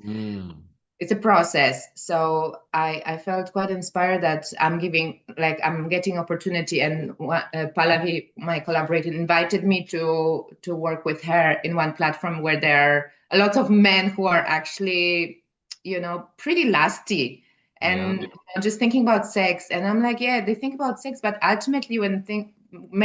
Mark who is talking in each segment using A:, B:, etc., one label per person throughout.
A: Mm.
B: it's a process. So I felt quite inspired that I'm getting opportunity, and Pallavi, my collaborator, invited me to work with her in one platform where there are a lot of men who are actually, pretty lusty
A: Yeah.
B: and just thinking about sex. And I'm like, yeah, they think about sex, but ultimately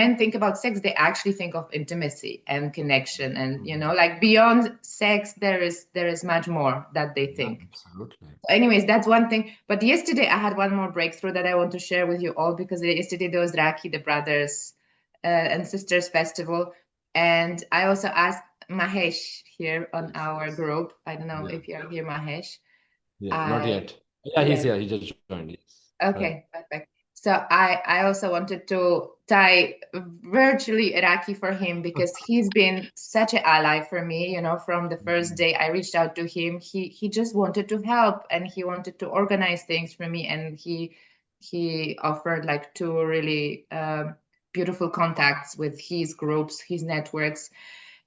B: men think about sex, they actually think of intimacy and connection, and
A: Mhm.
B: like beyond sex, there is much more that they
A: Yeah,
B: think.
A: absolutely.
B: Anyways, that's one thing. But yesterday I had one more breakthrough that I want to share with you all, because yesterday there was Rakhi, the brothers and sisters festival, and I also asked Mahesh here on
A: Yes,
B: our
A: yes.
B: group. I don't know
A: Yeah.
B: if you're here, Mahesh.
A: Yeah, not
B: I
A: yet. Yeah, he's
B: Yes.
A: here. He just joined. Yes. Right.
B: Okay, perfect. So I also wanted to tie virtually Iraqi for him, because he's been such an ally for me, from the first
A: Mhm.
B: day I reached out to him. He just wanted to help, and he wanted to organize things for me, and he offered like two really beautiful contacts with his groups, his networks.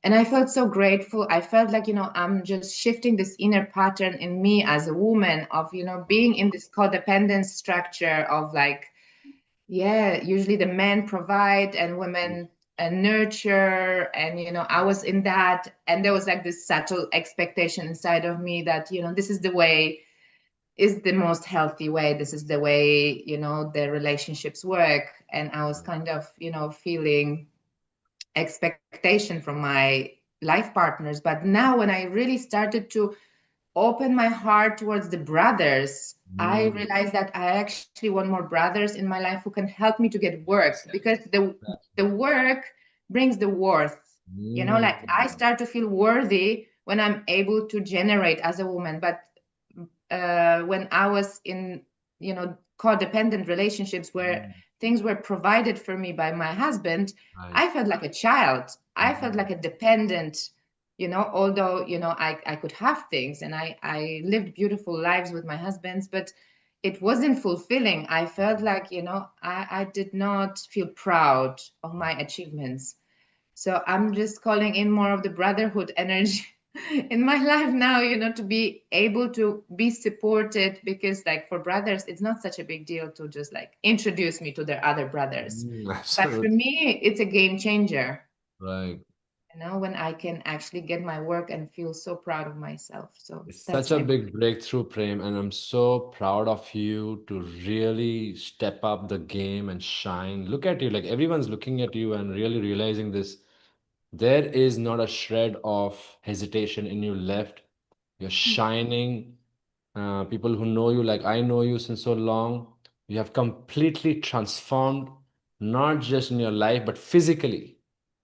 B: And I felt so grateful. I felt like, I'm just shifting this inner pattern in me as a woman of, being in this codependent structure of like, yeah, usually the men provide and women nurture. And, I was in that. And there was like this subtle expectation inside of me that, this is the way, is the most healthy way. This is the way, the relationships work. And I was kind of, feeling expectation from my life partners. But now, when I really started to open my heart towards the brothers, I
A: Mm.
B: realized that I actually want more brothers in my life who can help me to get work,
A: Exactly.
B: because the work brings the worth.
A: Mm.
B: Like I start to feel worthy when I'm able to generate as a woman. But when I was in, codependent relationships where
A: Mm.
B: things were provided for me by my husband,
A: Right.
B: I felt like a child. I felt
A: Mm.
B: like a dependent, although, I could have things, and I lived beautiful lives with my husbands, but it wasn't fulfilling. I felt like, I did not feel proud of my achievements. So I'm just calling in more of the brotherhood energy in my life now, to be able to be supported, because like for brothers, it's not such a big deal to just like introduce me to their other brothers.
A: Mm.
B: But for
A: Absolutely.
B: me, it's a game changer,
A: Right.
B: when I can actually get my work and feel so proud of myself. So
A: It's
B: that's
A: such a
B: my.
A: big breakthrough, Prem, and I'm so proud of you to really step up the game and shine. Look at you, like everyone's looking at you and really realizing this. There is not a shred of hesitation in you left. You're shining. People who know you, like I know you since so long, you have completely transformed, not just in your life, but physically.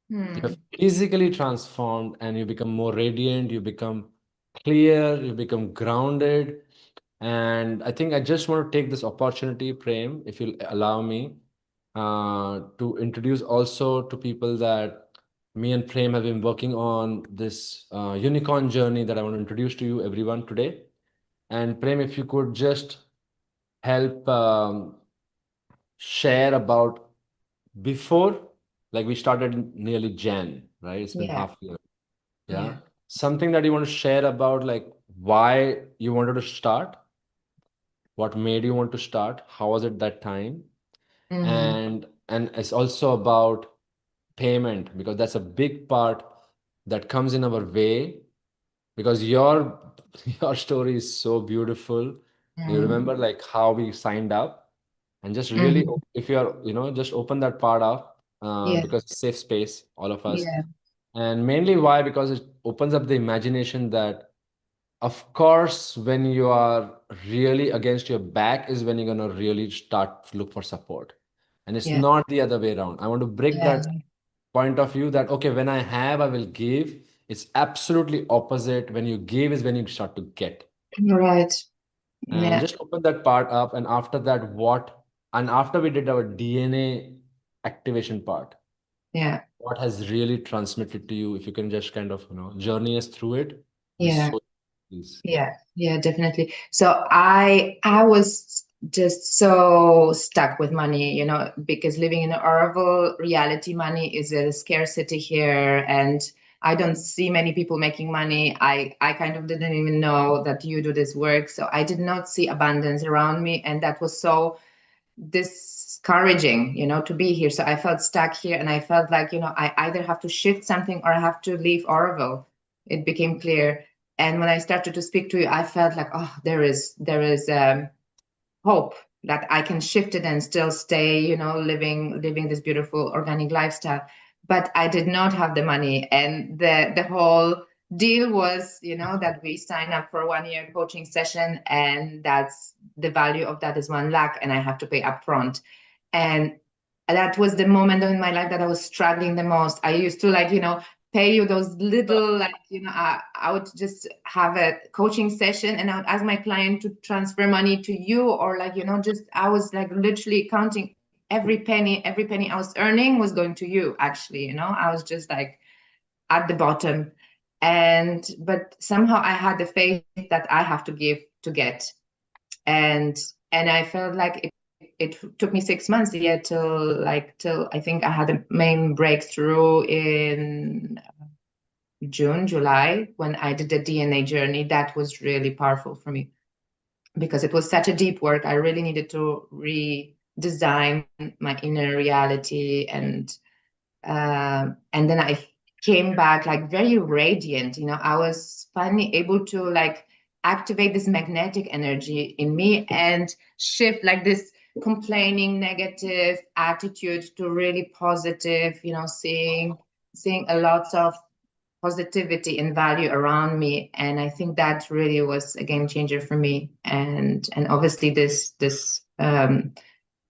A: You have
B: Hmm.
A: physically transformed and you become more radiant, you become clear, you become grounded. And I think I just want to take this opportunity, Prem, if you'll allow me, to introduce also to people that me and Prem have been working on this unicorn journey that I want to introduce to you, everyone, today. And Prem, if you could just help share about before, like we started in nearly Jan, right? It's been
B: Yeah.
A: half year. Yeah.
B: Yeah.
A: Something that you want to share about, like why you wanted to start, what made you want to start, how was it that time?
B: Hmm.
A: And it's also about payment, because that's a big part that comes in our way, because your your story is so beautiful. You
B: Hmm.
A: remember like how we signed up, and just really
B: Hmm.
A: if you're just open that part up,
B: Yeah.
A: because it's safe space, all of us.
B: Yeah.
A: And mainly why? Because it opens up the imagination that, of course, when you are really against your back is when you're going to really start to look for support. And it's
B: Yeah.
A: not the other way around. I want to break
B: Yeah.
A: that point of view that, okay, when I have, I will give. It's absolutely opposite. When you give is when you start to get.
B: Right.
A: And
B: Yeah.
A: just open that part up. And after that, and after we did our DNA activation part,
B: Yeah.
A: what has really transmitted to you, if you can just kind of, journey us through it, be
B: Yeah.
A: so please.
B: Yeah, yeah, definitely. So I was just so stuck with money, because living in an Oracle reality, money is a scarcity here, and I don't see many people making money. I kind of didn't even know that you do this work. So I did not see abundance around me. And that was so discouraging, to be here. So I felt stuck here and I felt like, I either have to shift something or I have to leave Oroville. It became clear. And when I started to speak to you, I felt like, oh, there is hope that I can shift it and still stay, living this beautiful organic lifestyle. But I did not have the money, and the whole deal was, that we sign up for a 1 year coaching session, and that's the value of that is 1 lakh, and I have to pay upfront. And that was the moment in my life that I was struggling the most. I used to pay you those little I would just have a coaching session and I would ask my client to transfer money to you or just I was like literally counting every penny I was earning was going to you actually, I was just like at the bottom. And but somehow I had the faith that I have to give to get. And I felt like it took me 6 months yet till I think I had a main breakthrough in June, July, when I did the DNA journey. That was really powerful for me because it was such a deep work. I really needed to redesign my inner reality, and then I came back like very radiant. I was finally able to activate this magnetic energy in me and shift like this complaining negative attitude to really positive, seeing a lot of positivity and value around me. And I think that really was a game changer for me. And obviously this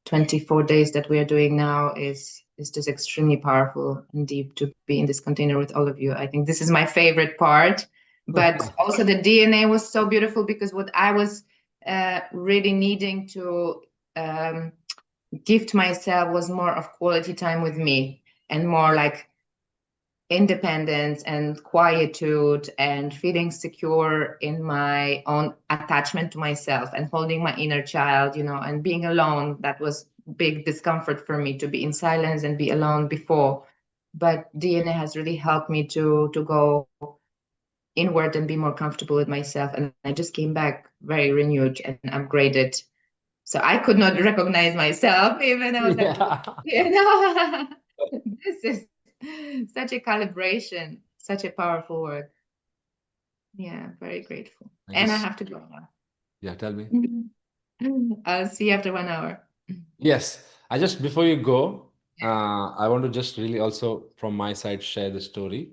B: 24 days that we are doing now is just extremely powerful and deep to be in this container with all of you. I think this is my favorite part. But also the DNA was so beautiful because what I was really needing to gift myself was more of quality time with me and more like independence and quietude and feeling secure in my own attachment to myself and holding my inner child, and being alone. That was big discomfort for me to be in silence and be alone before. But DNA has really helped me to go inward and be more comfortable with myself. And I just came back very renewed and upgraded. So I could not recognize myself, even I was like,
A: Yeah.
B: this is such a calibration, such a powerful work. Yeah, very grateful.
A: I
B: And I
A: guess,
B: have to go now.
A: yeah, tell me.
B: I'll see you after 1 hour.
A: Yes, I just before you go,
B: Yeah.
A: I want to just really also from my side share the story,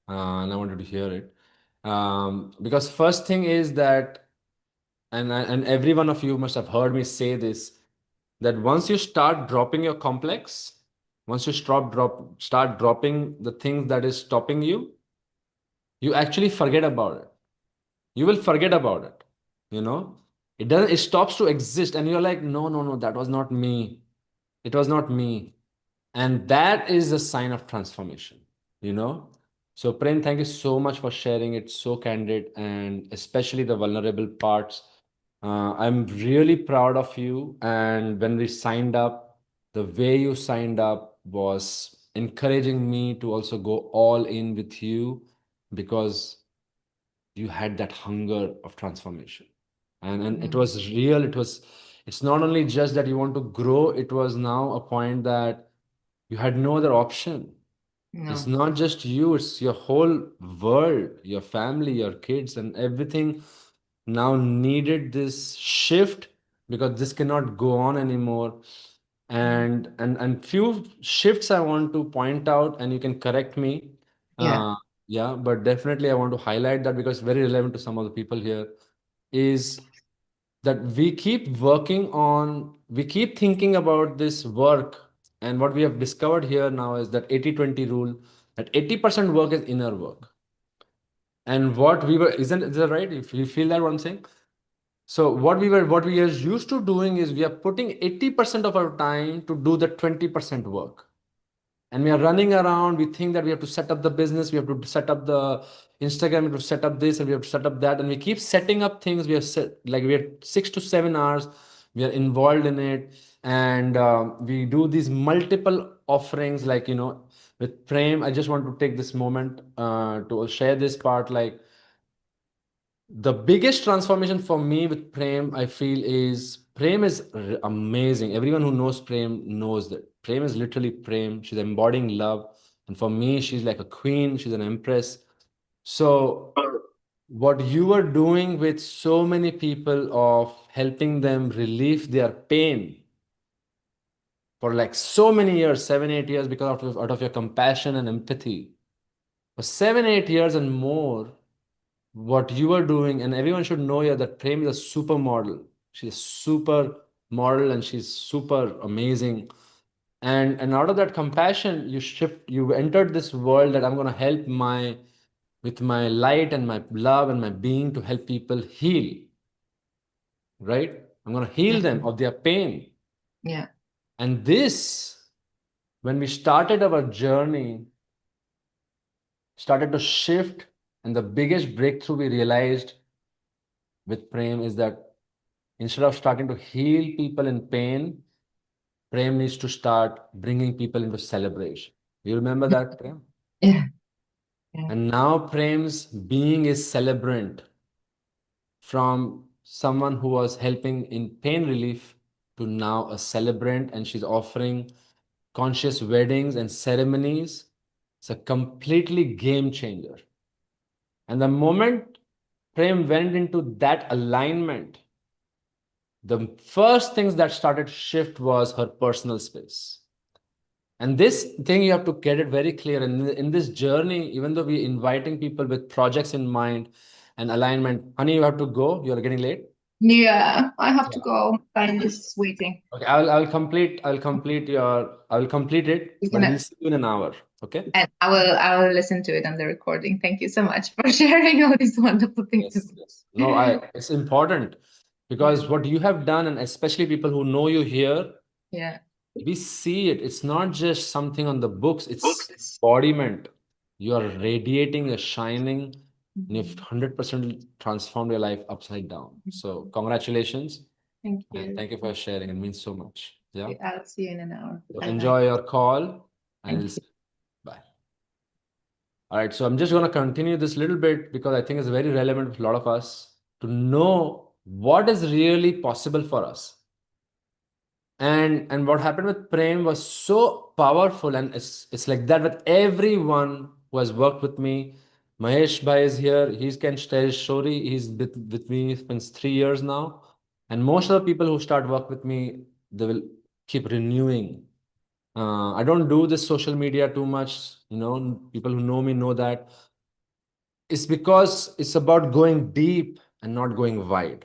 A: and I wanted to hear it. Because first thing is that, and every one of you must have heard me say this, that once you start dropping your complex, once you start dropping the things that is stopping you, you actually forget about it. You will forget about it. You know, it stops to exist, and you're like, no, no, no, that was not me. It was not me. And that is a sign of transformation, you know? So, Prem, thank you so much for sharing it so candid and especially the vulnerable parts. I'm really proud of you. And when we signed up, the way you signed up was encouraging me to also go all in with you because you had that hunger of transformation. And it
B: Mm,
A: was real. It's not only just that you want to grow, it was now a point that you had no other option. It's
B: no.
A: not just you, it's your whole world, your family, your kids, and everything now needed this shift because this cannot go on anymore.
B: Mm,
A: And few shifts I want to point out, and you can correct me.
B: yeah.
A: Uh, yeah, but definitely I want to highlight that because it's very relevant to some of the people here. Is that we keep thinking about this work, and what we have discovered here now is that 80-20 rule, that 80% work is inner work. And what we were, isn't is that right? If you feel that what I'm saying? So what we are used to doing is we are putting 80% of our time to do the 20% work. And we are running around. We think that we have to set up the business, we have to set up the Instagram, we have to set up this, and we have to set up that, and we keep setting up things. We are set like we are 6 to 7 hours. We are involved in it, and we do these multiple offerings, like with Prem, I just want to take this moment to share this part. Like the biggest transformation for me with Prem, I feel, is Prem is amazing. Everyone who knows Prem knows that Prem is literally Prem. She's embodying love. And for me, she's like a queen, she's an empress. So, what you are doing with so many people of helping them relieve their pain for like so many years, 7, 8 years, because out of your compassion and empathy, for 7, 8 years and more, what you are doing, and everyone should know here that Prem is a supermodel. She's a super model and she's super amazing. And out of that compassion, you entered this world that I'm gonna help with my light and my love and my being to help people heal, right? I'm gonna heal
B: Yeah.
A: them of their pain.
B: Yeah.
A: And this, when we started our journey, started to shift, and the biggest breakthrough we realized with Prem is that instead of starting to heal people in pain, Prem needs to start bringing people into celebration. You remember that, Prem?
B: Yeah. Yeah.
A: And now Prem's being is celebrant, from someone who was helping in pain relief to now a celebrant, and she's offering conscious weddings and ceremonies. It's a completely game changer. And the moment Prem went into that alignment, the first things that started shift was her personal space. And this thing you have to get it very clear. And in this journey, even though we're inviting people with projects in mind and alignment, honey, you have to go. You're getting late.
B: Yeah, I have to
A: Yeah.
B: go. I'm just waiting.
A: Okay, I will complete it,
B: You
A: but
B: can,
A: we'll see you in an hour. Okay.
B: and I will listen to it on the recording. Thank you so much for sharing all these wonderful things with
A: Yes, yes. No, it's important
B: me.
A: because what you have done, and especially people who know you here,
B: Yeah.
A: we see it. It's not just something on the books, it's
B: Books.
A: embodiment. You are radiating, you're shining, and you've
B: Mhm.
A: 100% transformed your life upside down. So, congratulations,
B: Thank
A: and
B: you.
A: thank you for sharing. It means so much. Yeah.
B: I'll see you in an hour.
A: So
B: Bye bye.
A: enjoy your call, and
B: Thank
A: we'll
B: you.
A: see. Bye. All right. So, I'm just going to continue this little bit because I think it's very relevant for a lot of us to know what is really possible for us. And what happened with Prem was so powerful, and it's like that with everyone who has worked with me. Mahesh Bhai is here. He can share his story. He's with me since 3 years now. And most of the people who start work with me, they will keep renewing. I don't do this social media too much. People who know me know that. It's because it's about going deep and not going wide.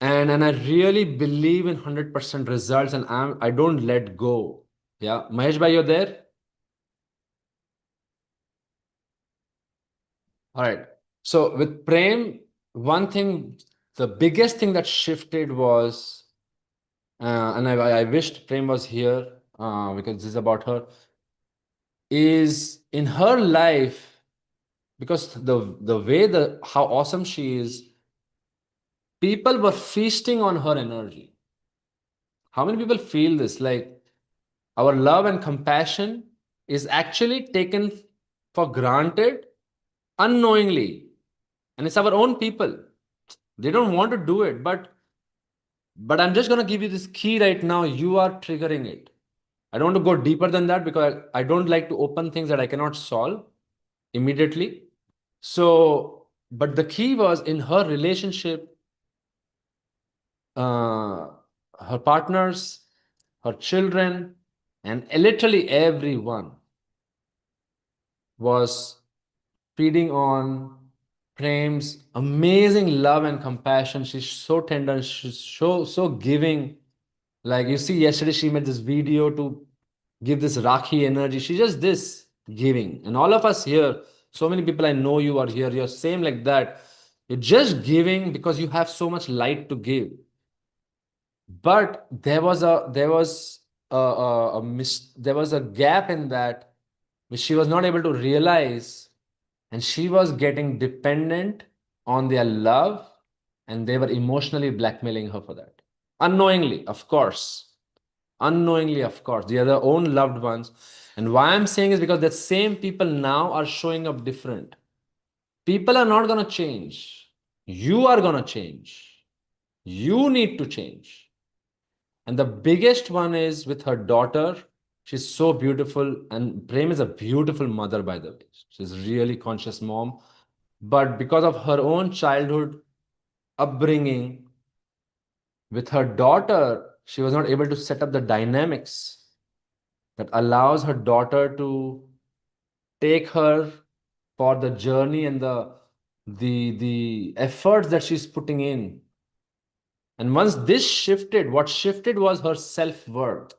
A: And I really believe in 100% results, and I don't let go. Yeah, Mahesh bhai, you're there? All right. So with Prem, one thing, the biggest thing that shifted was, and I wished Prem was here because this is about her, is in her life, because the way how awesome she is, people were feasting on her energy. How many people feel this? Like, our love and compassion is actually taken for granted unknowingly. And it's our own people. They don't want to do it, but I'm just going to give you this key right now. You are triggering it. I don't want to go deeper than that because I don't like to open things that I cannot solve immediately. So, but the key was in her relationship, uh, her partners, her children, and literally everyone was feeding on Prem's amazing love and compassion. She's so tender. She's so giving. Like you see, yesterday she made this video to give this Rakhi energy. She's just this giving. And all of us here, so many people I know you are here. You're same like that. You're just giving because you have so much light to give. But there was a gap in that which she was not able to realize, and she was getting dependent on their love, and they were emotionally blackmailing her for that, unknowingly, of course. Unknowingly, of course, they are their own loved ones. And why I'm saying is because the same people now are showing up different. People are not going to change. You are going to change. You need to change. And the biggest one is with her daughter. She's so beautiful. And Prem is a beautiful mother, by the way. She's really conscious mom. But because of her own childhood upbringing with her daughter, she was not able to set up the dynamics that allows her daughter to take her for the journey and the efforts that she's putting in. And once this shifted, what shifted was her self-worth.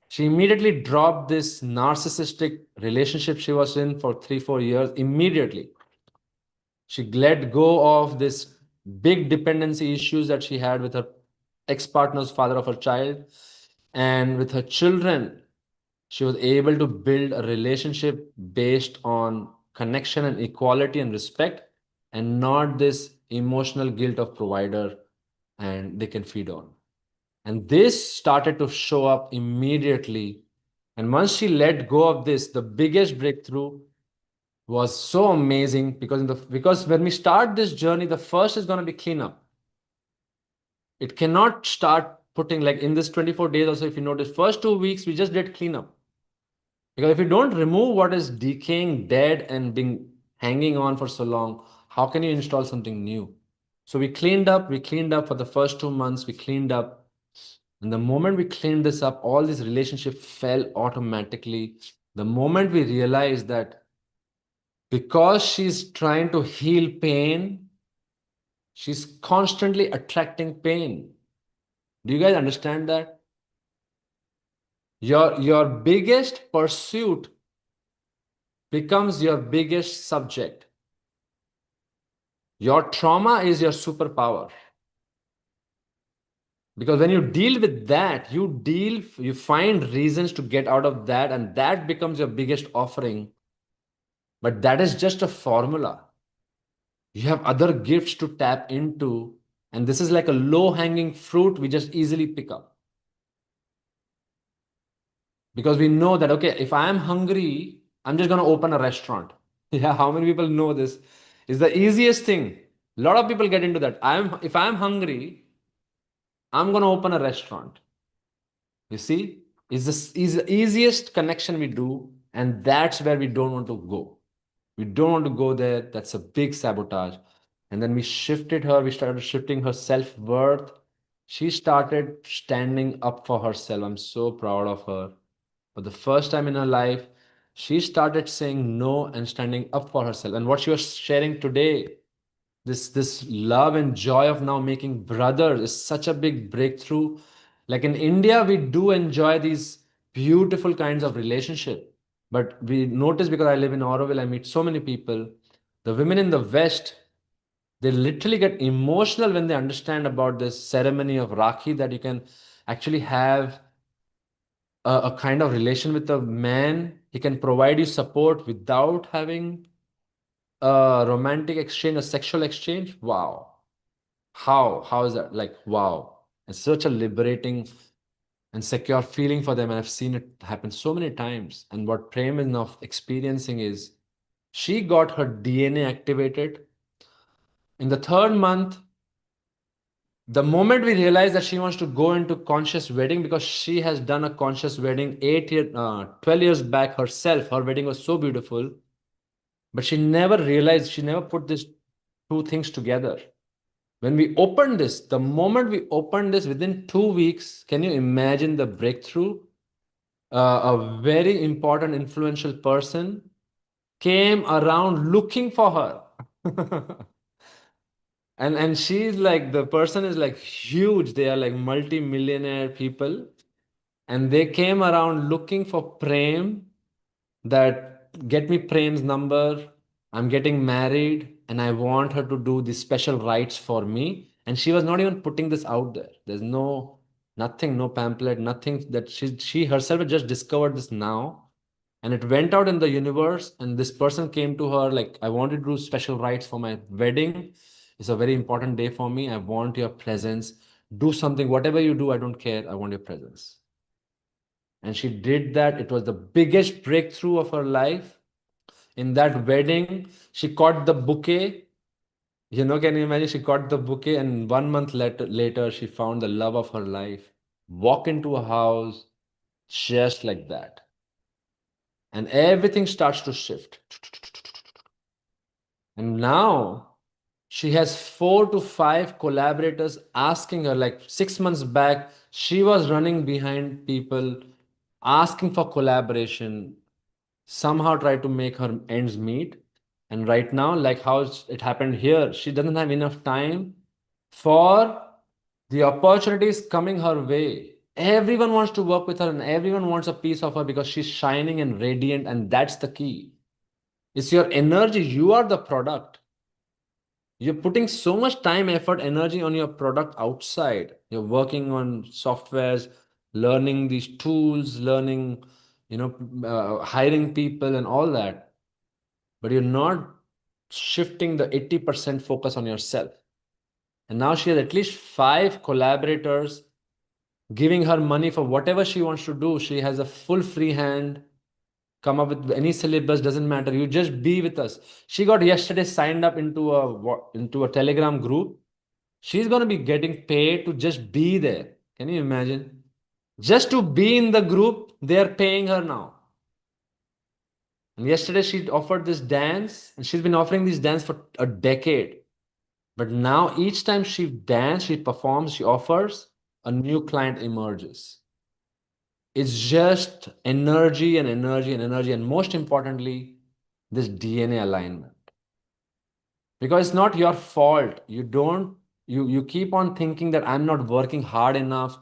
A: She immediately dropped this narcissistic relationship she was in for 3 4 years. Immediately she let go of this big dependency issues that she had with her ex-partner's father of her child, and with her children she was able to build a relationship based on connection and equality and respect, and not this emotional guilt of provider and they can feed on. And this started to show up immediately. And once she let go of this, the biggest breakthrough was so amazing, because because when we start this journey, the first is going to be cleanup. It cannot start putting like in this 24 days also. If you notice, first 2 weeks we just did cleanup, because if you don't remove what is decaying, dead, and being hanging on for so long, how can you install something new? So we cleaned up for the first 2 months, we cleaned up. And the moment we cleaned this up, all these relationships fell automatically. The moment we realized that because she's trying to heal pain, she's constantly attracting pain. Do you guys understand that? Your biggest pursuit becomes your biggest subject. Your trauma is your superpower. Because when you deal with that, you find reasons to get out of that, and that becomes your biggest offering. But that is just a formula. You have other gifts to tap into, and this is like a low hanging fruit we just easily pick up. Because we know that, okay, if I am hungry, I'm just going to open a restaurant. Yeah, how many people know this? Is the easiest thing. A lot of people get into that. If I'm hungry, I'm going to open a restaurant. You see, is the easiest connection we do, and that's where we don't want to go. We don't want to go there. That's a big sabotage. And then we started shifting her self-worth. She started standing up for herself. I'm so proud of her. For the first time in her life, she started saying no and standing up for herself. And what she was sharing today, this love and joy of now making brothers, is such a big breakthrough. Like in India, we do enjoy these beautiful kinds of relationship, but we notice, because I live in Auroville, I meet so many people. The women in the West, they literally get emotional when they understand about this ceremony of Rakhi, that you can actually have a kind of relation with a man. He can provide you support without having a romantic exchange, a sexual exchange. Wow. How is that? Like, wow. It's such a liberating and secure feeling for them. And I've seen it happen so many times. And what Prem is now experiencing is she got her DNA activated. In the third month, the moment we realized that she wants to go into conscious wedding, because she has done a conscious wedding 12 years back herself. Her wedding was so beautiful, but she never realized, she never put these two things together. When we opened this, the moment we opened this, within 2 weeks, can you imagine the breakthrough? A very important, influential person came around looking for her. And she's like, the person is like huge. They are like multi-millionaire people. And they came around looking for Prem, that get me Prem's number. I'm getting married and I want her to do these special rites for me. And she was not even putting this out there. There's nothing, no pamphlet, nothing, that she herself had just discovered this now. And it went out in the universe. And this person came to her like, I wanted to do special rites for my wedding. It's a very important day for me. I want your presence. Do something, whatever you do, I don't care. I want your presence. And she did that. It was the biggest breakthrough of her life. In that wedding, she caught the bouquet. Can you imagine? She got the bouquet, and 1 month later, she found the love of her life. Walk into a house just like that, and everything starts to shift. And now she has 4 to 5 collaborators asking her, like 6 months back, she was running behind people asking for collaboration, somehow try to make her ends meet. And right now, like how it happened here, she doesn't have enough time for the opportunities coming her way. Everyone wants to work with her and everyone wants a piece of her because she's shining and radiant, and that's the key. It's your energy. You are the product. You're putting so much time, effort, energy on your product outside. You're working on softwares, learning these tools, learning, hiring people and all that. But you're not shifting the 80% focus on yourself. And now she has at least 5 collaborators giving her money for whatever she wants to do. She has a full free hand. Come up with any syllabus, doesn't matter. You just be with us. She got yesterday signed up into a Telegram group. She's going to be getting paid to just be there. Can you imagine? Just to be in the group, they're paying her now. And yesterday she offered this dance, and she's been offering this dance for a decade. But now each time she dances, she performs, she offers, a new client emerges. It's just energy and energy and energy, and most importantly, this DNA alignment. Because it's not your fault. You keep on thinking that I'm not working hard enough.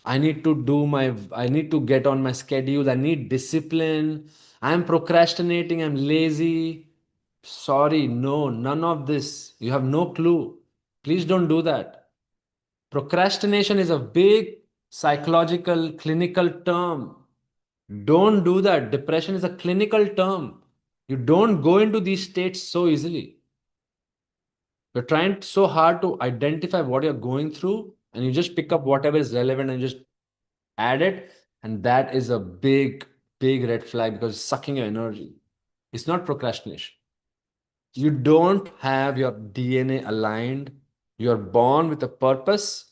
A: I need to get on my schedule. I need discipline. I'm procrastinating. I'm lazy. Sorry, no, none of this. You have no clue. Please don't do that. Procrastination is a big psychological, clinical term. Don't do that. Depression is a clinical term. You don't go into these states so easily. You're trying so hard to identify what you're going through, and you just pick up whatever is relevant and just add it. And that is a big, big red flag because it's sucking your energy. It's not procrastination. You don't have your DNA aligned. You're born with a purpose.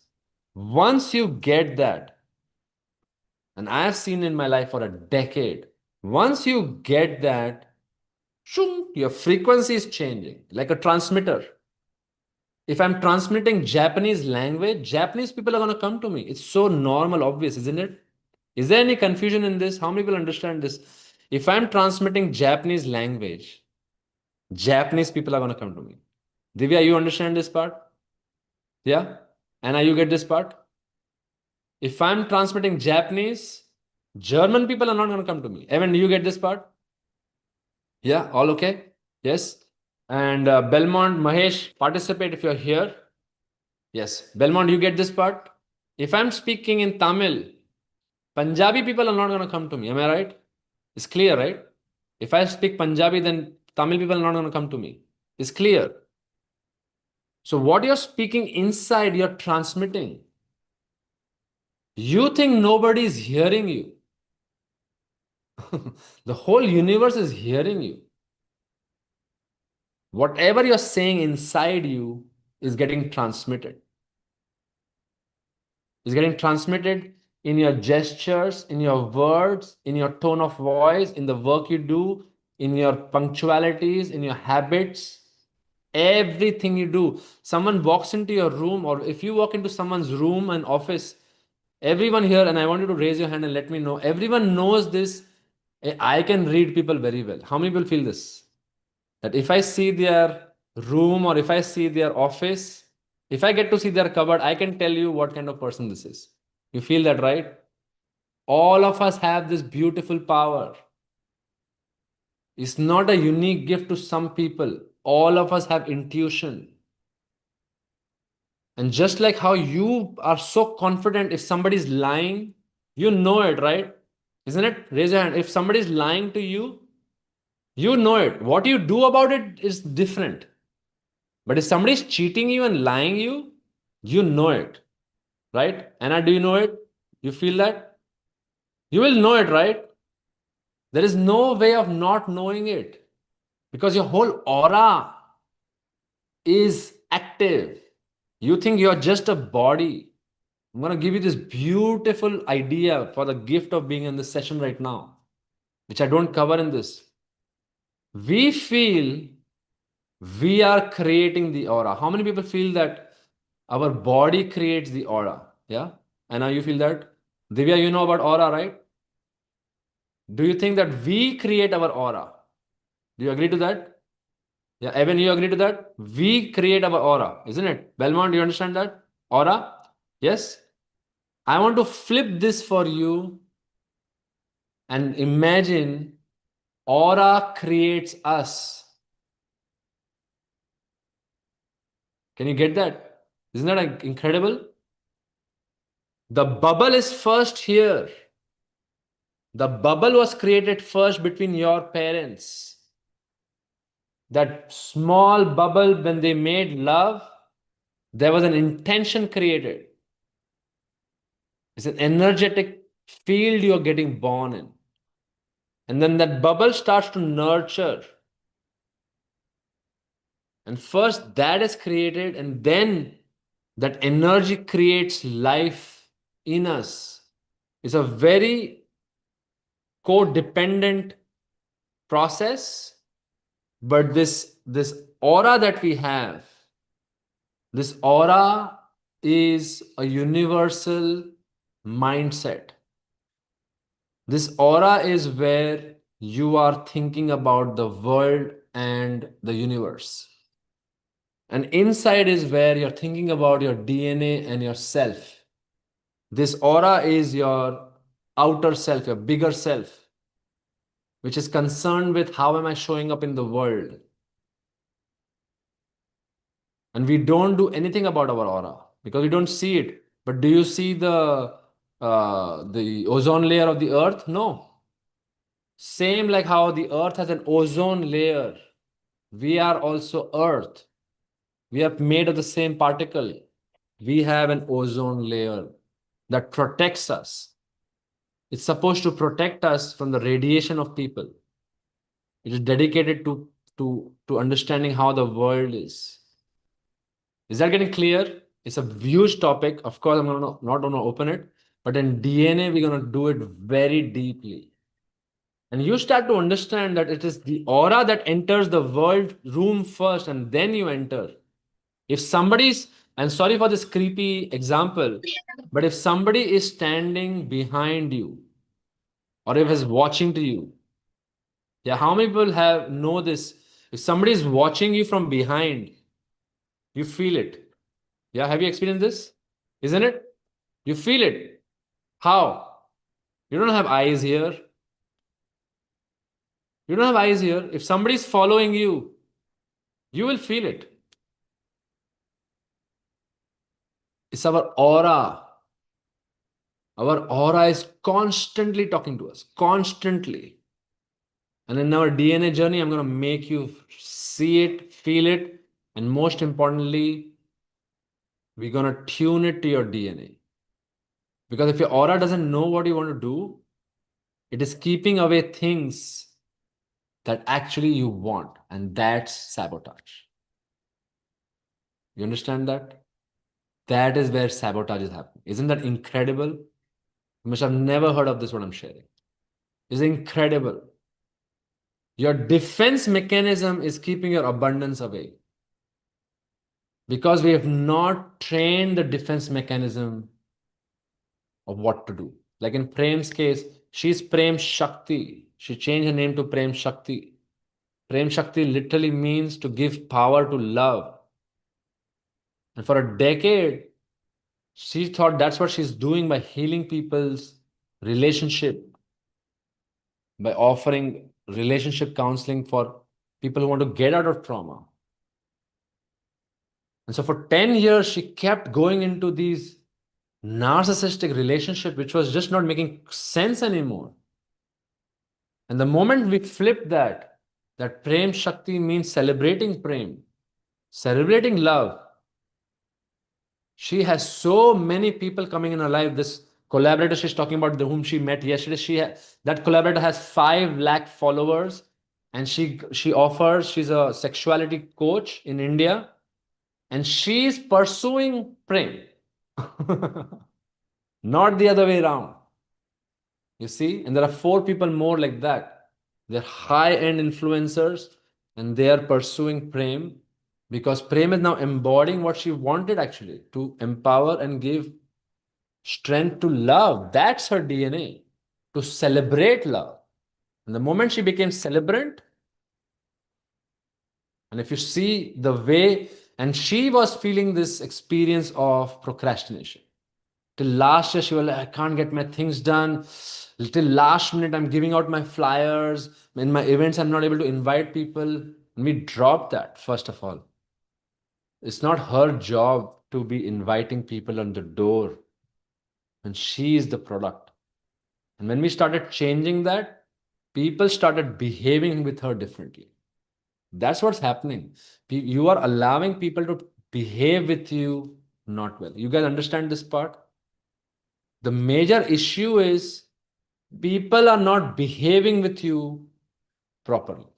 A: Once you get that, and I have seen in my life for a decade, once you get that, shoo, your frequency is changing like a transmitter. If I'm transmitting Japanese language, Japanese people are going to come to me. It's so normal, obvious, isn't it? Is there any confusion in this? How many people understand this? If I'm transmitting Japanese language, Japanese people are going to come to me. Divya, you understand this part? Yeah? Anna, you get this part? If I'm transmitting Japanese, German people are not going to come to me. Evan, do you get this part? Yeah, all okay? Yes. And Belmont, Mahesh, participate if you're here. Yes. Belmont, you get this part? If I'm speaking in Tamil, Punjabi people are not going to come to me. Am I right? It's clear, right? If I speak Punjabi, then Tamil people are not going to come to me. It's clear. So, what you're speaking inside, you're transmitting. You think nobody is hearing you. The whole universe is hearing you. Whatever you're saying inside you is getting transmitted. It's getting transmitted in your gestures, in your words, in your tone of voice, in the work you do, in your punctualities, in your habits, everything you do. Someone walks into your room, or if you walk into someone's room and office, everyone here, and I want you to raise your hand and let me know, everyone knows this. I can read people very well. How many people feel this? That if I see their room or if I see their office, if I get to see their cupboard, I can tell you what kind of person this is. You feel that, right? All of us have this beautiful power. It's not a unique gift to some people. All of us have intuition. And just like how you are so confident if somebody's lying, you know it, right? Isn't it? Raise your hand. If somebody's lying to you, you know it. What you do about it is different. But if somebody's cheating you and lying you know it, right? Anna, do you know it? You feel that? You will know it, right? There is no way of not knowing it because your whole aura is active. You think you're just a body. I'm going to give you this beautiful idea for the gift of being in this session right now, which I don't cover in this. We feel we are creating the aura. How many people feel that our body creates the aura? Yeah? And now you feel that? Divya, you know about aura, right? Do you think that we create our aura? Do you agree to that? Yeah, Evan, you agree to that? We create our aura, isn't it? Belmont, do you understand that? Aura? Yes? I want to flip this for you and imagine aura creates us. Can you get that? Isn't that incredible? The bubble is first here. The bubble was created first between your parents. That small bubble, when they made love, there was an intention created. It's an energetic field you're getting born in. And then that bubble starts to nurture. And first that is created, and then that energy creates life in us. It's a very codependent process, but this aura that we have, this aura is a universal mindset. This aura is where you are thinking about the world and the universe. And inside is where you're thinking about your DNA and yourself. This aura is your outer self, your bigger self, which is concerned with how am I showing up in the world. And we don't do anything about our aura because we don't see it. But do you see the ozone layer of the earth? No. Same like how the earth has an ozone layer, we are also earth. We are made of the same particle. We have an ozone layer that protects us. It's supposed to protect us from the radiation of people. It is dedicated to understanding how the world is. Is that getting clear? It's a huge topic. Of course, I'm not going to open it, but in DNA, we're going to do it very deeply. And you start to understand that it is the aura that enters the world room first, and then you enter. If somebody's, and sorry for this creepy example, but if somebody is standing behind you, or if is watching to you, yeah, how many people have know this? If somebody is watching you from behind, you feel it. Yeah, have you experienced this? Isn't it? You feel it. How? You don't have eyes here. You don't have eyes here. If somebody is following you, you will feel it. It's our aura. Our aura is constantly talking to us, constantly. And in our DNA journey, I'm going to make you see it, feel it, and most importantly, we're going to tune it to your DNA. Because if your aura doesn't know what you want to do, it is keeping away things that actually you want, and that's sabotage. You understand that? That is where sabotage is happening. Isn't that incredible? You must have never heard of this, what I'm sharing. It's incredible. Your defense mechanism is keeping your abundance away because we have not trained the defense mechanism of what to do. Like in Prem's case, she's Prem Shakti. She changed her name to Prem Shakti. Prem Shakti literally means to give power to love. And for a decade, she thought that's what she's doing by healing people's relationship, by offering relationship counseling for people who want to get out of trauma. And so for 10 years, she kept going into these narcissistic relationship, which was just not making sense anymore. And the moment we flip that, that Prem Shakti means celebrating Prem, celebrating love. She has so many people coming in her life. Collaborator she's talking about, the whom she met yesterday, that collaborator has 5 lakh followers, and she offers, she's a sexuality coach in India, and she's pursuing prem. Not the other way around. You see, and there are 4 people more like that. They're high-end influencers, and they are pursuing prem, because prem is now embodying what she wanted, actually, to empower and give strength to love. That's her DNA, to celebrate love. And the moment she became celebrant, and if you see the way, and she was feeling this experience of procrastination. Till last year, she was like, I can't get my things done. Till last minute, I'm giving out my flyers. In my events, I'm not able to invite people. And we dropped that, first of all. It's not her job to be inviting people on the door. And she is the product. And when we started changing that, people started behaving with her differently. That's what's happening. You are allowing people to behave with you not well. You guys understand this part? The major issue is people are not behaving with you properly.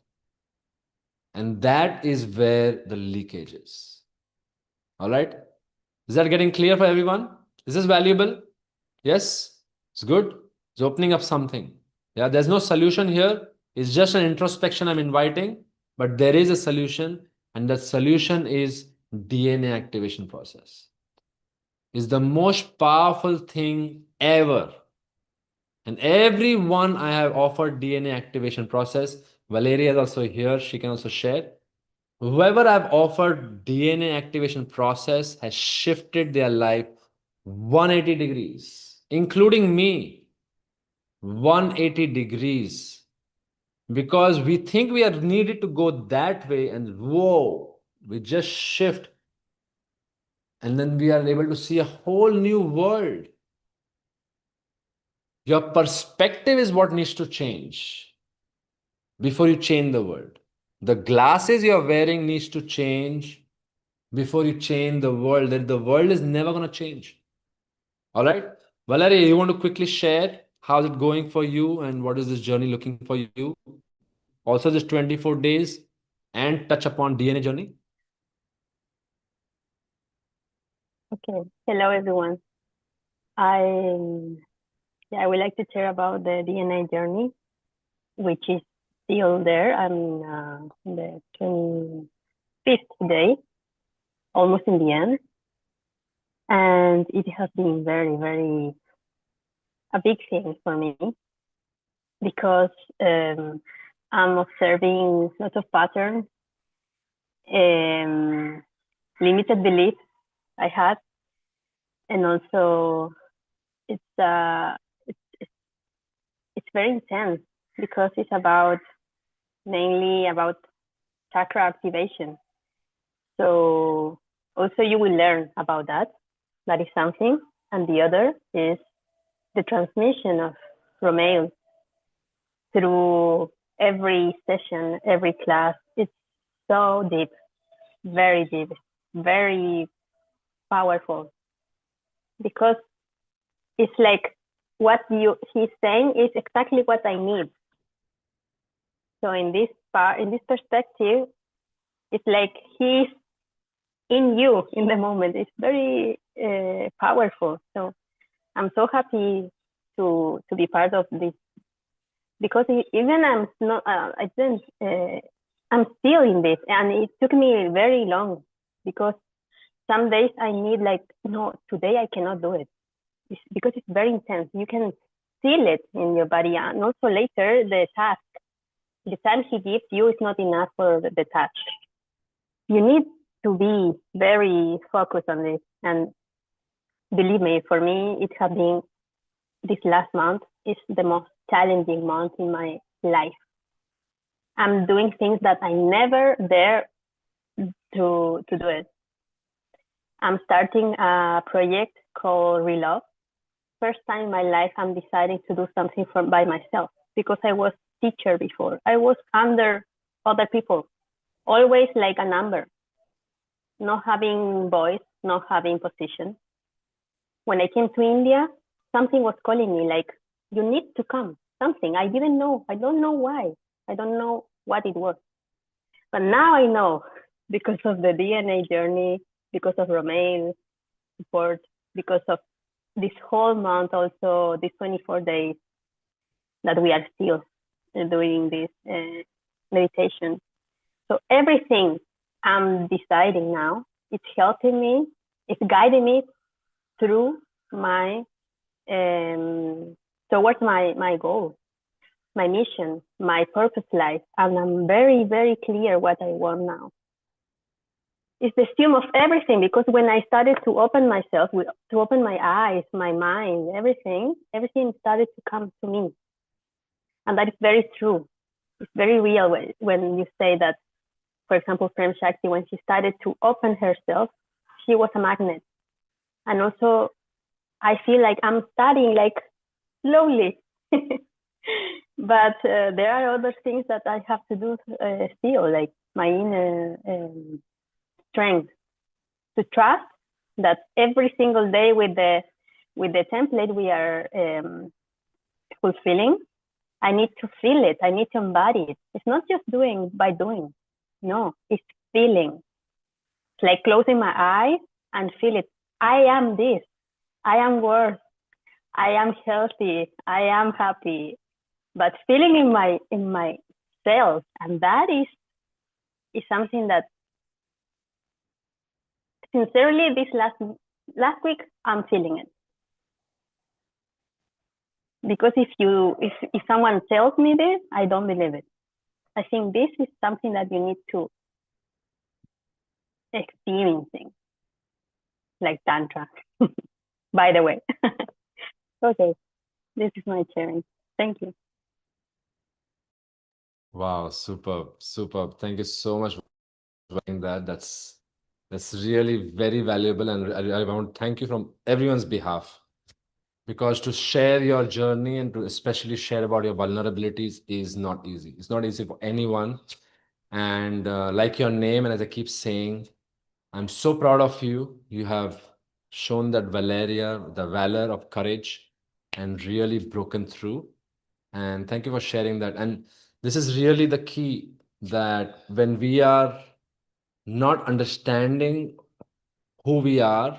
A: And that is where the leakage is. All right? Is that getting clear for everyone? Is this valuable? Yes? It's good? It's opening up something. Yeah, there's no solution here. It's just an introspection I'm inviting, but there is a solution, and that solution is DNA activation process. Is the most powerful thing ever. And everyone I have offered DNA activation process, Valeria is also here, she can also share. Whoever I've offered DNA activation process has shifted their life 180 degrees, including me, 180 degrees. Because we think we are needed to go that way, and whoa, we just shift. And then we are able to see a whole new world. Your perspective is what needs to change before you change the world. The glasses you're wearing needs to change before you change the world. That the world is never going to change. All right. Valeria, you want to quickly share how's it going for you and what is this journey looking for you? Also, this 24 days and touch upon DNA journey.
C: Okay. Hello, everyone. I would like to share about the DNA journey, which is still there. I'm in the 25th day, almost in the end. And it has been very, very a big thing for me because I'm observing lots of patterns, limited beliefs I had, and also it's very intense because it's mainly about chakra activation. So also you will learn about that. That is something. And the other is the transmission of Romeo through every session, every class. It's so deep, very powerful. Because it's like what he's saying is exactly what I need. So in this perspective, it's like he's in you in the moment. It's very powerful. So I'm so happy to be part of this because even I'm not, I'm still in this, and it took me very long because some days I need like, no, today I cannot do it. Because it's very intense. You can feel it in your body. And also later, the task, the time he gives you is not enough for the task. You need to be very focused on this. And believe me, for me, it has been this last month is the most challenging month in my life. I'm doing things that I never dare to do it. I'm starting a project called Relove. First time in my life, I'm deciding to do something by myself because I was teacher before. I was under other people, always like a number, not having voice, not having position. When I came to India, something was calling me, like, you need to come. Something I didn't know. I don't know why. I don't know what it was. But now I know, because of the DNA journey, because of Romaine's support, because of this whole month, also these 24 days that we are still doing this meditation. So everything I'm deciding now, it's helping me, it's guiding me through my towards my goal, my mission, my purpose life, and I'm very, very clear what I want now. It's the sum of everything, because when I started to open myself, to open my eyes, my mind, everything started to come to me. And that is very true. It's very real when you say that, for example, Prem Shakti, when she started to open herself, she was a magnet. And also, I feel like I'm studying like slowly. But there are other things that I have to do still, like my inner strength to trust that every single day with the template we are fulfilling, I need to feel it. I need to embody it. It's not just doing by doing. No, it's feeling. It's like closing my eyes and feel it. I am this. I am worth. I am healthy. I am happy. But feeling in my cells, and that is something that, sincerely, this last week I'm feeling it. Because if someone tells me this, I don't believe it. I think this is something that you need to experiencing, like Tantra. By the way. Okay, this is my sharing. Thank you.
A: Wow, superb, superb. Thank you so much for sharing that. That's really very valuable, and I want to thank you from everyone's behalf, because to share your journey and to especially share about your vulnerabilities is not easy. It's not easy for anyone. And like your name, and as I keep saying, I'm so proud of you. You have shown that Valeria, the valor of courage, and really broken through. And thank you for sharing that. And this is really the key, that when we are not understanding who we are,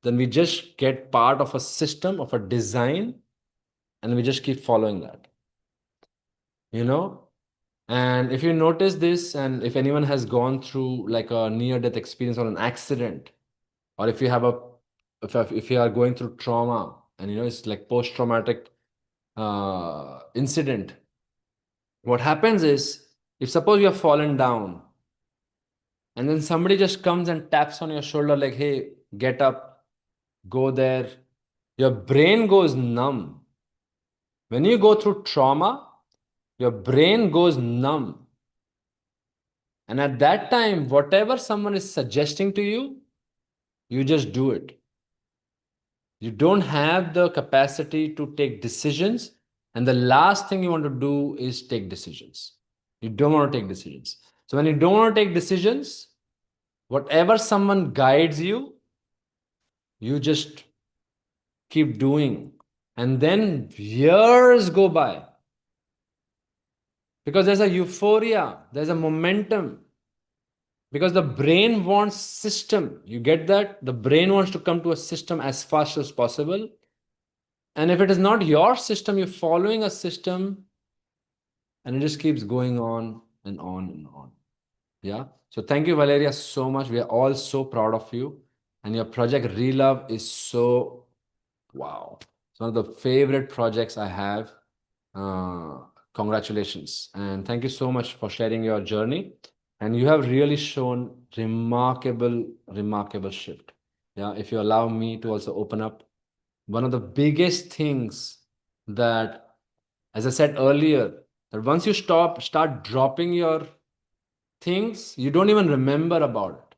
A: then we just get part of a system, of a design, and we just keep following that. You know? And if you notice this, and if anyone has gone through like a near-death experience or an accident, or if you have if you are going through trauma, and it's like post-traumatic incident, what happens is, if suppose you have fallen down, and then somebody just comes and taps on your shoulder like, hey, get up, go there, your brain goes numb. When you go through trauma, your brain goes numb. And at that time, whatever someone is suggesting to you, you just do it. You don't have the capacity to take decisions. And the last thing you want to do is take decisions. You don't want to take decisions. So when you don't want to take decisions, whatever someone guides you, you just keep doing. And then years go by. Because there's a euphoria, there's a momentum. Because the brain wants system. You get that? The brain wants to come to a system as fast as possible. And if it is not your system, you're following a system, and it just keeps going on and on and on. Yeah. So thank you, Valeria, so much. We are all so proud of you. And your project Relove is so, wow. It's one of the favorite projects I have. Congratulations. And thank you so much for sharing your journey. And you have really shown remarkable, remarkable shift. Yeah. If you allow me to also open up, one of the biggest things that, as I said earlier, that once you start dropping your things, you don't even remember about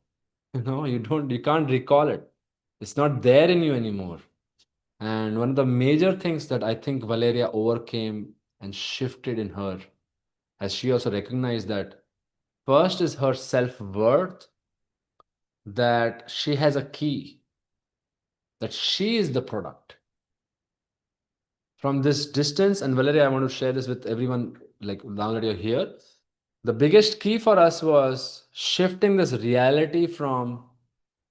A: it. You can't recall it. It's not there in you anymore. And one of the major things that I think Valeria overcame and shifted in her, as she also recognized that first is her self-worth, that she has a key, that she is the product. from this distance, and Valeria, I want to share this with everyone, like now that you're here. The biggest key for us was shifting this reality from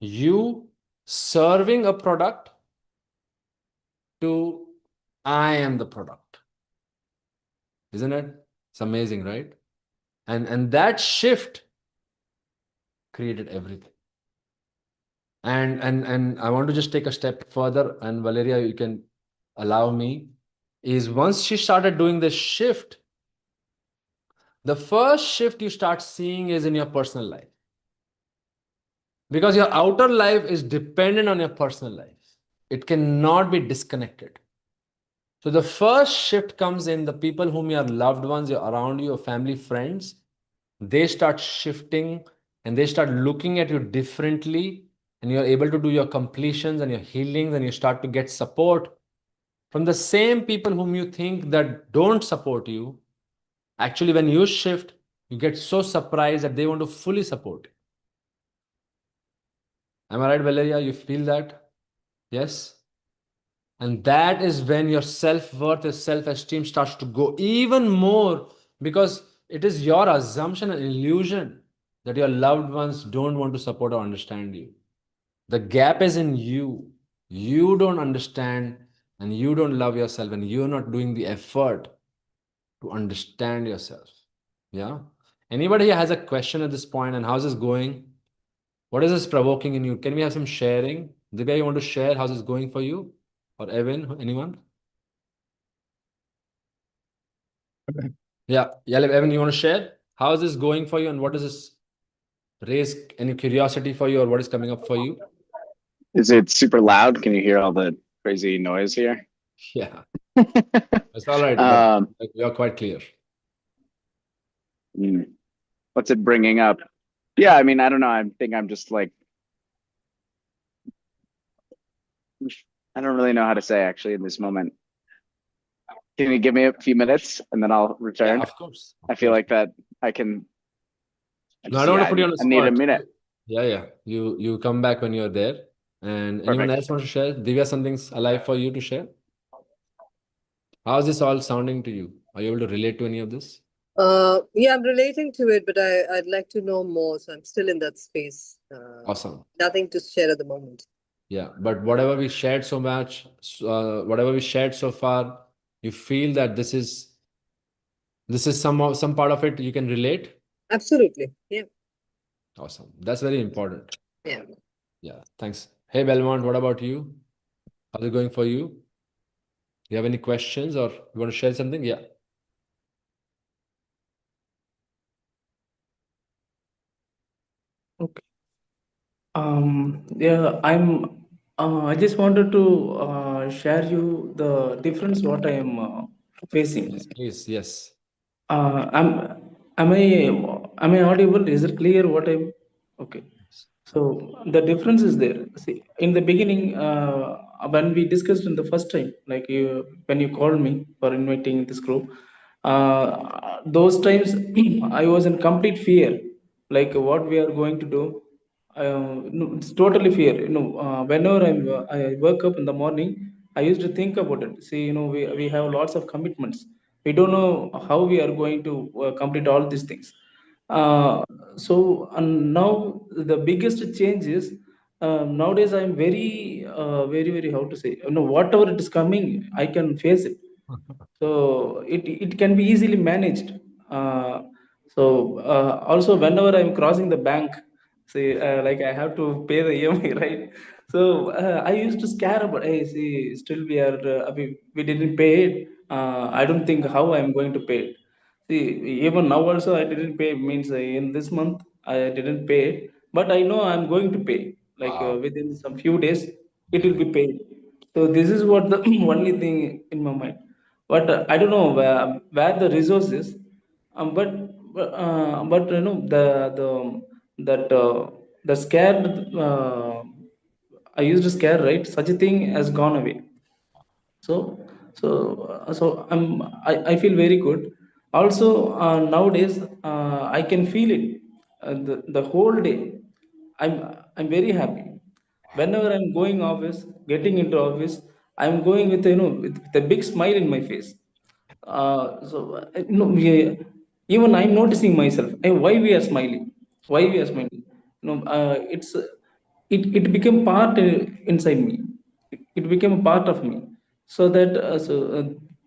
A: you serving a product to I am the product. Isn't it? It's amazing, right? And that shift created everything. And I want to just take a step further, and Valeria, you can allow me, is once she started doing this shift, the first shift you start seeing is in your personal life. Because your outer life is dependent on your personal life. It cannot be disconnected. So the first shift comes in the people whom your loved ones, your around you, your family, friends, they start shifting and they start looking at you differently, and you're able to do your completions and your healings, and you start to get support from the same people whom you think that don't support you. Actually, when you shift, you get so surprised that they want to fully support you. Am I right, Valeria? You feel that? Yes? And that is when your self-worth, your self-esteem starts to go even more, because it is your assumption and illusion that your loved ones don't want to support or understand you. The gap is in you. You don't understand and you don't love yourself, and you're not doing the effort to understand yourself. Yeah. Anybody here has a question at this point, and how's this going? What is this provoking in you? Can we have some sharing? Divya, you want to share how's this going for you? Or Evan, anyone? Yeah, yeah, Evan, you want to share? How is this going for you, and what does this raise any curiosity for you, or what is coming up for you?
D: Is it super loud? Can you hear all the crazy noise here?
A: Yeah, it's all right. You're quite clear.
D: What's it bringing up? Yeah, I mean, I don't know. I think I'm just like, I don't really know how to say actually in this moment. Can you give me a few minutes and then I'll return?
A: Yeah, of course.
D: I feel like that I can.
A: No, I don't want to put you on the spot.
D: I need a minute.
A: Yeah. You come back when you're there. And anyone else want to share? Divya, something's alive for you to share? How's this all sounding to you? Are you able to relate to any of this?
E: Yeah, I'm relating to it, but I'd like to know more. So I'm still in that space.
A: Awesome.
E: Nothing to share at the moment.
A: Yeah, but whatever we shared so much, whatever we shared so far, you feel that this is some part of it you can relate?
E: Absolutely. Yeah.
A: Awesome. That's very important.
E: Yeah.
A: Yeah. Thanks. Hey, Belmont, what about you? How's it going for you? Do you have any questions, or you want to share something? Yeah.
F: Okay. Yeah, I just wanted to share you the difference what I am facing.
A: Yes, please. Yes.
F: Am I audible? Is it clear what I'm? Okay. So the difference is there. See, in the beginning, when we discussed in the first time, like when you called me for inviting this group, those times I was in complete fear, like what we are going to do. No, it's totally fear. Whenever I wake up in the morning, I used to think about it. See, we have lots of commitments. We don't know how we are going to complete all these things. So and now the biggest change is nowadays I'm very how to say, whatever it is coming, I can face it. So it can be easily managed. Uh, also whenever I'm crossing the bank, say like I have to pay the EMI, right? So I used to scare about, hey, see, still we didn't pay it. I don't think how I'm going to pay it. See, even now also I didn't pay, means in this month I didn't pay it, but I know I'm going to pay. Like
A: Wow.
F: within some few days, it will be paid. So this is what the only thing in my mind. But I don't know where the resource is. But the scared. I used to scare, right? Such a thing has gone away. So I feel very good. Also nowadays I can feel it the whole day. I'm very happy. Whenever I'm going office, getting into office, I'm going with, with a big smile in my face. Even I'm noticing myself, why we are smiling, why we are smiling. It became part inside me. It became a part of me. So that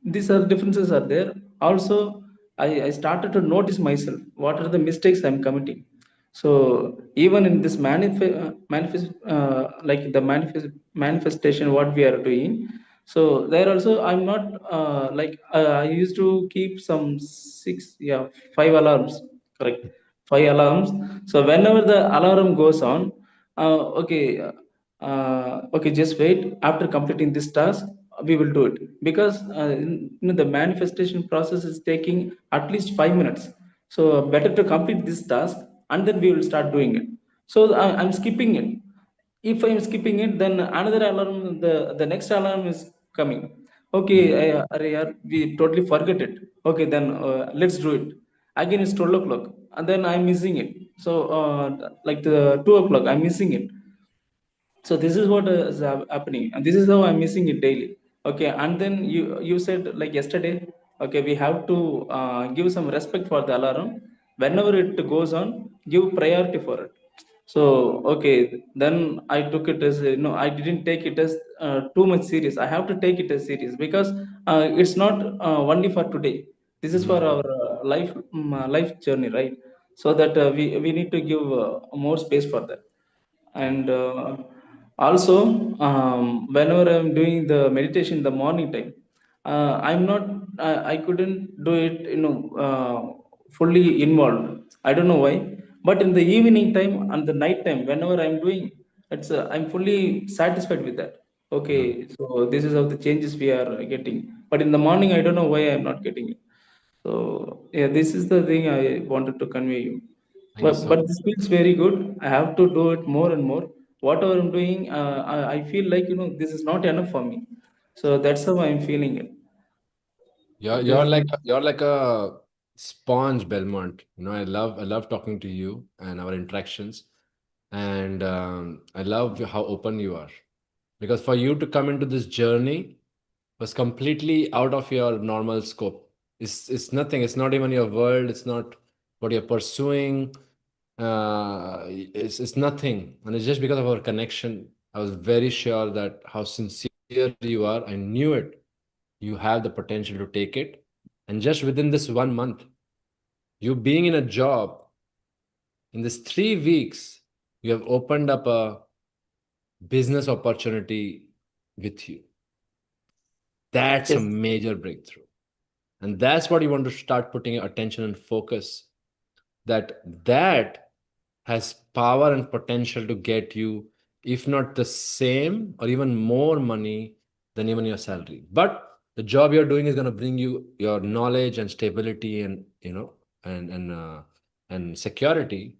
F: these are differences are there. Also, I started to notice myself. What are the mistakes I'm committing? So even in this like the manifestation, what we are doing. So there also, I'm not I used to keep some five alarms, correct? Five alarms. So whenever the alarm goes on, okay, just wait. After completing this task, we will do it, because the manifestation process is taking at least 5 minutes. So better to complete this task, and then we will start doing it. So I'm skipping it. If I'm skipping it, then another alarm, the next alarm is coming. Okay, we totally forget it. Okay, then let's do it. Again, it's 12 o'clock, and then I'm missing it. So like the 2 o'clock, I'm missing it. So this is what is happening, and this is how I'm missing it daily. Okay, and then you said like yesterday, okay, we have to give some respect for the alarm. Whenever it goes on, give priority for it. So okay, then I took it as, I didn't take it as too much serious. I have to take it as serious, because it's not only for today. This is for our life journey, right? So that we need to give more space for that. And also, whenever I'm doing the meditation in the morning time, I'm not I couldn't do it, fully involved. I don't know why. But in the evening time and the night time, whenever I'm doing, I'm fully satisfied with that. Okay, so this is how the changes we are getting. But in the morning, I don't know why I'm not getting it. So yeah, this is the thing I wanted to convey you.
A: Thank you so
F: But this feels very good. I have to do it more and more. Whatever I'm doing, I feel like, this is not enough for me. So that's how I'm feeling it.
A: You're
F: It is.
A: you're like a sponge, Belmont. I love talking to you and our interactions, and I love how open you are. Because for you to come into this journey was completely out of your normal scope. It's nothing. It's not even your world. It's not what you're pursuing. It's nothing, and it's just because of our connection. I was very sure that how sincere you are. I knew it. You have the potential to take it. And just within this 1 month, you being in a job, in this 3 weeks, you have opened up a business opportunity with you. That's a
F: Yes.
A: major breakthrough. And that's what you want to start putting your attention and focus. That has power and potential to get you, if not the same or even more money than even your salary. But the job you're doing is going to bring you your knowledge and stability and and security.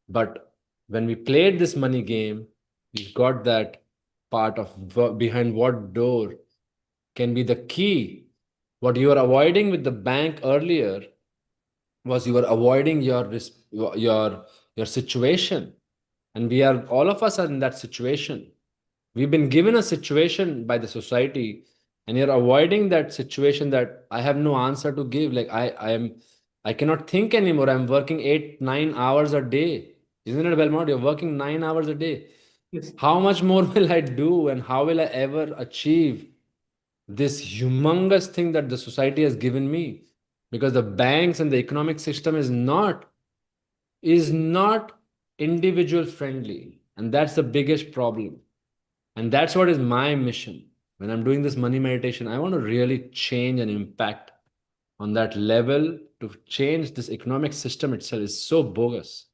A: But when we played this money game, we got that part of behind what door can be the key. What you were avoiding with the bank earlier was you were avoiding your situation, and we are all of us are in that situation. We've been given a situation by the society, and you're avoiding that situation, that I have no answer to give. Like I cannot think anymore. I'm working 8 9 hours a day. Isn't it, Belmont? You're working 9 hours a day.
F: Yes.
A: How much more will I do, and how will I ever achieve this humongous thing that the society has given me? Because the banks and the economic system is not individual friendly, and that's the biggest problem. And that's what is my mission. When I'm doing this money meditation, I want to really change and impact on that level. To change this economic system itself is so bogus.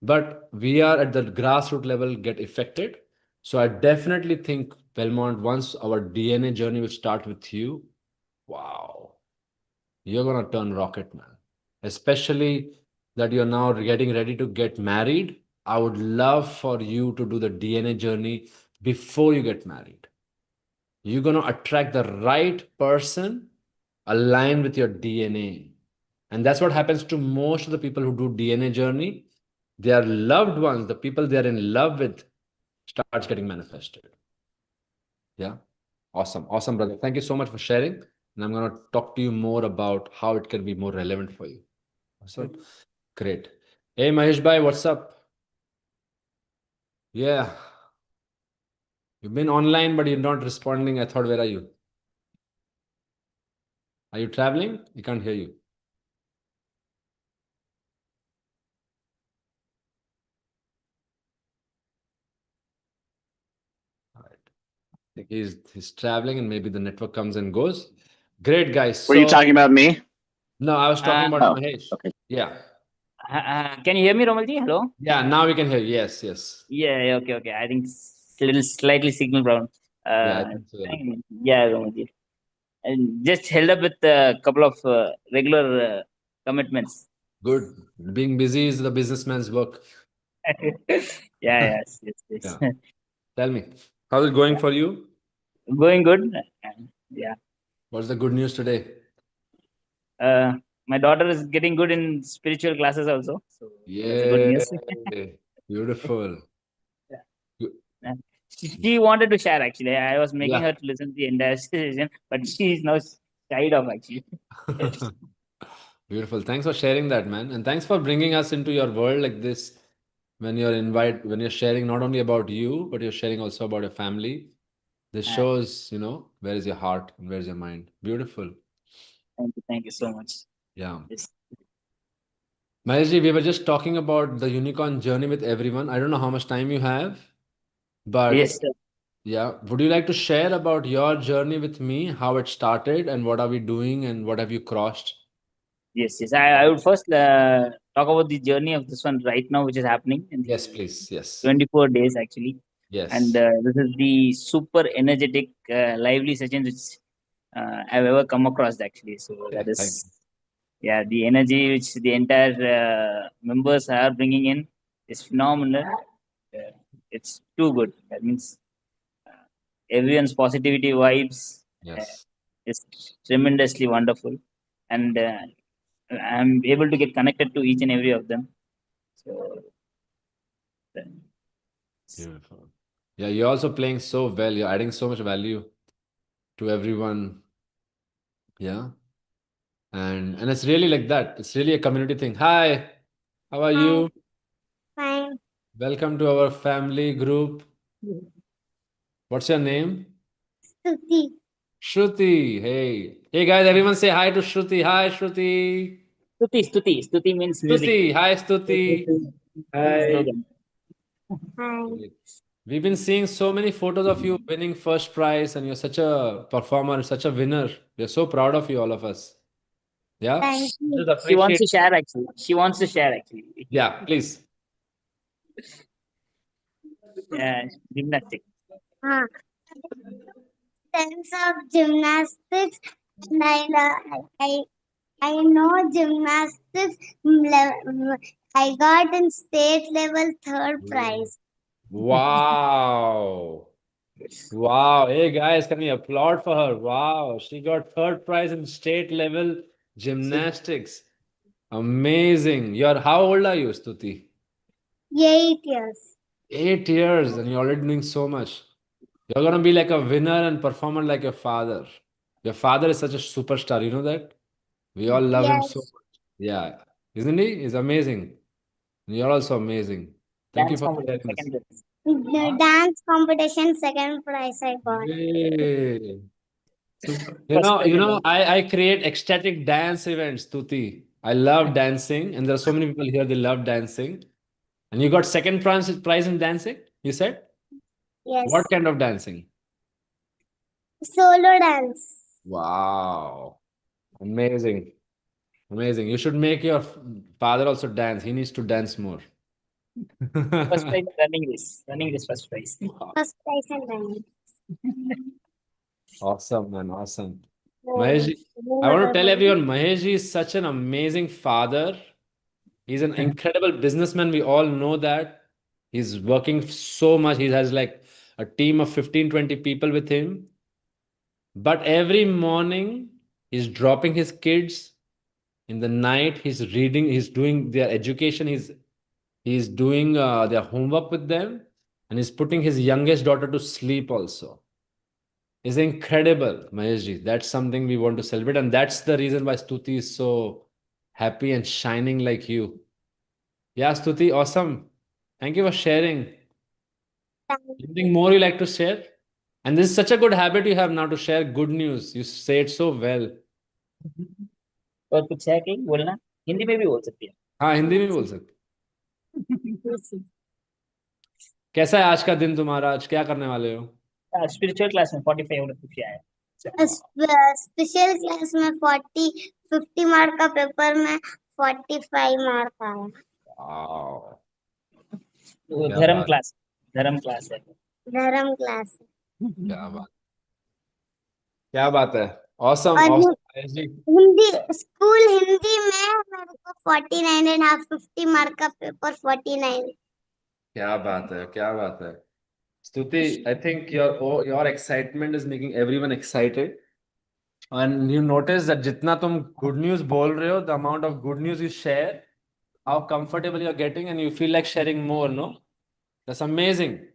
A: But we are at the grassroots level get affected. So I definitely think, Belmont, once our DNA journey will start with you, wow, you're gonna turn rocket, man. Especially that you're now getting ready to get married. I would love for you to do the DNA journey before you get married. You're gonna attract the right person aligned with your DNA. And that's what happens to most of the people who do DNA journey. Their loved ones, the people they're in love with, starts getting manifested. Yeah. Awesome. Awesome, brother. Thank you so much for sharing. And I'm going to talk to you more about how it can be more relevant for you. Awesome. Great. Hey, Mahesh Bhai, what's up? Yeah. You've been online, but you're not responding. I thought, where are you? Are you traveling? We can't hear you. All right. I think he's traveling and maybe the network comes and goes. Great, guys.
D: Were you talking about me?
A: No, I was talking about
D: Oh,
A: Mahesh.
D: okay.
A: Yeah.
G: Can you hear me, Romalji? Hello?
A: Yeah, now we can hear you. Yes, yes.
G: Yeah, okay. I think it's a little slightly signal problem.
A: Yeah, I think so.
G: Yeah, Romalji. And just held up with a couple of regular commitments.
A: Good. Being busy is the businessman's work.
G: Yes.
A: Yeah. Tell me, how's it going for you?
G: Going good. Yeah.
A: What's the good news today?
G: My daughter is getting good in spiritual classes also. So that's a good
A: Yeah.
G: news.
A: Beautiful.
G: She wanted to share actually. I was making
A: Yeah.
G: her to listen to the entire session, but she is now shied off actually.
A: Beautiful. Thanks for sharing that, man. And thanks for bringing us into your world like this when you're sharing not only about you, but you're sharing also about your family. This shows, where is your heart and where's your mind. Beautiful.
G: Thank you so much.
A: Yeah.
G: Yes.
A: Maheshji, we were just talking about the unicorn journey with everyone. I don't know how much time you have, but
G: Yes, sir.
A: yeah, would you like to share about your journey with me, how it started and what are we doing and what have you crossed?
G: Yes. I would first talk about the journey of this one right now, which is happening in
A: Yes, please. Yes.
G: 24 days actually.
A: Yes.
G: And this is the super energetic, lively sessions which I've ever come across actually. So that
A: Thank
G: is, yeah, the energy which the entire members are bringing in is phenomenal. It's too good. That means everyone's positivity vibes
A: Yes.
G: is tremendously wonderful, and I'm able to get connected to each and every of them. So,
A: Beautiful. Yeah, you're also playing so well. You're adding so much value to everyone. Yeah. And it's really like that. It's really a community thing. Hi, how are you?
H: Fine.
A: Welcome to our family group. What's your name?
H: Stuti.
A: Shruti. Hey. Hey guys, everyone say hi to Shruti. Hi, Shruti.
G: Stuti means music.
A: Stuti. Hi, Stuti.
F: Hi.
G: Slogan.
H: Hi.
A: We've been seeing so many photos of you winning first prize, and you're such a performer, such a winner. We're so proud of you, all of us. Yeah.
H: Thank you.
A: Just
G: She wants
A: appreciate.
G: to share actually. She wants to share actually.
A: Yeah, please.
G: Gymnastics.
H: Sense of gymnastics, and I know gymnastics. I got in state level third prize.
A: Wow. Wow. Hey guys, can we applaud for her? Wow. She got third prize in state level gymnastics. Amazing. How old are you, Stuti?
H: 8 years.
A: 8 years, and you're already doing so much. You're gonna be like a winner and performer like your father. Your father is such a superstar, you know that? We all love him so
H: Yes.
A: much. Yeah. Isn't he? He's amazing. You're also amazing. Thank you
G: Dance
A: for
G: competition,
A: sharing this.
G: second place.
H: The dance competition second prize I got.
A: Yay.
F: Super.
A: I create ecstatic dance events, Tuti. I love dancing, and there are so many people here, they love dancing. And you got second prize in dancing, you said?
H: Yes.
A: What kind of dancing?
H: Solo dance.
A: Wow. Amazing. Amazing. You should make your father also dance. He needs to dance more.
G: First prize in running race. Running race first prize.
H: First prize and dance.
A: Awesome, man. Awesome. Maheshji, I want to tell everyone, Maheshji is such an amazing father. He's an incredible businessman. We all know that. He's working so much. He has like a team of 15, 20 people with him. But every morning, he's dropping his kids. In the night, he's reading, he's doing their education, he's doing their homework with them, and he's putting his youngest daughter to sleep also. is incredible, Maheshji. That's something we want to celebrate, and that's the reason why Stuti is so happy and shining like you. Yeah, Stuti, awesome. Thank you for sharing. Anything more you like to share? And this is such a good habit you have now to share good news. You say it so well.
G: और कुछ है कि बोलना हिंदी में भी बोल सकती है
A: हाँ, हिंदी में बोल सकते. कैसा है आज का दिन तुम्हारा? आज क्या करने वाले हो?
G: स्पिरिचुअल क्लास में 45 रुपए आया
H: स्पेशल क्लास में 50 मार्क का पेपर में 45 मार्क आया.
A: Wow.
G: वो
A: क्या
G: धर्म
A: बात.
G: क्लास है
H: धर्म क्लास.
A: क्या बात. क्या बात है. Awesome,
H: और
A: awesome, Maheshji.
H: Hindi school Hindi में मेरे को 49 एंड हाफ 50 मार्क का पेपर 49.
A: क्या बात है. क्या बात है. Stuti, I think your excitement is making everyone excited. And you notice that जितना तुम good news बोल रहे हो, the amount of good news you share, how comfortable you're getting, and you feel like sharing more, no? That's amazing.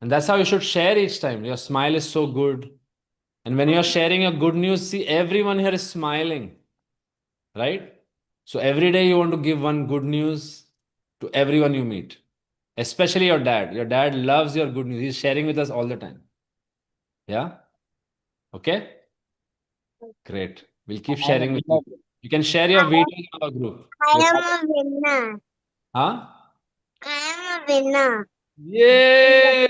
A: And that's how you should share each time. Your smile is so good. And when you're sharing your good news, see, everyone here is smiling, right? So every day you want to give one good news to everyone you meet, especially your dad. Your dad loves your good news. He's sharing with us all the time. Yeah? Okay? Great. We'll keep sharing with you. You can share your video in our group.
H: I am a winner.
A: Huh?
H: I am a winner.
A: Yay!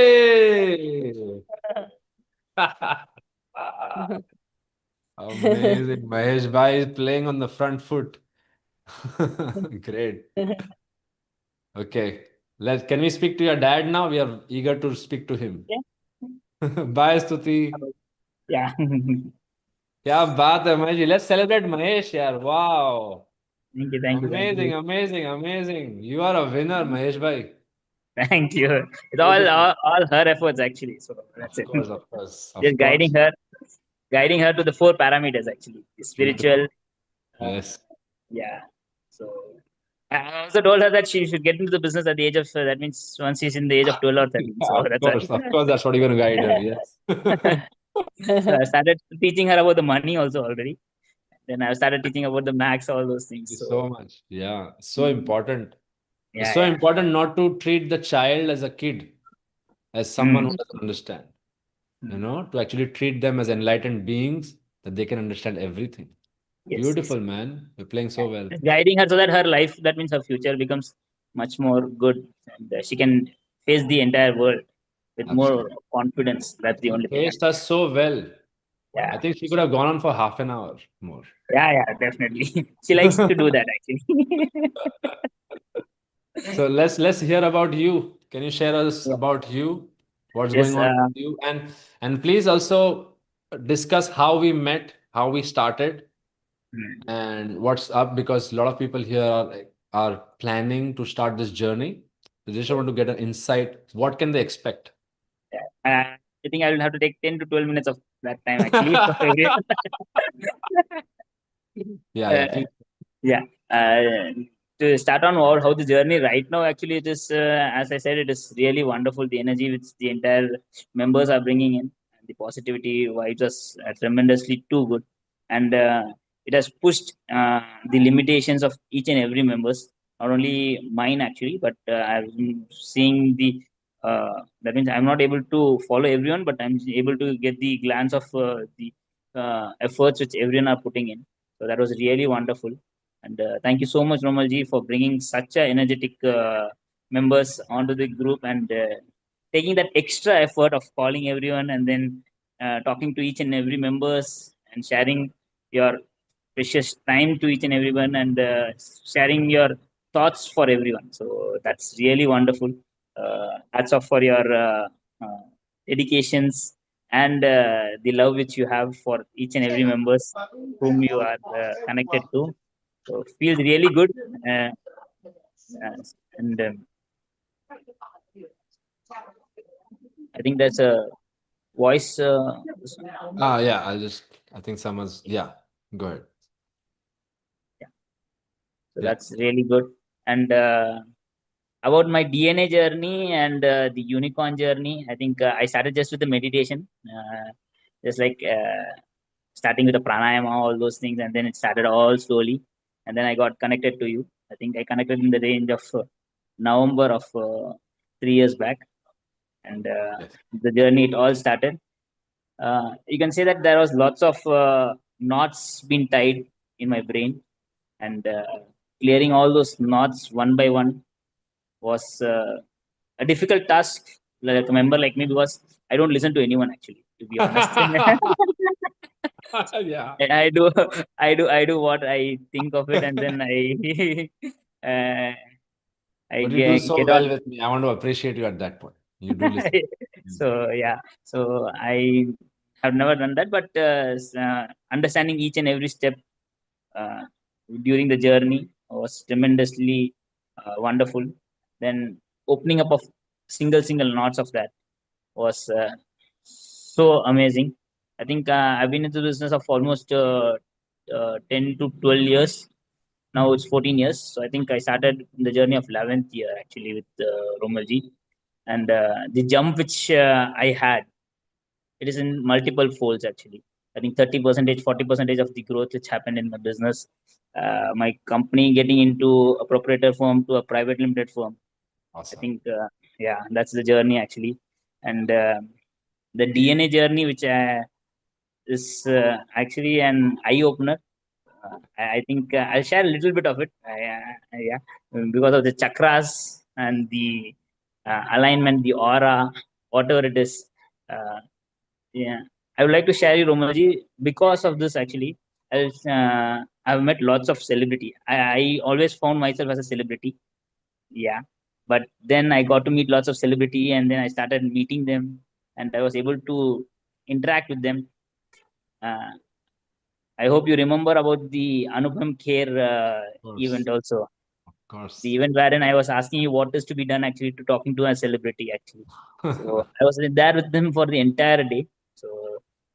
A: Amazing. Mahesh Bhai is playing on the front foot. Great. Okay. Can we speak to your dad now? We are eager to speak to him.
G: Yeah.
A: Bye, Stuti.
G: Yeah.
A: क्या बात है Mahesh ji. Let's celebrate Mahesh यार. Wow.
G: Thank you.
A: Amazing, amazing, amazing. You are a winner, Mahesh Bhai.
G: Thank you. It's all her efforts actually. So that's it.
A: Of course.
G: Just guiding her to the 4 parameters actually. Spiritual.
A: Yes.
G: Yeah. So I also told her that she should get into the business at the age of, that means once she's in the age of 12 or 13. So
A: Of course, that's what you're going to guide her. Yes.
G: So I started teaching her about the money also already. Then I started teaching about the max, all those things.
A: So much. Yeah. So important.
G: Yeah,
A: It's so
G: yeah.
A: important not to treat the child as a kid, as someone who doesn't understand. You know, to actually treat them as enlightened beings that they can understand everything.
G: Yes,
A: Beautiful, man. You're playing so well.
G: Guiding her so that her life, that means her future, becomes much more good, and she can face the entire world with more confidence. That's the only thing.
A: Faced us so well.
G: Yeah.
A: I think she could have gone on for half an hour more.
G: Yeah, definitely. She likes to do that actually.
A: So let's hear about you. Can you share us about you? What's going on with you? And please also discuss how we met, how we started, and what's up, because a lot of people here are planning to start this journey. So just want to get an insight. What can they expect?
G: I think I will have to take 10 to 12 minutes of that time actually. To start on how the journey right now, actually it is, as I said, it is really wonderful. The energy which the entire members are bringing in, and the positivity vibes us tremendously too good. And it has pushed the limitations of each and every members, not only mine actually, but I've been seeing the that means I'm not able to follow everyone, but I'm able to get the glance of the efforts which everyone are putting in. So that was really wonderful. And thank you so much, Romalji, for bringing such a energetic members onto the group, and taking that extra effort of calling everyone and then talking to each and every members and sharing your precious time to each and everyone, and sharing your thoughts for everyone. So that's really wonderful. Hats off for your dedications and the love which you have for each and every members whom you are connected to. So it feels really good. And I think that's a voice.
A: Yeah, I think someone's, yeah, go ahead.
G: Yeah. So that's really good. And about my DNA journey and the unicorn journey, I think I started just with the meditation. just like starting with the pranayama, all those things, and then it started all slowly, and then I got connected to you. I think I connected in the range of November of 3 years back, and
A: Yes.
G: the journey it all started. You can say that there was lots of knots being tied in my brain, and clearing all those knots one by one was a difficult task. Like a member like me, because I don't listen to anyone actually, to be honest.
A: Yeah.
G: I do what I think of it, and then uh, I
A: But you do so
G: get
A: well
G: on.
A: with me. I want to appreciate you at that point. You do listen.
G: So yeah, so I have never done that, but understanding each and every step uh, during the journey was tremendously wonderful. Then opening up of single knots of that was so amazing. I think I've been into the business of almost 10 to 12 years. Now it's 14 years. So I think I started the journey of 11th year actually with Romalji. And the jump which I had, it is in multiple folds actually. I think 30%, 40% of the growth which happened in my business, my company getting into a proprietor firm to a private limited firm. I
A: Awesome.
G: think, yeah, that's the journey actually. And the DNA journey, which is actually an eye opener. I think I'll share a little bit of it. Yeah, because of the chakras and the alignment, the aura, whatever it is. Uh, yeah, I would like to share you, Romaji. Because of this, actually, I've met lots of celebrity. I always found myself as a celebrity. Yeah, but then I got to meet lots of celebrity, and then I started meeting them, and I was able to interact with them. Uh, I hope you remember about the Anupam Kher
A: Of course.
G: event also.
A: Of course.
G: The event wherein I was asking you what is to be done actually to talking to a celebrity actually. So I was there with them for the entire day. So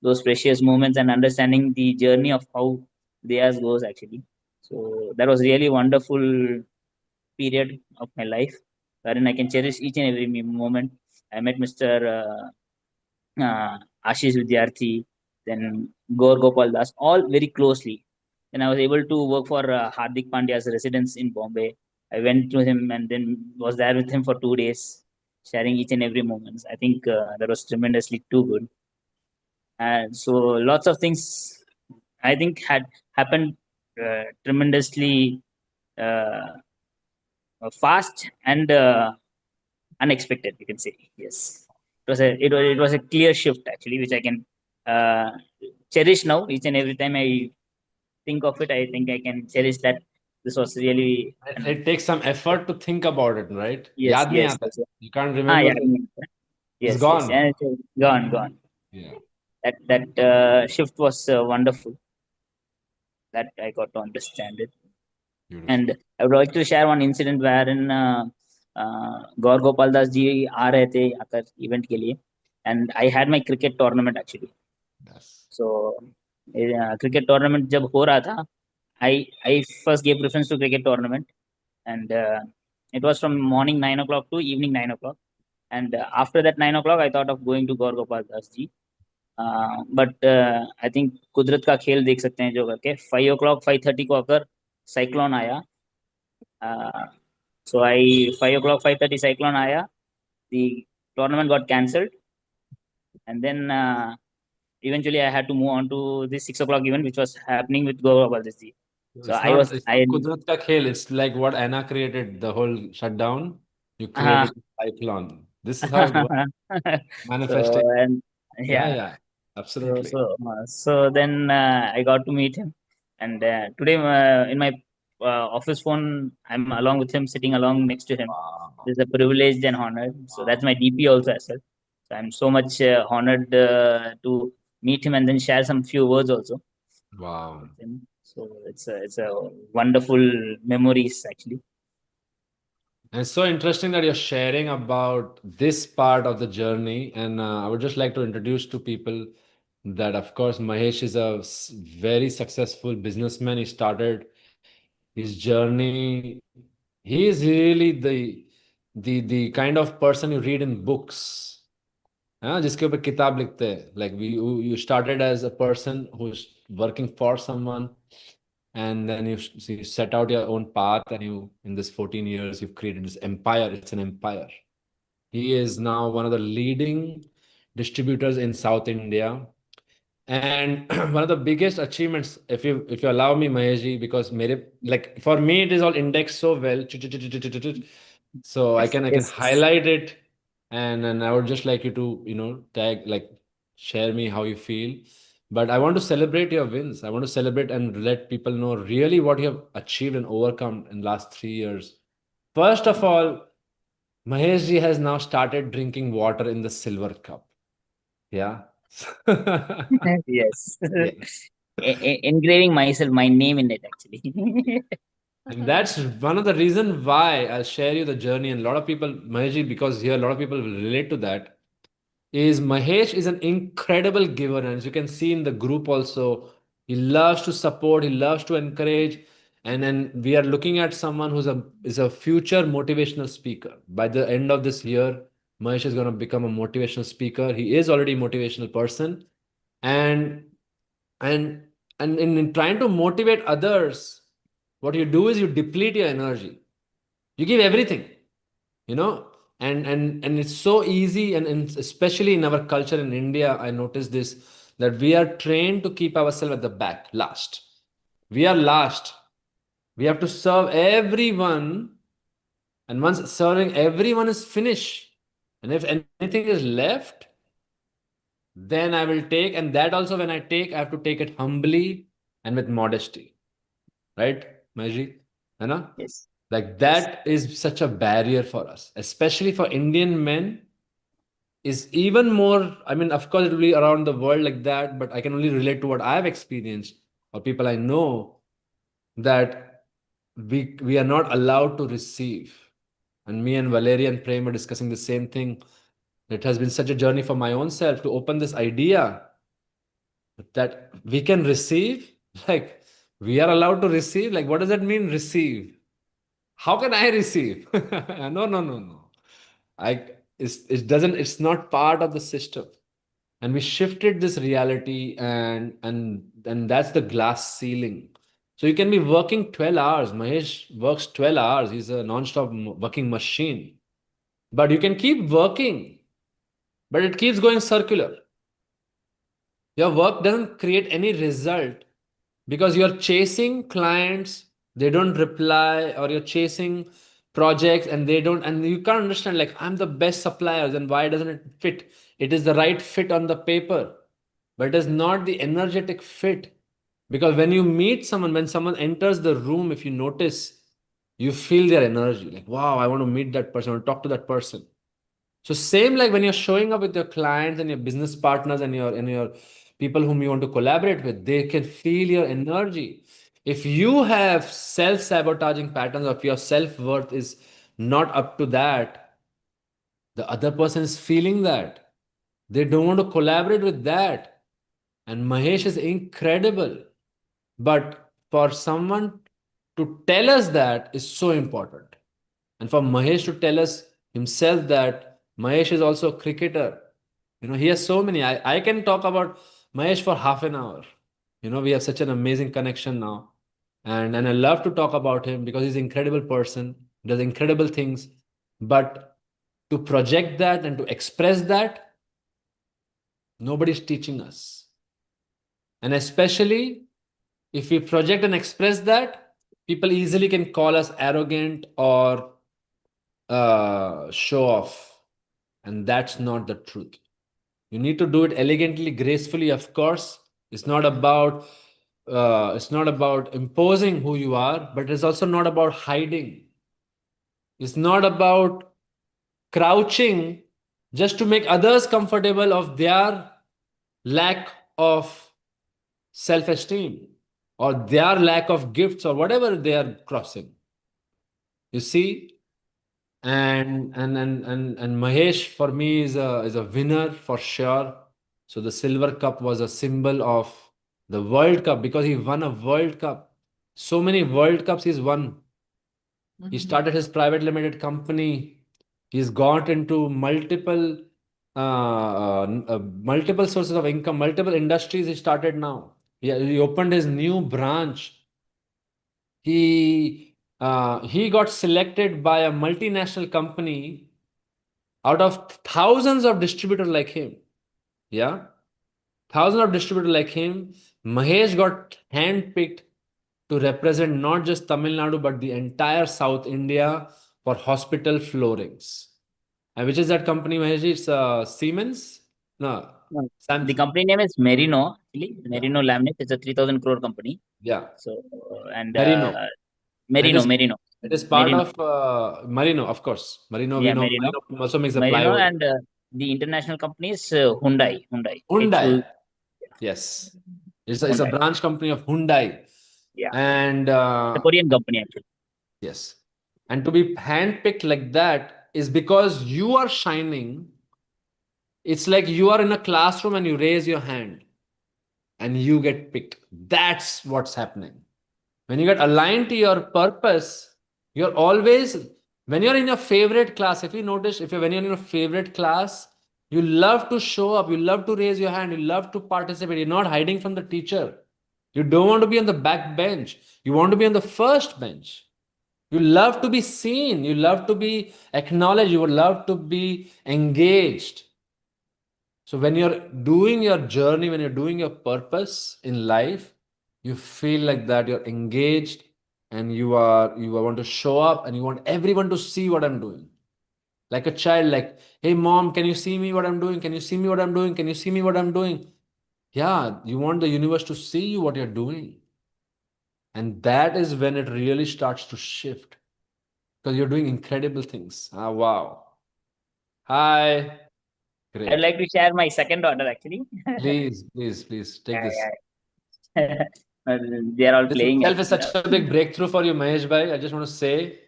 G: those precious moments and understanding the journey of how theirs goes actually. So that was really wonderful period of my life wherein I can cherish each and every moment. I met Mr. Ashish Vidyarthi, then Gaur Gopal Das, all very closely. Then I was able to work for Hardik Pandya's residence in Bombay. I went to him and then was there with him for 2 days, sharing each and every moment. I think that was tremendously too good. And so lots of things I think had happened tremendously uh, fast and unexpected, you can say. Yes, it was a clear shift actually, which I can uh, cherish now. Each and every time I think of it, I think I can cherish that. This was really
A: It takes some effort to think about it, right?
G: yes,
A: Yaad nahi
G: yes,
A: aata.
G: yes.
A: You can't
G: Ah,
A: remember.
G: yeah,
A: It's
G: yes,
A: gone.
G: yes, and it's gone.
A: Yeah.
G: That shift was wonderful. That I got to understand it.
A: Beautiful.
G: And I would like to share one incident wherein Gaur Gopal Das ji aa rahe the आकर event के लिए, and I had my cricket tournament actually.
A: Yes.
G: So cricket tournament जब हो रहा था, I first gave preference to cricket tournament, and it was from morning 9 o'clock to evening 9 o'clock. And after that 9 o'clock, I thought of going to Gaur Gopal Das ji. But I think कुदरत का खेल देख सकते हैं जो करके 5 o'clock 5:30 को आकर साइक्लोन आया. So I 5 o'clock 5:30 cyclone आया. The tournament got cancelled, and then eventually I had to move on to the 6 o'clock event, which was happening with Gaurav Baldesi. So
A: It's not Kudrat ka khel. It's like what Anna created, the whole shutdown. You created a cyclone. This is how it works. Manifesting.
G: So, and
A: Yeah,
G: yeah.
A: absolutely.
G: So then I got to meet him, and today in my office phone, I'm along with him, sitting along next to him.
A: Wow.
G: It's a privilege and honor. So that's my DP also as well. So I'm so much honored to meet him and then share some few words also
A: Wow.
G: with him. So it's a wonderful memories actually.
A: And it's so interesting that you're sharing about this part of the journey. And I would just like to introduce to people that, of course, Mahesh is a very successful businessman. He started his journey. He is really the kind of person you read in books. हाँ, जिसके ऊपर किताब लिखते हैं. Like you started as a person who's working for someone, and then you set out your own path, and you in this 14 years you've created this empire. It's an empire. He is now one of the leading distributors in South India. And one of the biggest achievements, if you allow me, Maheshji, because like for me it is all indexed so well, so I can
G: Yes.
A: highlight it, and I would just like you to tag, like, share me how you feel. But I want to celebrate your wins. I want to celebrate and let people know really what you have achieved and overcome in last 3 years. First of all, Maheshji has now started drinking water in the silver cup. Yeah.
G: Yes.
A: Yeah.
G: Engraving myself, my name in it actually.
A: And that's one of the reasons why I'll share you the journey. And a lot of people, Maheshji, because here a lot of people will relate to that, is Mahesh is an incredible giver. And as you can see in the group also, he loves to support, he loves to encourage. And then we are looking at someone is a future motivational speaker. By the end of this year, Mahesh is going to become a motivational speaker. He is already a motivational person. And and in trying to motivate others, what you do is you deplete your energy. You give everything, you know, and it's so easy, and especially in our culture in India, I noticed this, that we are trained to keep ourselves at the back, last. We are last. We have to serve everyone, and once serving everyone is finished, and if anything is left, then I will take, and that also when I take, I have to take it humbly and with modesty. Right, Maji? Hai na?
G: Yes.
A: Like
G: Yes.
A: that is such a barrier for us, especially for Indian men, is even more. I mean, of course, it will be around the world like that, but I can only relate to what I've experienced or people I know, that we are not allowed to receive. And me and Valeria and Prem are discussing the same thing. It has been such a journey for my own self to open this idea that we can receive. Like, we are allowed to receive. Like, what does that mean, receive? How can I receive? No, no, no, no. It's not part of the system. And we shifted this reality, and that's the glass ceiling. So you can be working 12 hours. Mahesh works 12 hours. He's a non-stop working machine. But you can keep working, but it keeps going circular. Your work doesn't create any result because you're chasing clients, they don't reply, or you're chasing projects and they don't, and you can't understand, like, I'm the best supplier, then why doesn't it fit? It is the right fit on the paper, but it is not the energetic fit. Because when you meet someone, when someone enters the room, if you notice, you feel their energy, like, wow, I want to meet that person, I want to talk to that person. So same like when you're showing up with your clients and your business partners and your people whom you want to collaborate with, they can feel your energy. If you have self-sabotaging patterns, or if your self-worth is not up to that, the other person is feeling that. They don't want to collaborate with that. And Mahesh is incredible. But for someone to tell us that is so important. And for Mahesh to tell us himself that Mahesh is also a cricketer. He has so many. I can talk about Mahesh for half an hour. We have such an amazing connection now. And I love to talk about him because he's an incredible person, does incredible things. But to project that and to express that, nobody's teaching us. And especially if we project and express that, people easily can call us arrogant or show off. And that's not the truth. You need to do it elegantly, gracefully, of course. It's not about imposing who you are, but it's also not about hiding. It's not about crouching just to make others comfortable of their lack of self-esteem or their lack of gifts or whatever they are crossing. You see? And Mahesh for me is a winner for sure. So the silver cup was a symbol of the World Cup because he won a World Cup. So many World Cups he's won. He started his private limited company. He's got into multiple multiple sources of income, multiple industries he started now. He opened his new branch. He got selected by a multinational company out of thousands of distributors like him. Yeah. Thousands of distributors like him. Mahesh got handpicked to represent not just Tamil Nadu, but the entire South India for hospital floorings. And which is that company, Mahesh? It's Siemens? No.
G: No,
A: Sam.
G: the company name is Merino, actually. Merino Laminate. It's a 3,000 crore company.
A: Yeah.
G: So, and
A: Merino.
G: Merino,
A: It is-
G: Merino.
A: It is part
G: Merino.
A: of Marino, of course. Marino, we
G: Yeah,
A: know.
G: Merino.
A: Marino also makes the
G: Merino,
A: plywood.
G: and the international company is Hyundai.
A: Hyundai. Yes. It's a
G: Hyundai.
A: branch company of Hyundai.
G: Yeah.
A: And
G: The Korean company, actually.
A: yes. And to be handpicked like that is because you are shining. It's like you are in a classroom and you raise your hand and you get picked. That's what's happening. When you get aligned to your purpose, you're always, when you're in your favorite class, if you notice, when you're in your favorite class, you love to show up, you love to raise your hand, you love to participate. You're not hiding from the teacher. You don't want to be on the back bench. You want to be on the first bench. You love to be seen. You love to be acknowledged. You would love to be engaged. So when you're doing your journey, when you're doing your purpose in life, you feel like that you're engaged and you want to show up and you want everyone to see what I'm doing. Like a child, like, hey mom, can you see me what I'm doing? Can you see me what I'm doing? Can you see me what I'm doing? Yeah, you want the universe to see you what you're doing. And that is when it really starts to shift because you're doing incredible things. Ah, wow. Hi. Great.
G: I'd like to share my second daughter, actually.
A: Please take this.
G: Yeah. They are all
A: This
G: playing.
A: itself is such a big breakthrough for you, Mahesh bhai. I just want to say,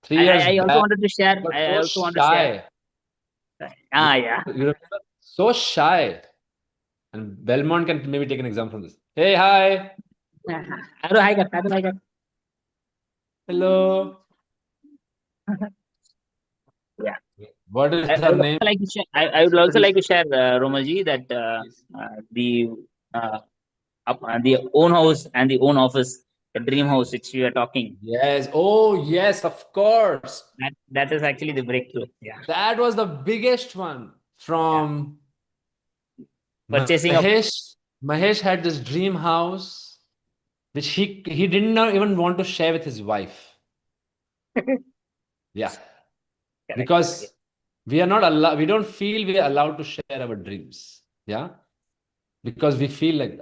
A: 3 years
G: I also
A: back,
G: wanted to share.
A: you
G: I
A: were
G: also
A: so
G: want to share.
A: shy.
G: Yeah.
A: You remember? So shy. And Belmont can maybe take an example from this. Hey, hi.
G: Hello, hi, guys.
A: Hello.
G: Yeah.
A: What is
G: I
A: her
G: would
A: name?
G: also like to share. I would also like to share, Romalji, that the own house and the own office, the dream house which we are talking.
A: Yes. Oh, yes, of course.
G: That is actually the breakthrough. Yeah.
A: That was the biggest one from
G: Purchasing of.
A: Mahesh had this dream house, which he did not even want to share with his wife. Yeah.
G: Correct.
A: Because we are not allowed, we don't feel we are allowed to share our dreams. Yeah. Because we feel like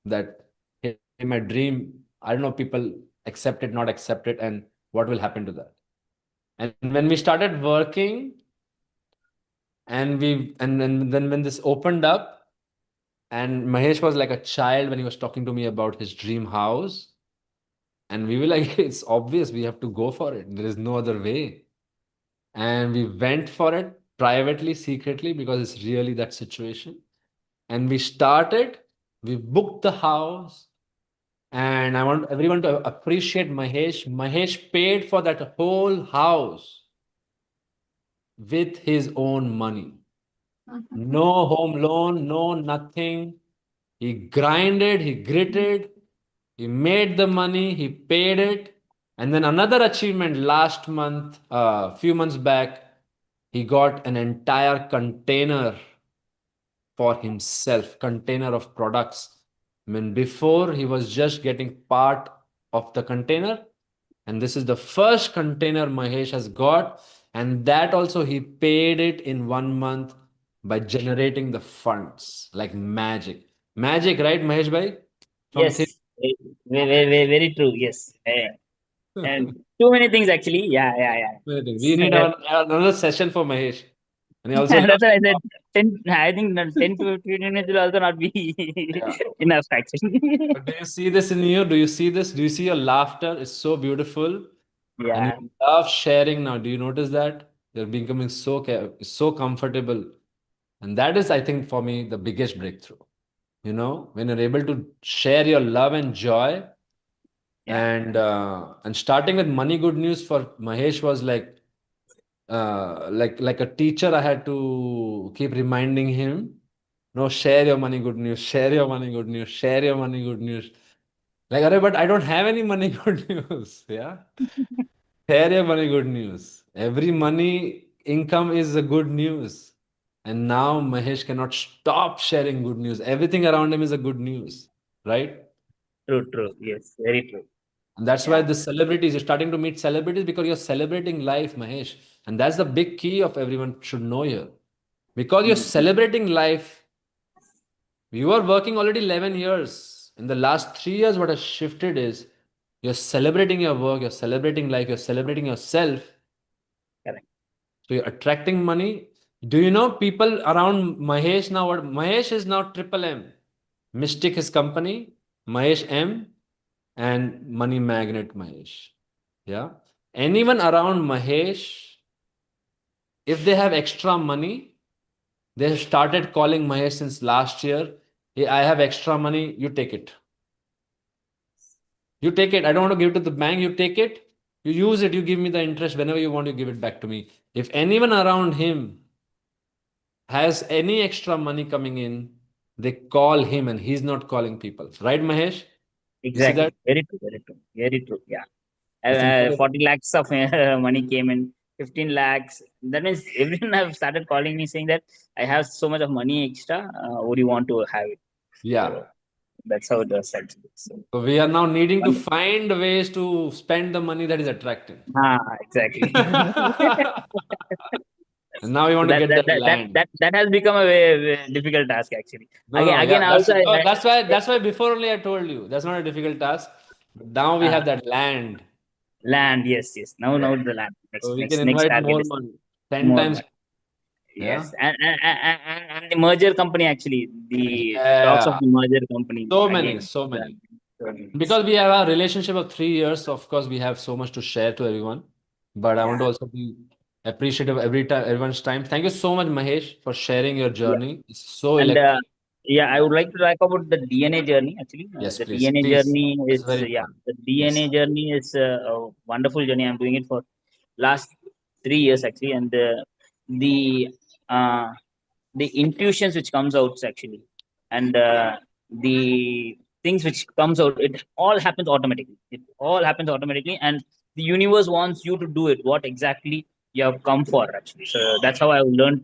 A: that hey, in my dream, I don't know, people accept it, not accept it, and what will happen to that. And when we started working, and then when this opened up, and Mahesh was like a child when he was talking to me about his dream house. And we were like, it's obvious we have to go for it. There is no other way. And we went for it privately, secretly, because it's really that situation. And we booked the house. And I want everyone to appreciate Mahesh. Mahesh paid for that whole house with his own money. No home loan, no nothing. He grinded, he gritted, he made the money, he paid it. And then another achievement last month, few months back, he got an entire container for himself, container of products. I mean, before he was just getting part of the container. And this is the first container Mahesh has got. And that also he paid it in 1 month by generating the funds like magic. Magic, right, Mahesh bhai?
G: Yes, very true. Yes. And too many things, actually. Yeah.
A: We need another session for Mahesh. And he also
G: That's why I said 10. I think 10 to 15 minutes will also not be enough, actually.
A: But do you see this in you? Do you see this? Do you see your laughter? It's so beautiful.
G: Yeah.
A: And you love sharing now. Do you notice that? You're becoming so comfortable. And that is, I think, for me, the biggest breakthrough. You know, when you're able to share your love and joy.
G: Yeah.
A: And starting with Money Good News for Mahesh was like like a teacher, I had to keep reminding him, no, share your money, good news, share your money, good news, share your money, good news. Like, "Arey, but I don't have any money, good news." Yeah. Share your money, good news. Every money income is a good news. And now Mahesh cannot stop sharing good news. Everything around him is a good news, right?
G: True, true. Yes, very true.
A: And that's why
G: Yeah.
A: the celebrities, you're starting to meet celebrities because you're celebrating life, Mahesh. And that's the big key of everyone should know here. Because you're celebrating life, you are working already 11 years. In the last 3 years, what has shifted is you're celebrating your work, you're celebrating life, you're celebrating yourself.
G: Correct.
A: So you're attracting money. Do you know people around Mahesh now? What Mahesh is now Triple M. Mystic his company, Mahesh M, and Money Magnet Mahesh. Yeah. Anyone around Mahesh, if they have extra money, they have started calling Mahesh since last year. Hey, I have extra money, you take it. You take it. I don't want to give it to the bank. You take it. You use it. You give me the interest whenever you want. You give it back to me. If anyone around him has any extra money coming in, they call him and he's not calling people. Right, Mahesh? You see that?
G: Exactly. Very true. Very true. Very true. Yeah.
A: That's incredible.
G: 40 lakhs of money came in, 15 lakhs. That means everyone have started calling me saying that I have so much of money extra. Would you want to have it?
A: Yeah.
G: So that's how it was actually. So,
A: So we are now needing to find ways to spend the money that is attractive.
G: exactly.
A: And now we
G: So
A: want to get that land.
G: that has become a very difficult task actually.
A: No, no,
G: Again,
A: yeah,
G: also
A: that's why before only I told you that's not a difficult task. But now we have that land.
G: land. Yes, yes. Now the land.
A: So we can
G: Next
A: invite
G: target
A: more
G: is
A: money. 10
G: more
A: times.
G: money.
A: Yeah.
G: Yes, and the merger company actually, the talks of
A: Yeah.
G: the merger company
A: So
G: again.
A: many, so many.
G: So many.
A: Because we have a relationship of 3 years, of course, we have so much to share to everyone. But I want to also be appreciative of everyone's time. Thank you so much, Mahesh, for sharing your
G: Yeah.
A: journey. It's so
G: And
A: electric.
G: yeah, I would like to talk about the DNA journey actually.
A: Yes,
G: The
A: please.
G: DNA
A: Please.
G: journey
A: That's
G: is
A: very
G: yeah,
A: important.
G: the DNA
A: Yes.
G: journey is a wonderful journey. I'm doing it for last 3 years actually, and uh, the intuitions which comes out actually, and the things which comes out, it all happens automatically. It all happens automatically, and the universe wants you to do it. What exactly you have come for actually. So that's how I learned.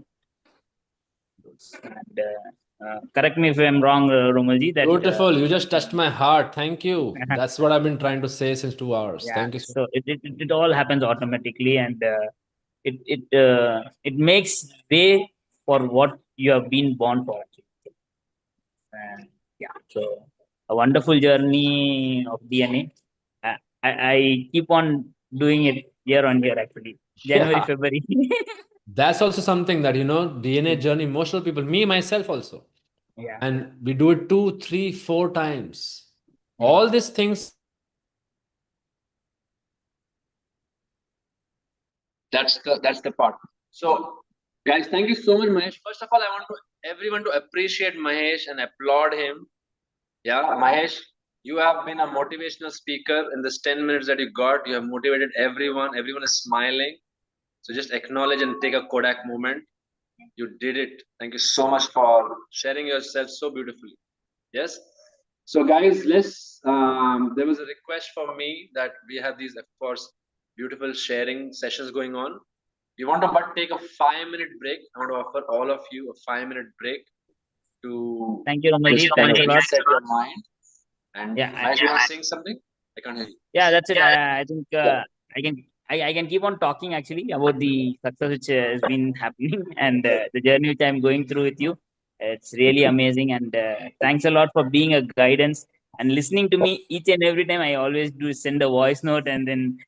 G: And correct me if I'm wrong, Romalji. That
A: Beautiful. You just touched my heart. Thank you. That's what I've been trying to say since 2 hours.
G: yeah.
A: Thank you so
G: So it all happens automatically, and it makes way for what you have been born for actually. And yeah, so a wonderful journey of DNA. I keep on doing it year on year actually. January,
A: Yeah.
G: February.
A: That's also something that, DNA journey, most of the people, me, myself also.
G: Yeah.
A: And we do it 2, 3, 4 times. All these things. That's the part. So, guys, thank you so much, Mahesh. First of all, I want everyone to appreciate Mahesh and applaud him. Yeah, Mahesh, you have been a motivational speaker in this 10 minutes that you got. You have motivated everyone. Everyone is smiling. So just acknowledge and take a Kodak moment. You did it. Thank you so much for sharing yourself so beautifully. Yes. So, guys, there was a request from me that we have these, of course, beautiful sharing sessions going on. We want to but take a 5-minute break. I want to offer all of you a 5-minute break to
G: Thank you, Ramalji.
A: just kind
G: Thanks
A: of
G: a lot.
A: reset your mind. And
G: Yeah,
A: Mahesh, you want to saying something? I can't hear you.
G: yeah, that's it. I think I can keep on talking actually about the success which has been happening and the journey which I'm going through with you. It's really amazing, and thanks a lot for being a guidance and listening to me each and every time. I always do send a voice note and then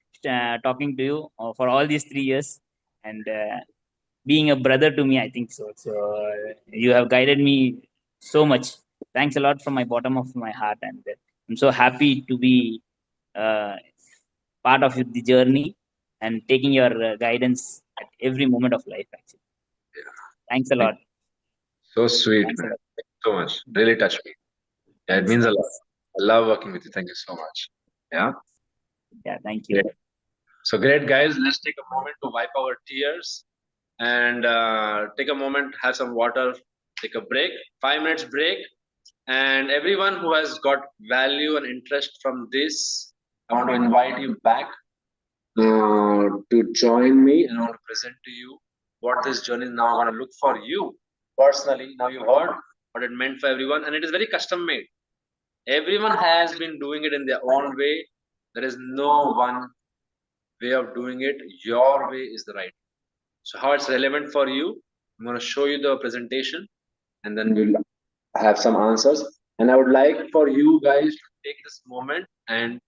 G: talking to you for all these 3 years, and being a brother to me. I think so. So you have guided me so much. Thanks a lot from my bottom of my heart, and I'm so happy to be uh, part of the journey and taking your guidance at every moment of life. Actually, thanks a lot.
A: So sweet,
G: Thanks a
A: man.
G: lot.
A: Thank you so much. Really touched me. Yeah, it means a lot. I love working with you. Thank you so much. Yeah.
G: Yeah, thank you.
A: So great, guys. Let's take a moment to wipe our tears and take a moment, have some water, take a break, 5 minutes break. And everyone who has got value and interest from this, I want to invite you back to join me, and I want to present to you what this journey is now going to look for you personally. Now you heard what it meant for everyone, and it is very custom made. Everyone has been doing it in their own way. There is no one way of doing it. Your way is the right. So how it's relevant for you, I'm going to show you the presentation, and then we'll have some answers. And I would like for you guys to take this moment and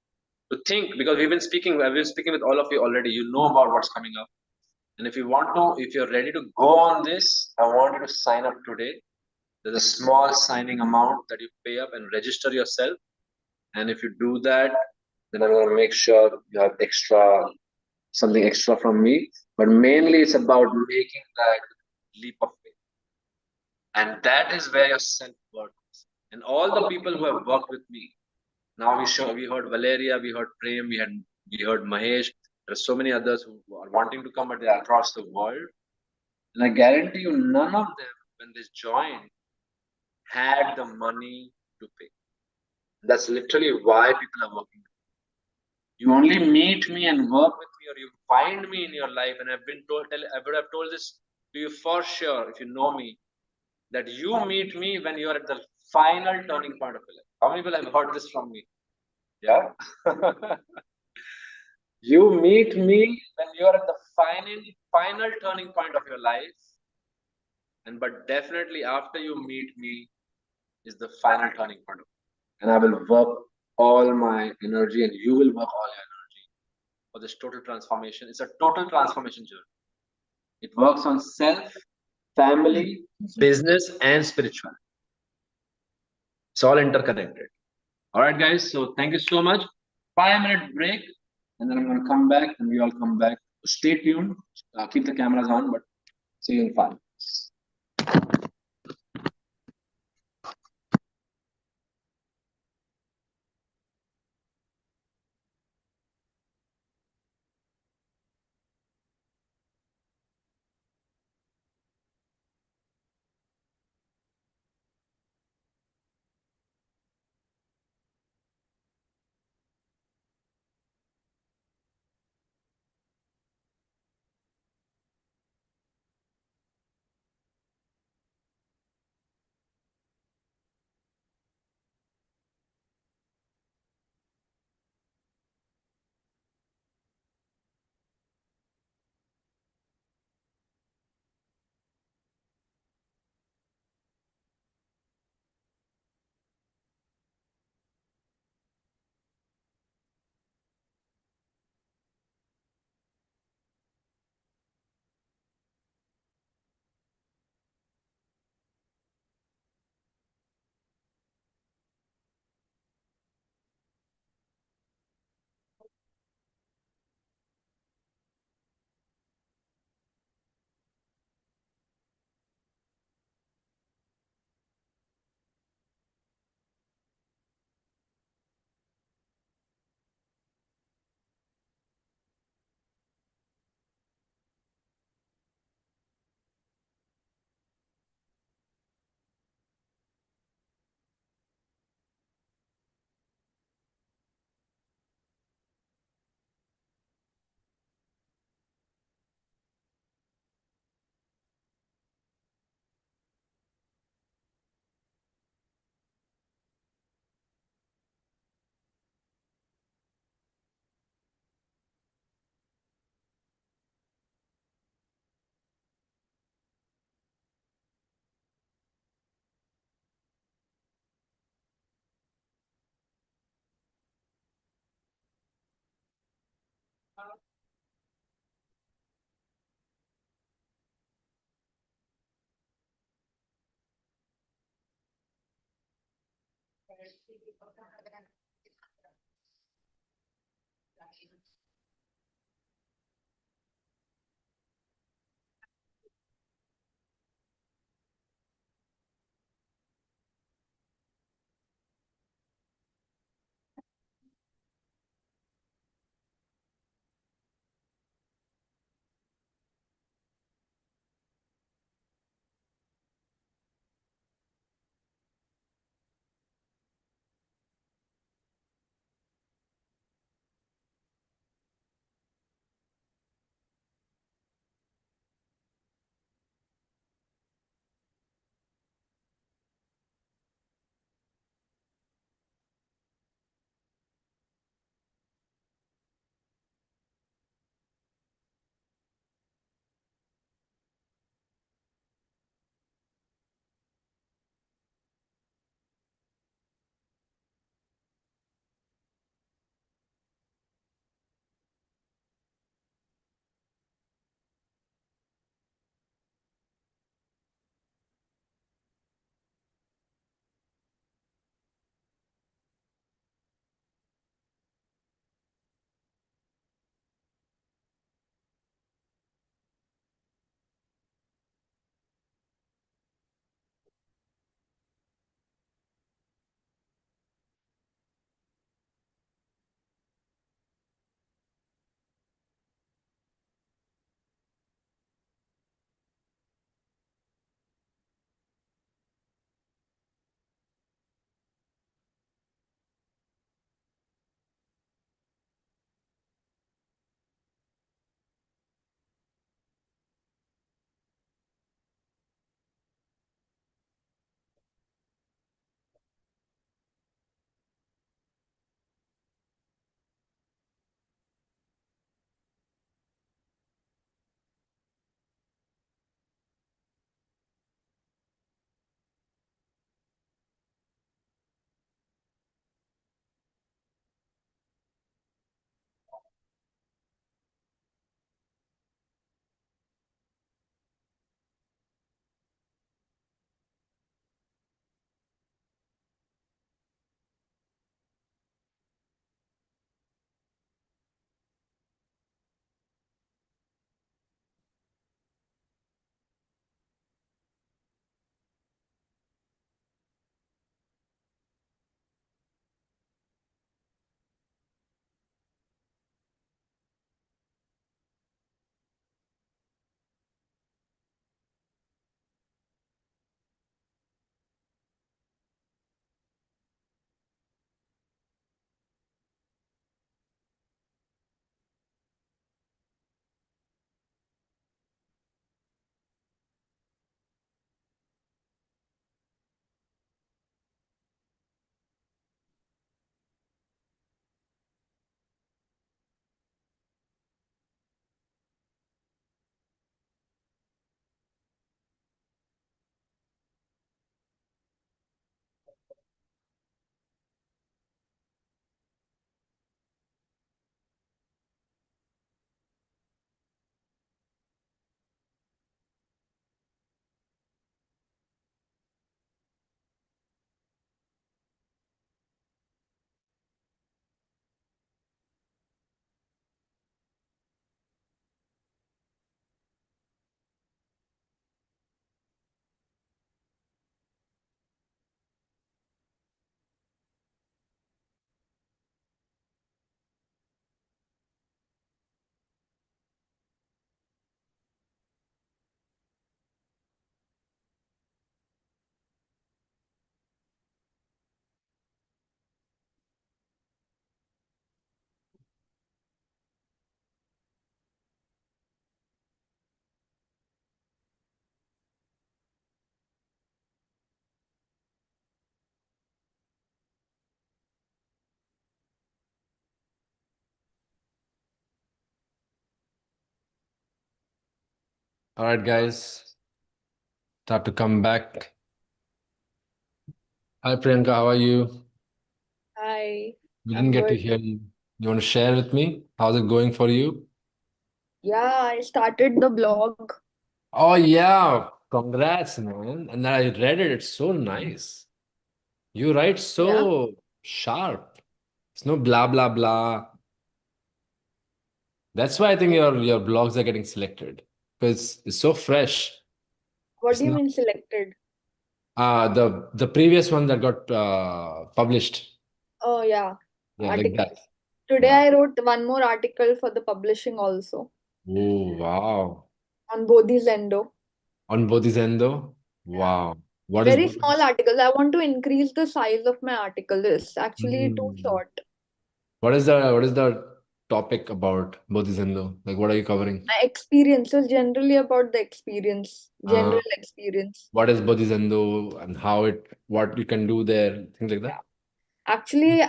A: to think, because I've been speaking with all of you already. You know about what's coming up. And if you're ready to go on this, I want you to sign up today. There's a small signing amount that you pay up and register yourself. And if you do that, then I'm going to make sure you have something extra from me. But mainly it's about making that leap of faith. And that is where your self-worth is. And all the people who have worked with me, now we heard Valeria, we heard Prem, we heard Mahesh. There are so many others who are wanting to come, but they're across the world. And I guarantee you, none of them, when they joined, had the money to pay. That's literally why people are working. You only meet me and work with me, or you find me in your life. And I would have told this to you for sure, if you know me, that you meet me when you are at the final turning point of your life. How many people have heard this from me? Yeah. You meet me when you are at the final turning point of your life. But definitely after you meet me is the final turning point. And I will work all my energy, and you will work all your energy for this total transformation. It's a total transformation journey. It works on self, family, business, and spiritual. It's all interconnected. All right, guys. So thank you so much. 5 minute break, and then I'm going to come back, and we all come back. Stay tuned. Keep the cameras on, but see you in 5. All right, guys, start to come back. Hi, Priyanka, how are you?
I: Hi,
A: We
I: I'm
A: didn't get to
I: good.
A: hear you. You want to share with me? How's it going for you?
I: Yeah, I started the blog.
A: Oh, yeah. Congrats, man. And I read it. It's so nice. You write
I: Yeah.
A: so sharp. It's no blah, blah, blah. That's why I think your blogs are getting selected because it's so fresh.
I: What
A: It's
I: do you
A: not
I: mean selected?
A: the previous one that got published.
I: Oh, yeah,
A: Yeah, like that.
I: articles. Today
A: Yeah.
I: I wrote one more article for the publishing also
A: Oh, wow.
I: on Bodhizendo.
A: On Bodhizendo? Wow. What is
I: Very small articles. I want to increase the size of my article. It's actually too
A: Hmm.
I: short.
A: What is the topic about Bodhizendo? Like what are you covering?
I: My experiences generally about the experience, general
A: Uh,
I: experience.
A: what is Bodhizendo and what you can do there, things like
I: Yeah.
A: that?
I: Actually,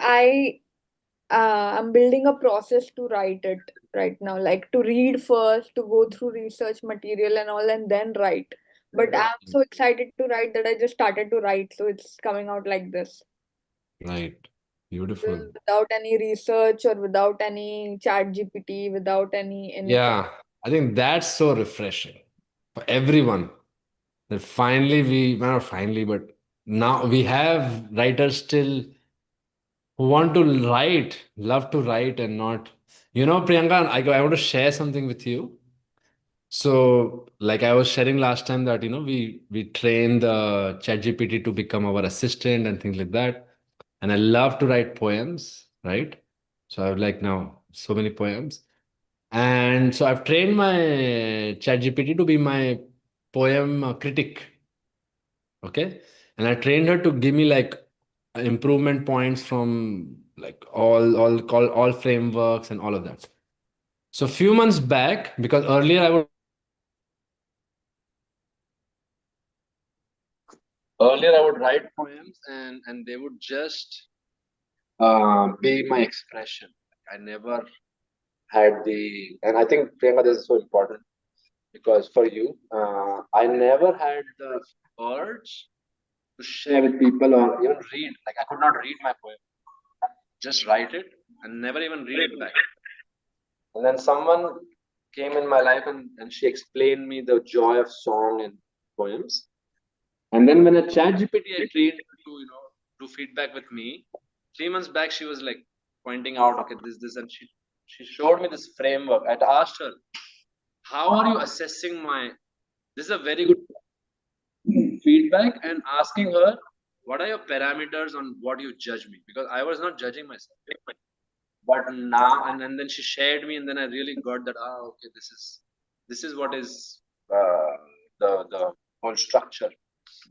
I: I'm building a process to write it right now, like to read first, to go through research material and all, and then write. But I'm so excited to write that I just started to write, so it's coming out like this.
A: Right. Beautiful.
I: Without any research or without any chat GPT, without anything.
A: Yeah, I think that's so refreshing for everyone. That finally well, not finally, but now we have writers still who want to write, love to write and not. Priyanka, I want to share something with you. So, like I was sharing last time that we train the ChatGPT to become our assistant and things like that. And I love to write poems, right? So I have like now so many poems. And so I've trained my ChatGPT to be my poem critic. Okay. And I trained her to give me like improvement points from like all frameworks and all of that. So a few months back, because earlier I would write poems and they would just be my expression. I never had and I think Priyanka, this is so important because for you, I never had the urge to share with people or even read. Like I could not read my poem, just write it and never even read it back. And then someone came in my life and she explained me the joy of song and poems. And then when a chat GPT I trained to, do feedback with me, 3 months back she was like pointing out, okay, this, and she showed me this framework. I'd asked her, how are you assessing this is a very good feedback and asking her, what are your parameters on what you judge me? Because I was not judging myself. But now and then she shared me and then I really got that, okay, this is what is the whole structure.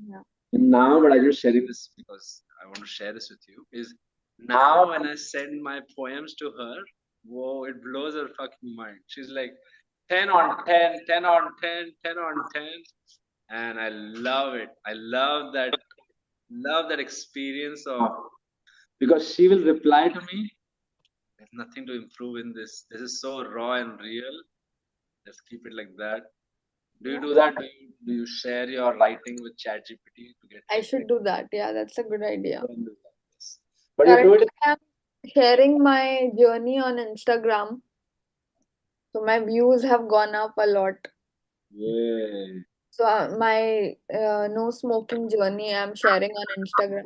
I: Yeah.
A: Now, but I just sharing this because I want to share this with you. Is now when I send my poems to her, whoa, it blows her fucking mind. She's like 10 on 10, 10 on 10, 10 on 10. And I love it. I love that experience of because she will reply to me. There's nothing to improve in this. This is so raw and real. Let's keep it like that. Do you do that? Do you share your writing with ChatGPT to get
I: I should do that. Yeah, that's a good idea.
A: But you do
I: Currently,
A: it.
I: I'm sharing my journey on Instagram. So my views have gone up a lot.
A: Yeah.
I: So my no smoking journey I'm sharing on Instagram.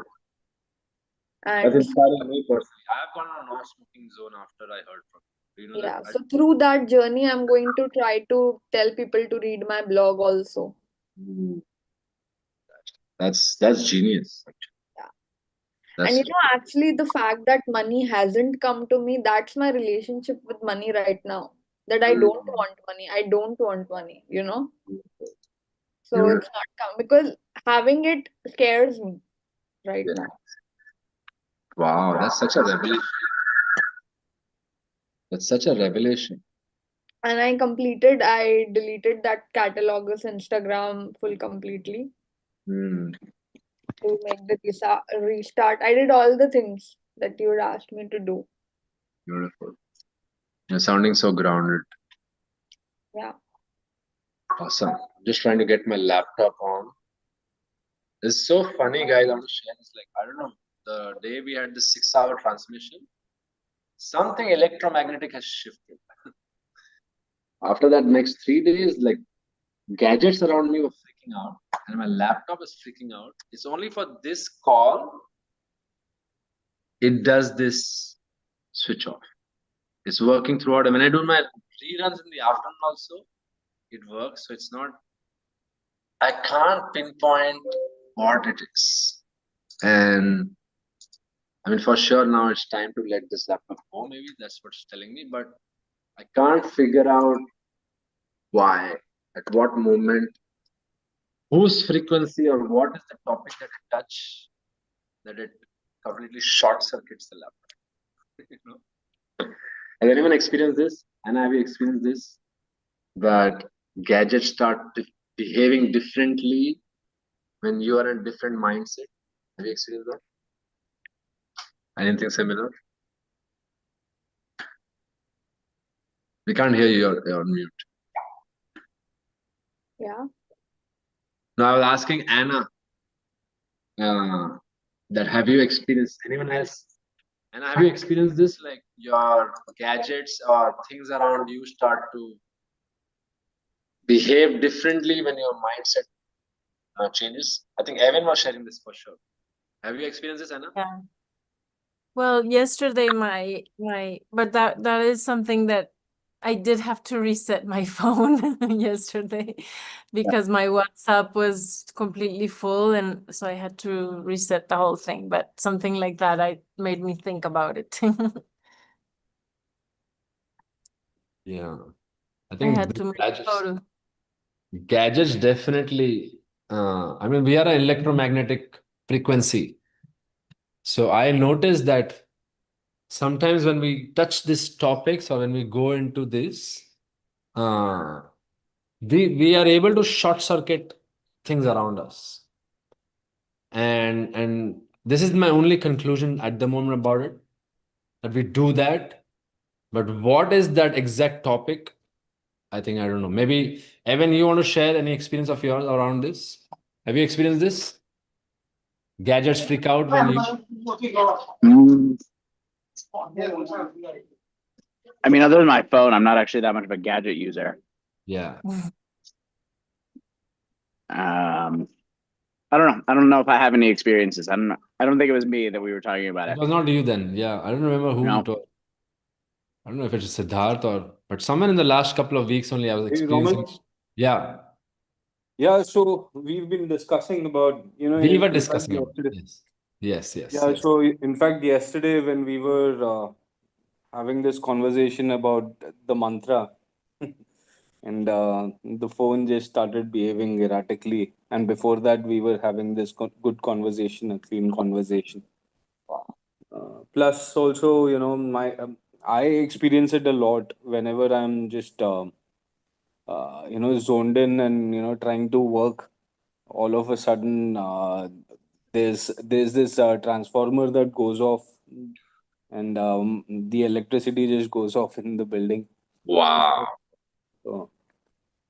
A: That's
I: And
A: inspiring me personally. I have gone on a no-smoking zone after I heard from you. Do you know
I: yeah,
A: that?
I: so through that journey, I'm going to try to tell people to read my blog also.
A: Hmm. That's genius.
I: Yeah.
A: That's
I: And actually, the fact that money hasn't come to me, that's my relationship with money right now. That I don't want money. I don't want money, So it's not come because having it scares me right now.
A: wow. That's such a revelation. That's such a revelation.
I: And I deleted that catalogers Instagram full completely
A: Hmm.
I: to make the restart. I did all the things that you would ask me to do.
A: Beautiful. You're sounding so grounded.
I: Yeah.
A: Awesome. I'm just trying to get my laptop on. It's so funny, guys. I want to share this. Like, I don't know, the day we had the 6-hour transmission, something electromagnetic has shifted. After that, next 3 days, like gadgets around me were freaking out, and my laptop is freaking out. It's only for this call, it does this switch off. It's working throughout. And when I do my reruns in the afternoon also, it works. So it's not, I can't pinpoint what it is. And I mean, for sure, now it's time to let this laptop go. Maybe that's what's telling me, but I can't figure out why, at what moment, whose frequency, or what is the topic that I touch that it completely short circuits the laptop. Has anyone experienced this? And have you experienced this? That gadgets start behaving differently when you are in a different mindset. Have you experienced that? Anything similar? We can't hear you. You're on mute.
I: Yeah.
A: No, I was asking Anna that have you experienced, anyone else? And have you experienced this, like your gadgets or things around you start to behave differently when your mindset changes? I think Evan was sharing this for sure. Have you experienced this, Anna?
J: Yeah. Well, yesterday but that is something that I did have to reset my phone yesterday because my WhatsApp was completely full, and so I had to reset the whole thing. But something like that made me think about it.
A: Yeah. I
J: I
A: think
J: had to make a photo.
A: gadgets definitely, I mean, we are an electromagnetic frequency. So I noticed that sometimes when we touch these topics or when we go into this, we are able to short circuit things around us. And this is my only conclusion at the moment about it, that we do that. But what is that exact topic? I think I don't know. Maybe Evan, you want to share any experience of yours around this? Have you experienced this? Gadgets freak out when you.
D: I mean, other than my phone, I'm not actually that much of a gadget user.
A: Yeah.
D: I don't know. I don't know if I have any experiences. I don't know. I don't think it was me that we were talking about
A: It
D: it.
A: was not you then. Yeah. I don't remember who
D: No.
A: it was. I don't know if it's Siddharth but someone in the last couple of weeks only I was
K: Hey,
A: experiencing.
K: Roman.
A: Yeah.
K: Yeah, so we've been discussing about,
A: We were
K: in fact,
A: discussing about
K: yesterday.
A: Yes.
K: Yeah, so in fact, yesterday when we were having this conversation about the mantra, and the phone just started behaving erratically. And before that, we were having this good conversation, a clean conversation. Plus, also, I experience it a lot whenever I'm just, zoned in and trying to work. All of a sudden, there's this transformer that goes off, and the electricity just goes off in the building.
A: Wow.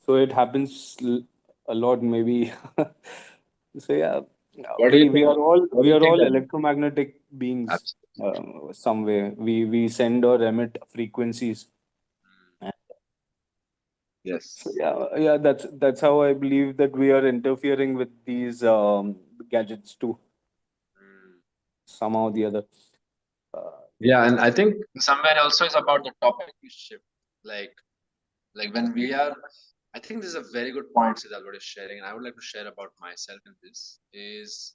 K: So it happens a lot, maybe. So yeah,
A: What do you
K: we are
A: think?
K: all
A: What do you think, Ravi?
K: electromagnetic beings.
A: Absolutely.
K: Some way we send or emit frequencies. So
A: Yes.
K: yeah, that's how I believe that we are interfering with these gadgets too, somehow or the other.
A: Yeah, and I think somewhere also is about the topic we shift. Like, when we are, I think this is a very good point Siddharth what is sharing, and I would like to share about myself in this. Is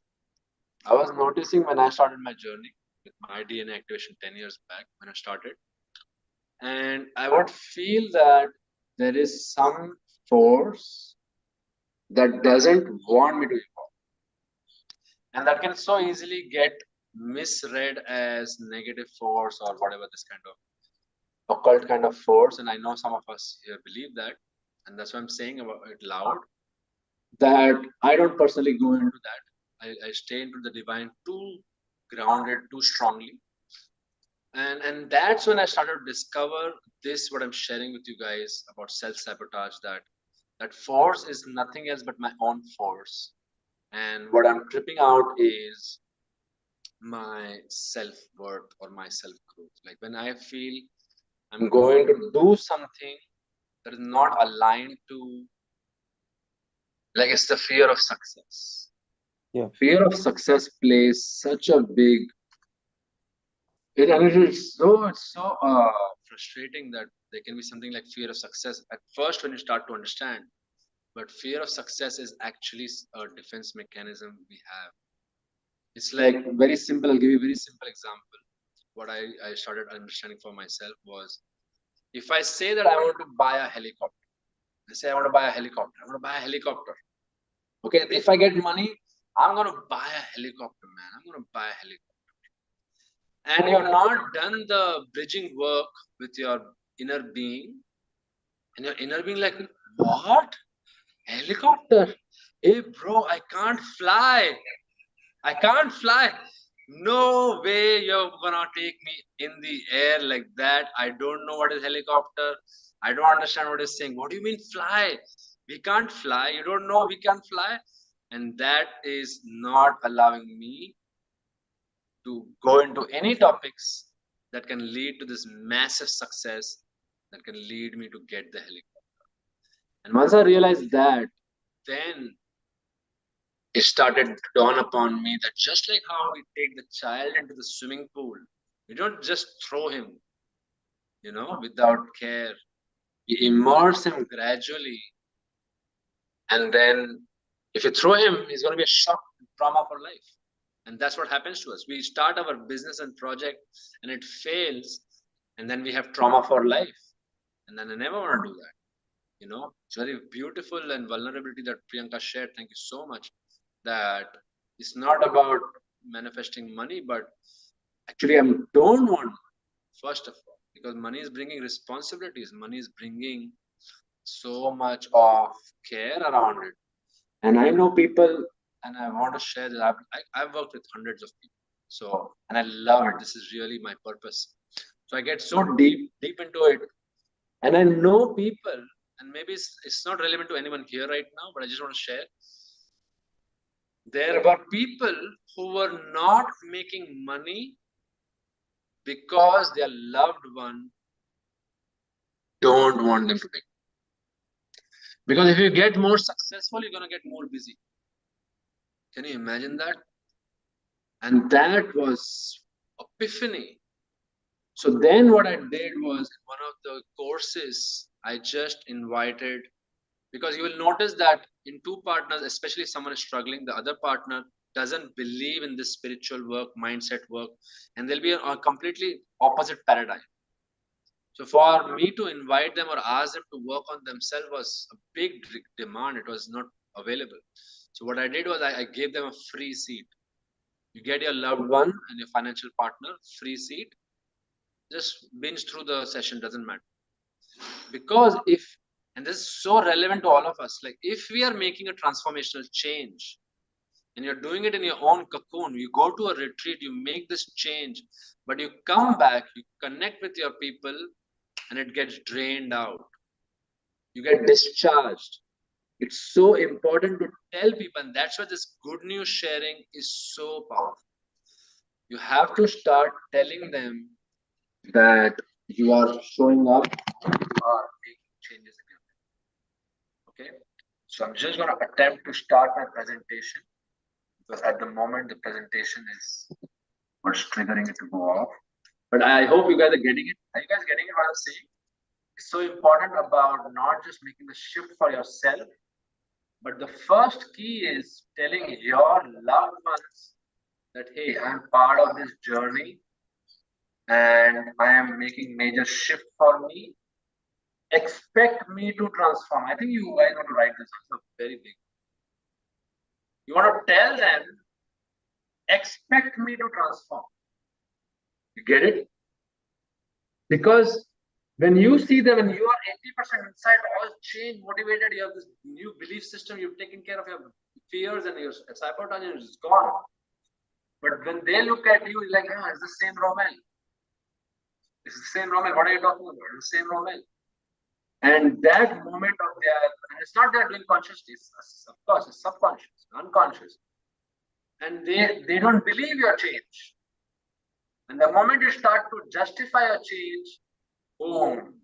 A: I was noticing when I started my journey with my DNA activation 10 years back when I started, and I would feel that there is some force that doesn't want me to evolve, and that can so easily get misread as negative force or whatever, this kind of occult kind of force. And I know some of us here believe that, and that's why I'm saying about it loud, that I don't personally go into that. I stay into the divine too grounded, too strongly. And that's when I started to discover this, what I'm sharing with you guys about self-sabotage, that force is nothing else but my own force. And what I'm tripping out is my self-worth or my self-growth. Like when I feel I'm going to do something that is not aligned to, like, it's the fear of success.
K: Yeah.
A: Fear of success plays such a big, and it is it's so frustrating that there can be something like fear of success at first when you start to understand. But fear of success is actually a defense mechanism we have. It's like very simple. I'll give you a very simple example. What I started understanding for myself was, if I say that I want to buy a helicopter, I say I want to buy a helicopter, I want to buy a helicopter. Okay, if I get money, I'm going to buy a helicopter, man. I'm going to buy a helicopter. And you've not done the bridging work with your inner being, and your inner being like, what? Helicopter? Hey, bro, I can't fly. I can't fly. No way you're gonna take me in the air like that. I don't know what is helicopter. I don't understand what it's saying. What do you mean fly? We can't fly. You don't know we can fly? And that is not allowing me to go into any topics that can lead to this massive success, that can lead me to get the helicopter. And once I realized that, then it started to dawn upon me that just like how we take the child into the swimming pool, we don't just throw him, without care. We immerse him gradually. And then if you throw him, he's going to be a shock and trauma for life. And that's what happens to us. We start our business and project and it fails. And then we have trauma for life. And then I never want to do that. It's very beautiful and vulnerability that Priyanka shared. Thank you so much. That it's not about manifesting money, but actually I don't want, first of all, because money is bringing responsibilities. Money is bringing so much of care around it. And I know people, and I want to share that I've worked with hundreds of people. So, and I love it. This is really my purpose. So I get so deep into it. And I know people, and maybe it's not relevant to anyone here right now, but I just want to share. There were people who were not making money because their loved one don't want them to make. Because if you get more successful, you're going to get more busy. Can you imagine that? And that was epiphany. So then what I did was, in one of the courses, I just invited, because you will notice that in two partners, especially if someone is struggling, the other partner doesn't believe in this spiritual work, mindset work, and there'll be a completely opposite paradigm. So for me to invite them or ask them to work on themselves was a big demand. It was not available. So what I did was I gave them a free seat. You get your loved one and your financial partner, free seat. Just binge through the session, doesn't matter. Because and this is so relevant to all of us, like if we are making a transformational change and you're doing it in your own cocoon, you go to a retreat, you make this change, but you come back, you connect with your people and it gets drained out. you get discharged. It's so important to tell people, and that's why this good news sharing is so powerful. You have to start telling them that you are showing up, you are making changes in your life. Okay, so I'm just going to attempt to start my presentation because at the moment the presentation is what's triggering it to go off. But I hope you guys are getting it. Are you guys getting it what I'm saying? It's so important about not just making the shift for yourself, but the first key is telling your loved ones that, hey, I'm part of this journey and I am making major shift for me. Expect me to transform. I think you guys want to write this. It's a very big. You want to tell them, expect me to transform. You get it? Because when you see them and you are 80% inside, all change, motivated, you have this new belief system, you've taken care of your fears and your sabotage is gone. But when they look at you, it's like, oh, it's the same Romel. It's the same Romel. What are you talking about? It's the same Romel. And that moment of their, and it's not they're doing consciously, of course, it's subconscious, unconscious. And they don't believe your change. And the moment you start to justify your change, boom,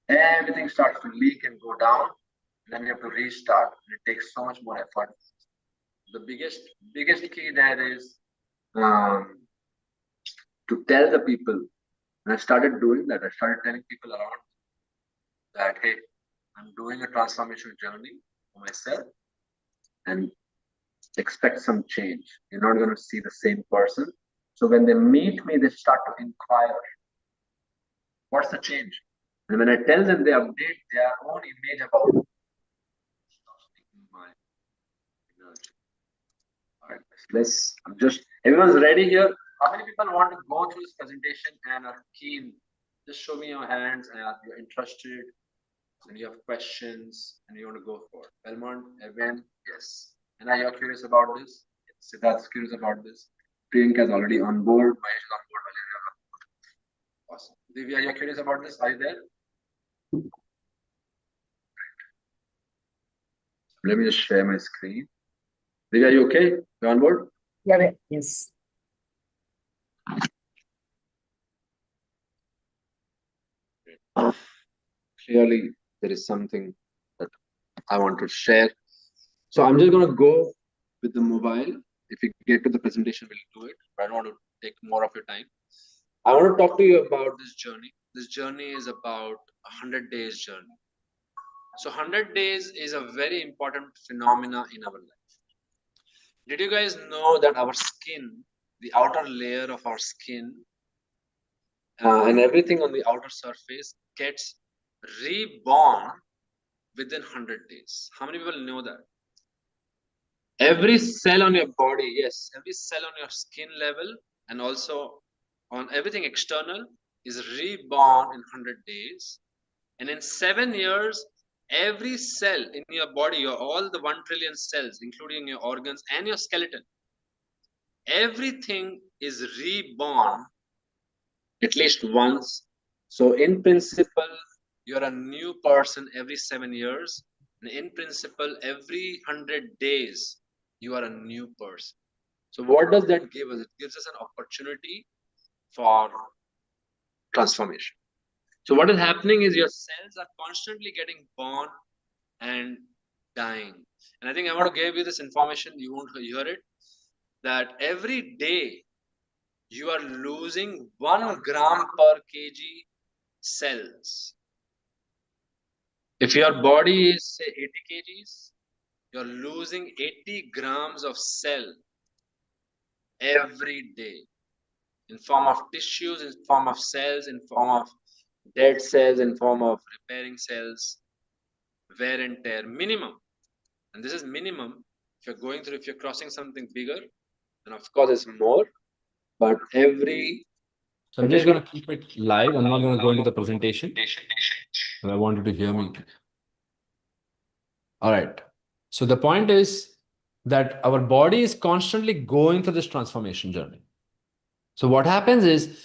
A: everything starts to leak and go down. And then you have to restart. And it takes so much more effort. The biggest key there is to tell the people. And I started doing that. I started telling people around that, hey, I'm doing a transformation journey for myself and expect some change. You're not going to see the same person. So when they meet me, they start to inquire, what's the change? And when I tell them, they update their own image about my energy. All right, everyone's ready here. How many people want to go through this presentation and are keen? Just show me your hands and you're interested and you have questions and you want to go for it. Belmont, Evan, yes. And are you curious about this? Siddharth's curious about this. Priyanka is already on board. Mahesh is on board. Awesome. Divya, are you curious about this? Are you there? Let me just share my screen. Divya, are you okay? You on board?
B: Yeah, yes.
A: Clearly, there is something that I want to share. So I'm just going to go with the mobile. If we get to the presentation, we'll do it. But I don't want to take more of your time. I want to talk to you about this journey. This journey is about 100 days journey. So 100 days is a very important phenomena in our life. Did you guys know that our skin, the outer layer of our skin, and everything on the outer surface gets reborn within 100 days? How many people know that? Every cell on your body, yes, every cell on your skin level and also on everything external is reborn in 100 days. And in 7 years, every cell in your body, all the 1 trillion cells, including your organs and your skeleton, everything is reborn at least once. So in principle, you're a new person every 7 years. And in principle, every 100 days, you are a new person. So what does that give us? It gives us an opportunity for transformation. So what is happening is your cells are constantly getting born and dying. And I think I want to give you this information, you won't hear it, that every day you are losing 1 gram per kg cells. If your body is, say, 80 kgs, you're losing 80 grams of cell every day in form of tissues, in form of cells, in form of dead cells, in form of repairing cells, wear and tear, minimum. And this is minimum. If you're crossing something bigger, then of course it's more. But so I'm just going to keep it live. I'm not going to go into the presentation. I want you to hear me. All right. So the point is that our body is constantly going through this transformation journey. So what happens is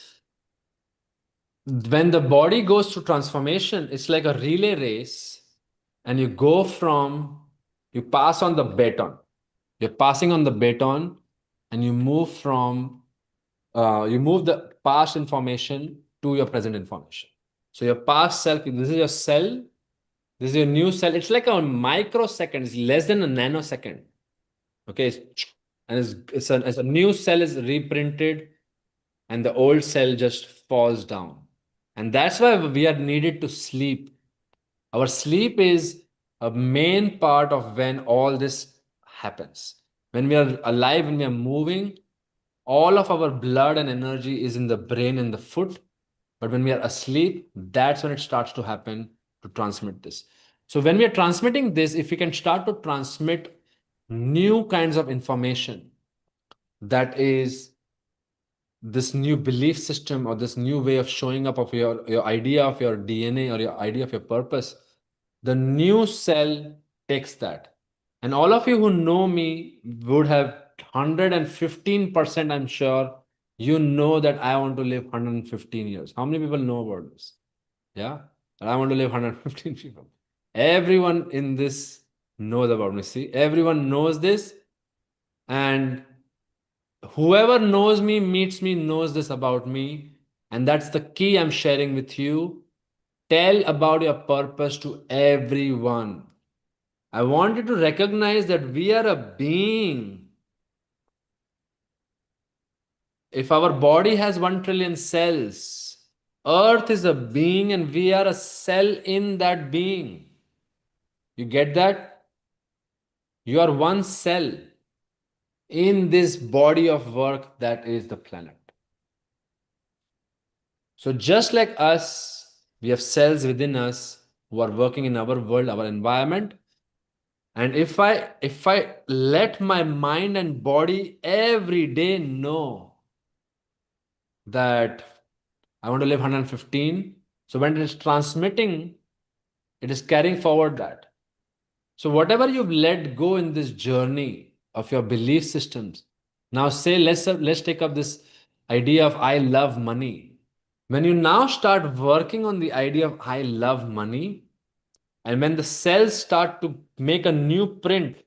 A: when the body goes through transformation, it's like a relay race and you go from, you pass on the baton. You're passing on the baton and you move from, you move the past information to your present information. So your past self, this is your cell, this is your new cell. It's like a microsecond, it's less than a nanosecond. Okay, and it's a new cell is reprinted and the old cell just falls down. And that's why we are needed to sleep. Our sleep is a main part of when all this happens. When we are alive, when we are moving, all of our blood and energy is in the brain and the foot. But when we are asleep, that's when it starts to happen to transmit this. So when we are transmitting this, if we can start to transmit new kinds of information, that is this new belief system or this new way of showing up of your idea of your DNA or your idea of your purpose, the new cell takes that. And all of you who know me would have 115%, I'm sure, you know that I want to live 115 years. How many people know about this? Yeah, that I want to live 115 people. Everyone in this knows about me. See, everyone knows this, and whoever knows me, meets me, knows this about me. And that's the key I'm sharing with you. Tell about your purpose to everyone. I want you to recognize that we are a being. If our body has 1 trillion cells, Earth is a being and we are a cell in that being. You get that? You are one cell in this body of work that is the planet. So just like us, we have cells within us who are working in our world, our environment. And if I let my mind and body every day know that I want to live 115, so when it is transmitting, it is carrying forward that. So whatever you've let go in this journey of your belief systems, now say let's take up this idea of I love money. When you now start working on the idea of I love money, and when the cells start to make a new print,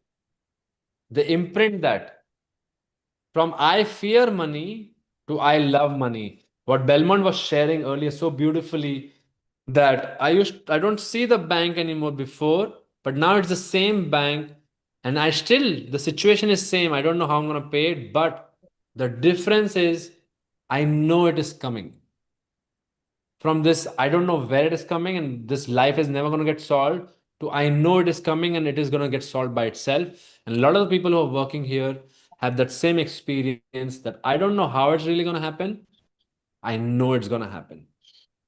A: they imprint that from I fear money to I love money. What Belmont was sharing earlier so beautifully, that I don't see the bank anymore before, but now it's the same bank, and the situation is same. I don't know how I'm gonna pay it, but the difference is I know it is coming. From this, I don't know where it is coming, and this life is never going to get solved, to I know it is coming and it is going to get solved by itself. And a lot of the people who are working here have that same experience, that I don't know how it's really going to happen. I know it's going to happen.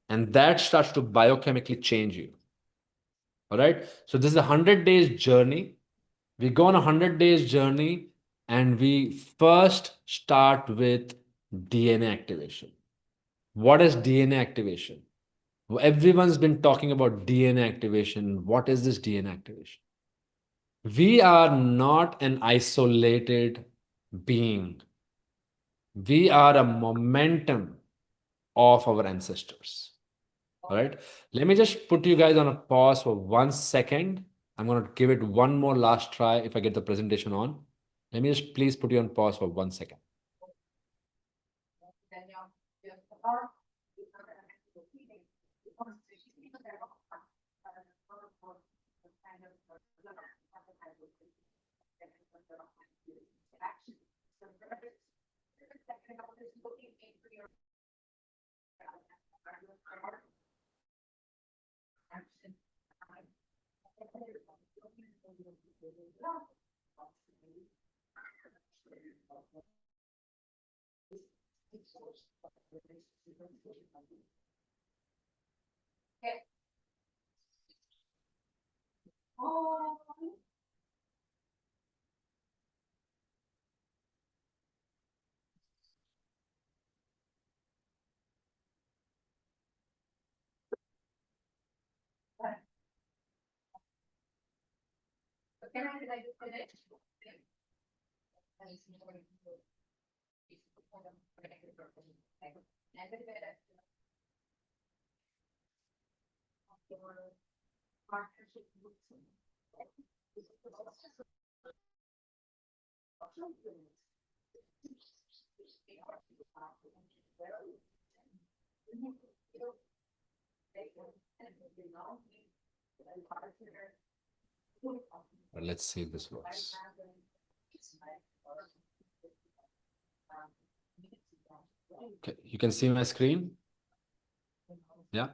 A: And that starts to biochemically change you. All right. So this is a 100 days journey. We go on a 100 days journey, and we first start with DNA activation. What is DNA activation? Everyone's been talking about DNA activation. What is this DNA activation? We are not an isolated being. We are a momentum of our ancestors. All right. Let me just put you guys on a pause for 1 second. I'm going to give it one more last try if I get the presentation on. Let me just please put you on pause for 1 second. Let's see if this works. Okay, you can see my screen? Yeah.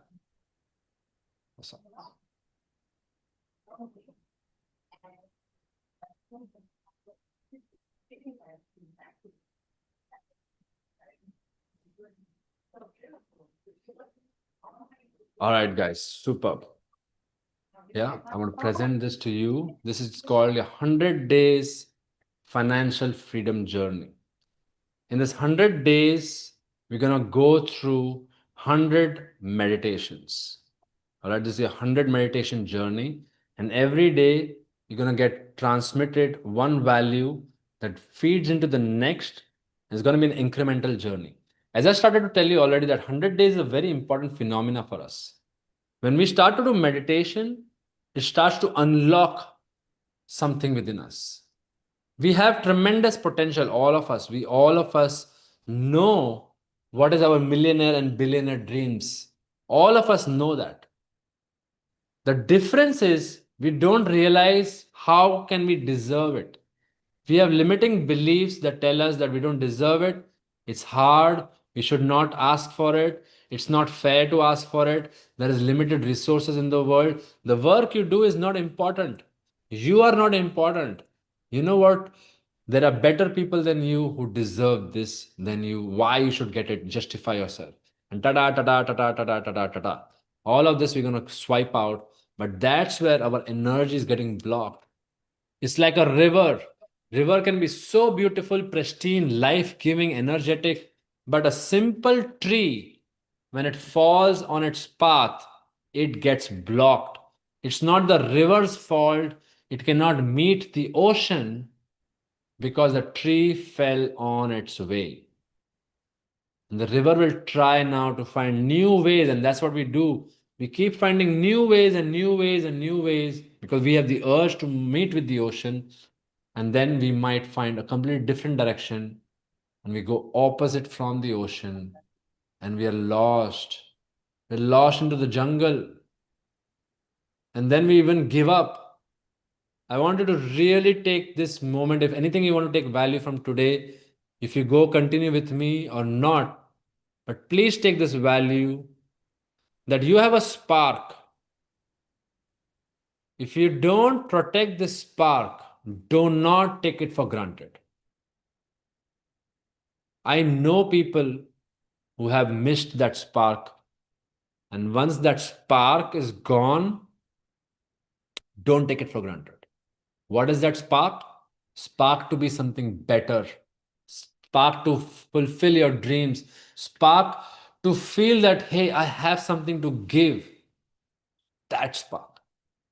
A: Awesome. All right, guys, superb. Yeah, I want to present this to you. This is called a 100 days financial freedom journey. In this 100 days, we're going to go through 100 meditations. All right, this is a 100 meditation journey. And every day, you're going to get transmitted one value that feeds into the next. It's going to be an incremental journey. As I started to tell you already, that 100 days is a very important phenomena for us. When we start to do meditation, it starts to unlock something within us. We have tremendous potential, all of us. All of us know what is our millionaire and billionaire dreams. All of us know that. The difference is we don't realize how can we deserve it. We have limiting beliefs that tell us that we don't deserve it. It's hard. We should not ask for it. It's not fair to ask for it. There is limited resources in the world. The work you do is not important. You are not important. You know what? There are better people than you who deserve this than you. Why you should get it? Justify yourself. And ta-da, ta-da, ta-da, ta-da, ta-da, ta-da. All of this we're going to swipe out. But that's where our energy is getting blocked. It's like a river. River can be so beautiful, pristine, life-giving, energetic. But a simple tree, when it falls on its path, it gets blocked. It's not the river's fault. It cannot meet the ocean because the tree fell on its way. And the river will try now to find new ways, and that's what we do. We keep finding new ways and new ways and new ways because we have the urge to meet with the ocean, and then we might find a completely different direction and we go opposite from the ocean and we are lost. We're lost into the jungle. And then we even give up. I want you to really take this moment. If anything you want to take value from today, if you go continue with me or not, but please take this value that you have a spark. If you don't protect this spark, do not take it for granted. I know people who have missed that spark. And once that spark is gone, don't take it for granted. What is that spark? Spark to be something better. Spark to fulfill your dreams. Spark to feel that, hey, I have something to give. That spark.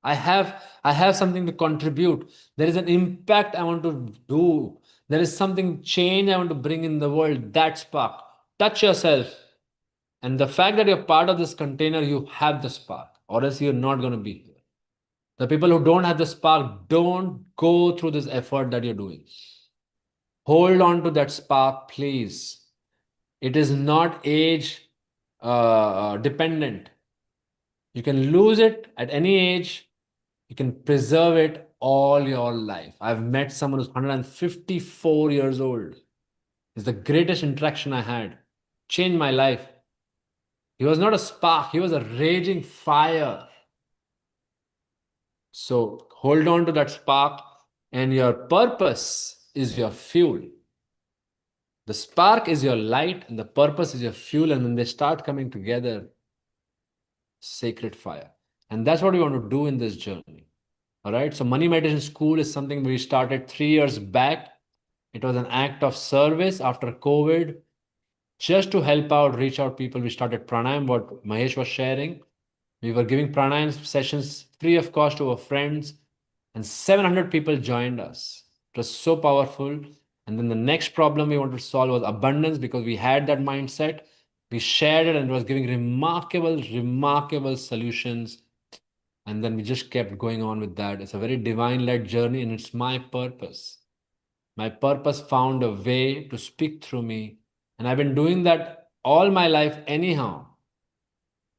A: I have something to contribute. There is an impact I want to do. There is something change I want to bring in the world. That spark. Touch yourself. And the fact that you're part of this container, you have the spark, or else you're not going to be here. The people who don't have the spark, don't go through this effort that you're doing. Hold on to that spark, please. It is not age dependent. You can lose it at any age. You can preserve it all your life. I've met someone who's 154 years old. It's the greatest interaction I had. Changed my life. He was not a spark. He was a raging fire. So hold on to that spark, and your purpose is your fuel. The spark is your light and the purpose is your fuel. And when they start coming together, sacred fire. And that's what we want to do in this journey. All right. So Money Meditation School is something we started 3 years back. It was an act of service after COVID. Just to help out, reach out people, we started pranayam, what Mahesh was sharing. We were giving pranayam sessions free of cost to our friends, and 700 people joined us. It was so powerful. And then the next problem we wanted to solve was abundance, because we had that mindset. We shared it and it was giving remarkable, remarkable solutions. And then we just kept going on with that. It's a very divine-led journey, and it's my purpose. My purpose found a way to speak through me. And I've been doing that all my life anyhow.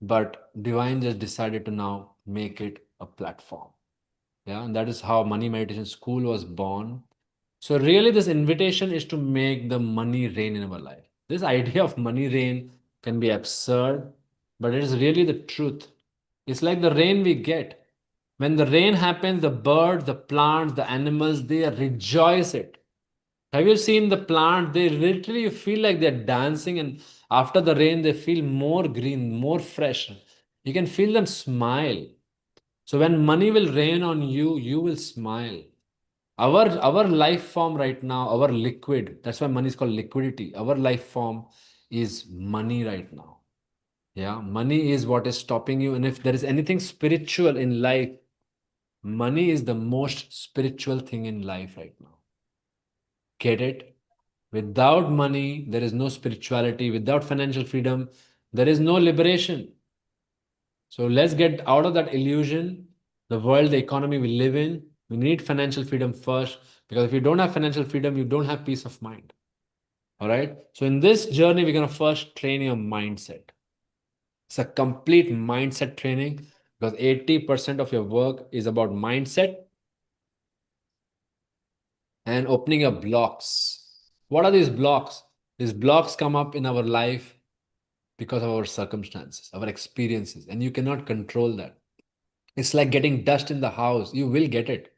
A: But divine just decided to now make it a platform. Yeah, and that is how Money Meditation School was born. So really this invitation is to make the money rain in our life. This idea of money rain can be absurd, but it is really the truth. It's like the rain we get. When the rain happens, the birds, the plants, the animals, they rejoice it. Have you seen the plant? They literally feel like they're dancing, and after the rain, they feel more green, more fresh. You can feel them smile. So when money will rain on you, you will smile. Our life form right now, our liquid, that's why money is called liquidity. Our life form is money right now. Yeah, money is what is stopping you. And if there is anything spiritual in life, money is the most spiritual thing in life right now. Get it? Without money, there is no spirituality. Without financial freedom, there is no liberation. So let's get out of that illusion. The world, the economy we live in, we need financial freedom first, because if you don't have financial freedom, you don't have peace of mind. All right. So in this journey, we're going to first train your mindset. It's a complete mindset training, because 80% of your work is about mindset and opening up blocks. What are these blocks? These blocks come up in our life because of our circumstances, our experiences, and you cannot control that. It's like getting dust in the house. You will get it.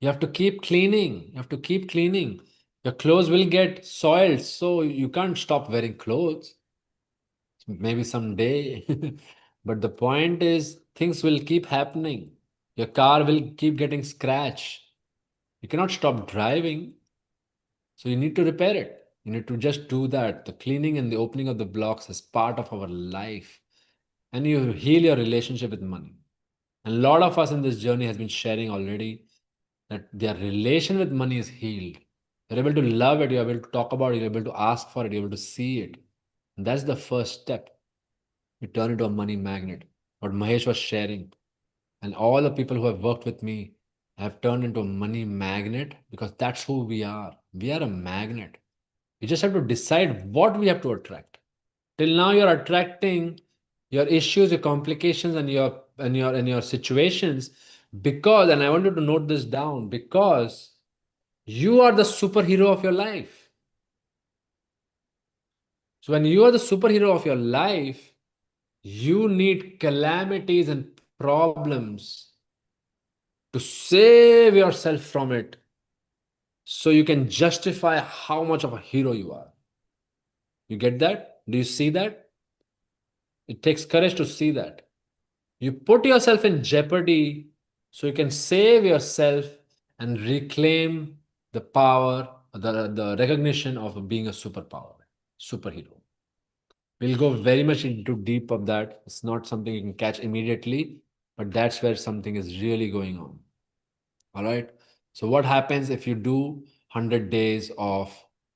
A: You have to keep cleaning. You have to keep cleaning. Your clothes will get soiled, so you can't stop wearing clothes. Maybe someday. But the point is, things will keep happening. Your car will keep getting scratched. You cannot stop driving. So you need to repair it. You need to just do that. The cleaning and the opening of the blocks is part of our life. And you heal your relationship with money. And a lot of us in this journey has been sharing already that their relation with money is healed. You're able to love it, you're able to talk about it, you're able to ask for it, you're able to see it. And that's the first step. You turn into a money magnet. What Mahesh was sharing. And all the people who have worked with me have turned into a money magnet, because that's who we are. We are a magnet. You just have to decide what we have to attract. Till now, you're attracting your issues, your complications, and your situations because, and I want you to note this down, because you are the superhero of your life. So when you are the superhero of your life, you need calamities and problems to save yourself from it, so you can justify how much of a hero you are. You get that? Do you see that? It takes courage to see that. You put yourself in jeopardy so you can save yourself and reclaim the power, the recognition of being a superhero. We'll go very much into deep of that. It's not something you can catch immediately, but that's where something is really going on. All right. So what happens if you do 100 days of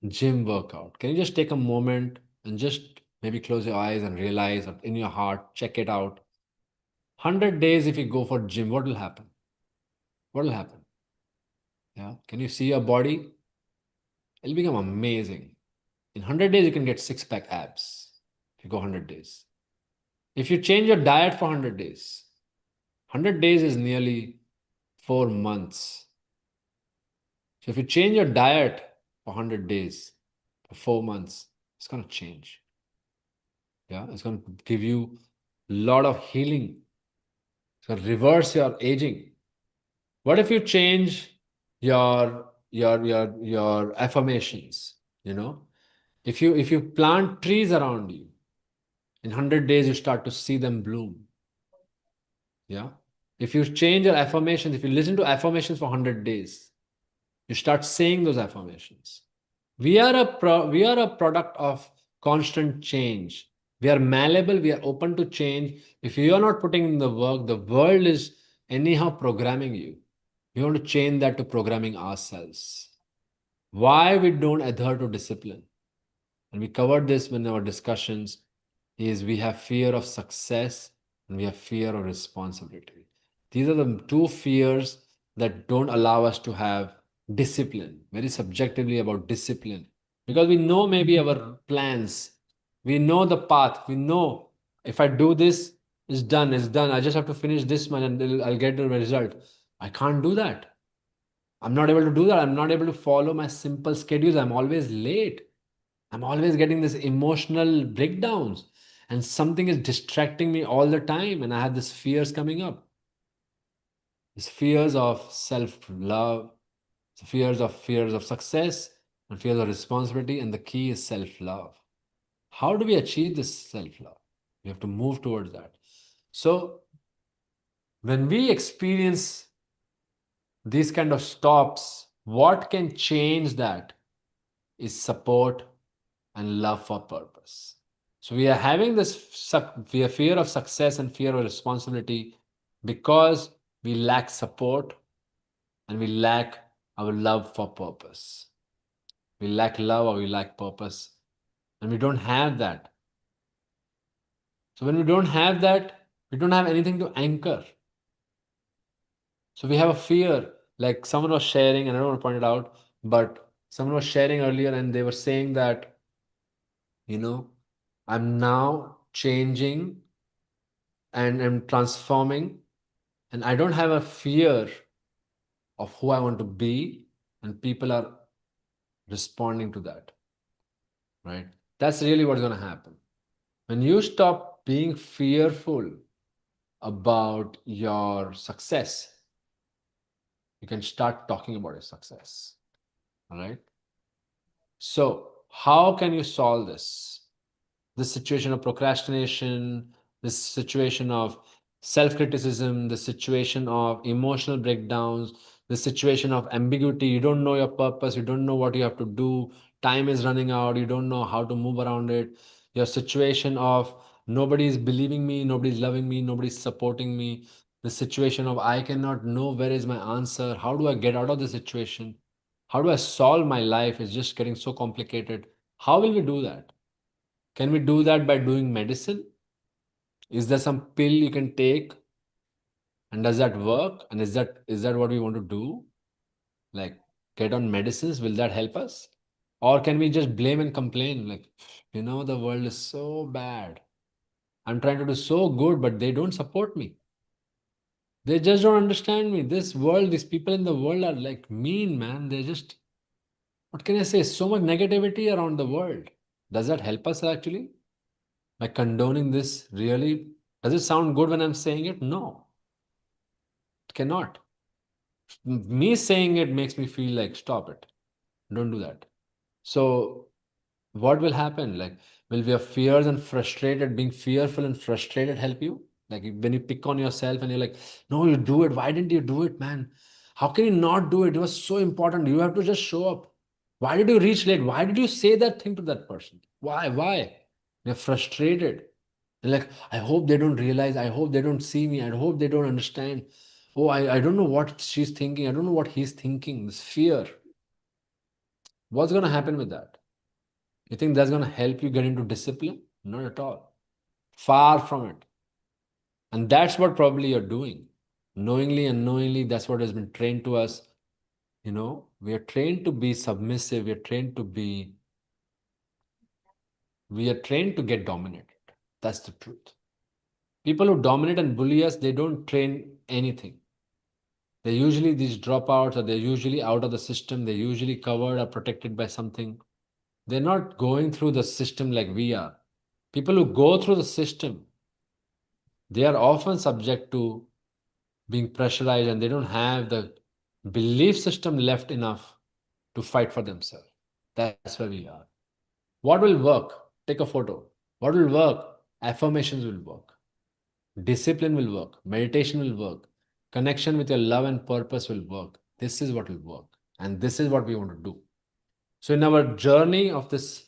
A: gym workout? Can you just take a moment and just maybe close your eyes and realize that in your heart, check it out. 100 days if you go for gym, what will happen? What will happen? Yeah. Can you see your body? It'll become amazing. In 100 days, you can get six-pack abs if you go 100 days. If you change your diet for 100 days, 100 days is nearly 4 months. So if you change your diet for 100 days, for 4 months, it's going to change. Yeah, it's going to give you a lot of healing. It's going to reverse your aging. What if you change your affirmations? You know, if you plant trees around you, in 100 days you start to see them bloom. Yeah. If you change your affirmations, if you listen to affirmations for 100 days, you start saying those affirmations. We are a product of constant change. We are malleable. We are open to change. If you are not putting in the work, the world is anyhow programming you. We want to change that to programming ourselves. Why we don't adhere to discipline? And we covered this in our discussions, is we have fear of success and we have fear of responsibility. These are the two fears that don't allow us to have discipline, very subjectively about discipline. Because we know maybe our plans, we know the path, we know if I do this, it's done, it's done. I just have to finish this one and I'll get the result. I can't do that. I'm not able to do that. I'm not able to follow my simple schedules. I'm always late. I'm always getting this emotional breakdowns and something is distracting me all the time. And I have these fears coming up. These fears of self-love, fears of success, and fears of responsibility. And the key is self-love. How do we achieve this self-love? We have to move towards that. So when we experience these kind of stops, what can change that is support and love for purpose. So we are having this fear of success and fear of responsibility because we lack support and we lack our love for purpose. We lack love or we lack purpose, and we don't have that. So when we don't have that, we don't have anything to anchor. So we have a fear, like someone was sharing, and I don't want to point it out, but someone was sharing earlier and they were saying that, I'm now changing and I'm transforming, and I don't have a fear of who I want to be, and people are responding to that, right? That's really what's going to happen. When you stop being fearful about your success, you can start talking about your success, all right? So how can you solve this? This situation of procrastination, this situation of self-criticism, the situation of emotional breakdowns, the situation of ambiguity. You don't know your purpose. You don't know what you have to do. Time is running out. You don't know how to move around it. Your situation of nobody is believing me, nobody's loving me, nobody's supporting me. The situation of I cannot know where is my answer. How do I get out of the situation? How do I solve my life? It's just getting so complicated. How will we do that? Can we do that by doing medicine? Is there some pill you can take? And does that work? And is that what we want to do? Like get on medicines, will that help us? Or can we just blame and complain? Like, the world is so bad. I'm trying to do so good, but they don't support me. They just don't understand me. This world, these people in the world are like mean, man. They're just, what can I say? So much negativity around the world. Does that help us actually? By condoning this, really? Does it sound good when I'm saying it? No. It cannot. Me saying it makes me feel like, stop it. Don't do that. So what will happen? Like, will your fears and frustrated, being fearful and frustrated help you? Like when you pick on yourself and you're like, no, you do it. Why didn't you do it, man? How can you not do it? It was so important. You have to just show up. Why did you reach late? Why did you say that thing to that person? Why? You're frustrated. They're like, I hope they don't realize. I hope they don't see me. I hope they don't understand. Oh, I don't know what she's thinking. I don't know what he's thinking. This fear. What's going to happen with that? You think that's going to help you get into discipline? Not at all. Far from it. And that's what probably you're doing. Knowingly, unknowingly, that's what has been trained to us. We are trained to be submissive. We are trained to get dominated. That's the truth. People who dominate and bully us, they don't train anything. They're usually these dropouts, or they're usually out of the system. They're usually covered or protected by something. They're not going through the system like we are. People who go through the system, they are often subject to being pressurized, and they don't have the belief system left enough to fight for themselves. That's where we are. What will work? Take a photo. What will work? Affirmations will work. Discipline will work. Meditation will work. Connection with your love and purpose will work. This is what will work. And this is what we want to do. So in our journey of this,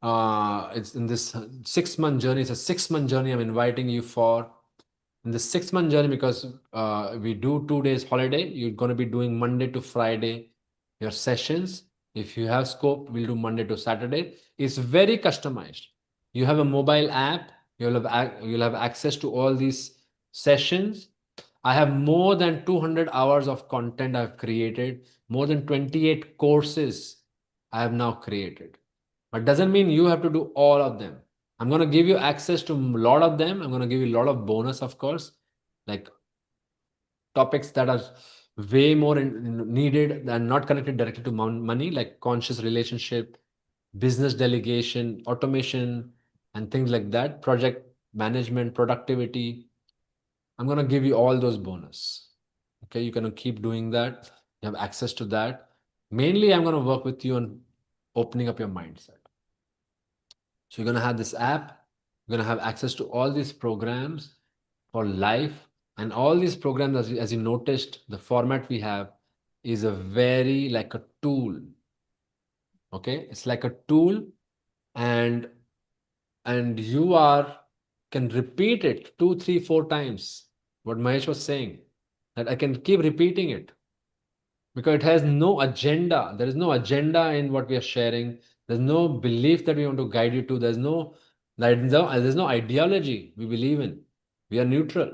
A: it's in this 6-month journey. It's a 6-month journey I'm inviting you for. In the 6-month journey, because we do 2 days holiday, you're going to be doing Monday to Friday your sessions. If you have scope, we'll do Monday to Saturday. It's very customized. You have a mobile app. You'll have access to all these sessions. I have more than 200 hours of content I've created, more than 28 courses I have now created. But doesn't mean you have to do all of them. I'm going to give you access to a lot of them. I'm going to give you a lot of bonus, of course, like topics that are way more needed and not connected directly to money, like conscious relationship, business delegation, automation, and things like that, project management, productivity. I'm going to give you all those bonus. Okay, you can keep doing that. You have access to that. Mainly, I'm going to work with you on opening up your mindset. So you're going to have this app. You're going to have access to all these programs for life. And all these programs, as you noticed, the format we have is a very like a tool. Okay, it's like a tool, and you can repeat it 2, 3, 4 times. What Mahesh was saying, that I can keep repeating it because it has no agenda. There is no agenda in what we are sharing. There's no belief that we want to guide you to. There's no ideology we believe in. We are neutral.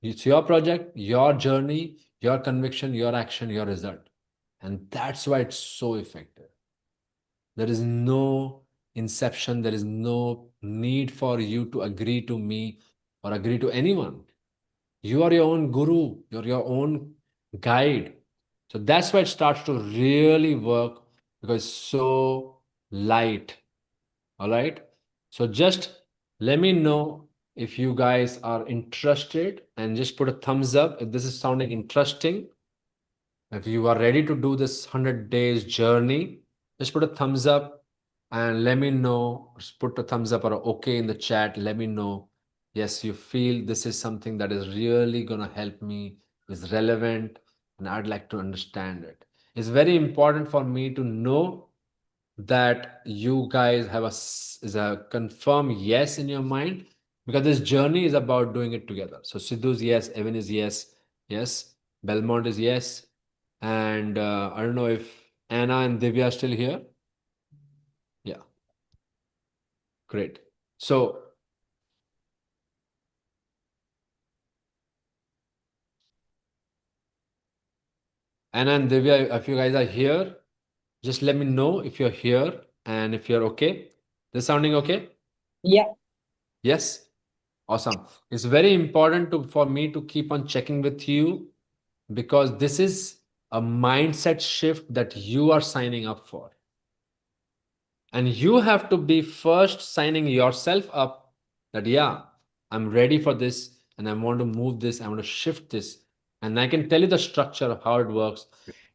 A: It's your project, your journey, your conviction, your action, your result. And that's why it's so effective. There is no inception. There is no need for you to agree to me or agree to anyone. You are your own guru. You're your own guide. So that's why it starts to really work, because it's so light. All right. So just let me know if you guys are interested, and just put a thumbs up if this is sounding interesting. If you are ready to do this 100 days journey, just put a thumbs up and let me know. Just put a thumbs up or okay in the chat. Let me know. Yes, you feel this is something that is really going to help me, is relevant, and I'd like to understand it. It's very important for me to know that you guys have a confirm yes in your mind, because this journey is about doing it together. So Sidhu's yes, Evan is yes, yes, Belmont is yes, and I don't know if Anna and Divya are still here. Yeah, great. So Anna and Divya, if you guys are here, just let me know if you're here and if you're okay. This sounding okay?
L: Yeah.
A: Yes. Awesome. It's very important for me to keep on checking with you, because this is a mindset shift that you are signing up for. And you have to be first signing yourself up that, yeah, I'm ready for this and I want to move this, I want to shift this. And I can tell you the structure of how it works.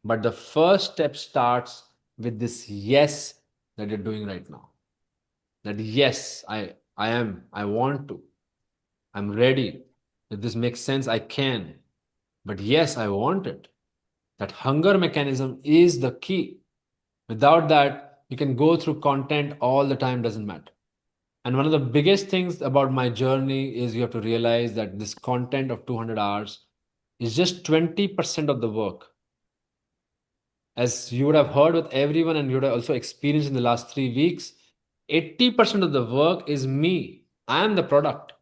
A: But the first step starts with this yes that you're doing right now. That yes, I want to. I'm ready. If this makes sense, I can. But yes, I want it. That hunger mechanism is the key. Without that, you can go through content all the time, doesn't matter. And one of the biggest things about my journey is you have to realize that this content of 200 hours is just 20% of the work. As you would have heard with everyone, and you would have also experienced in the last 3 weeks, 80% of the work is me. I am the product.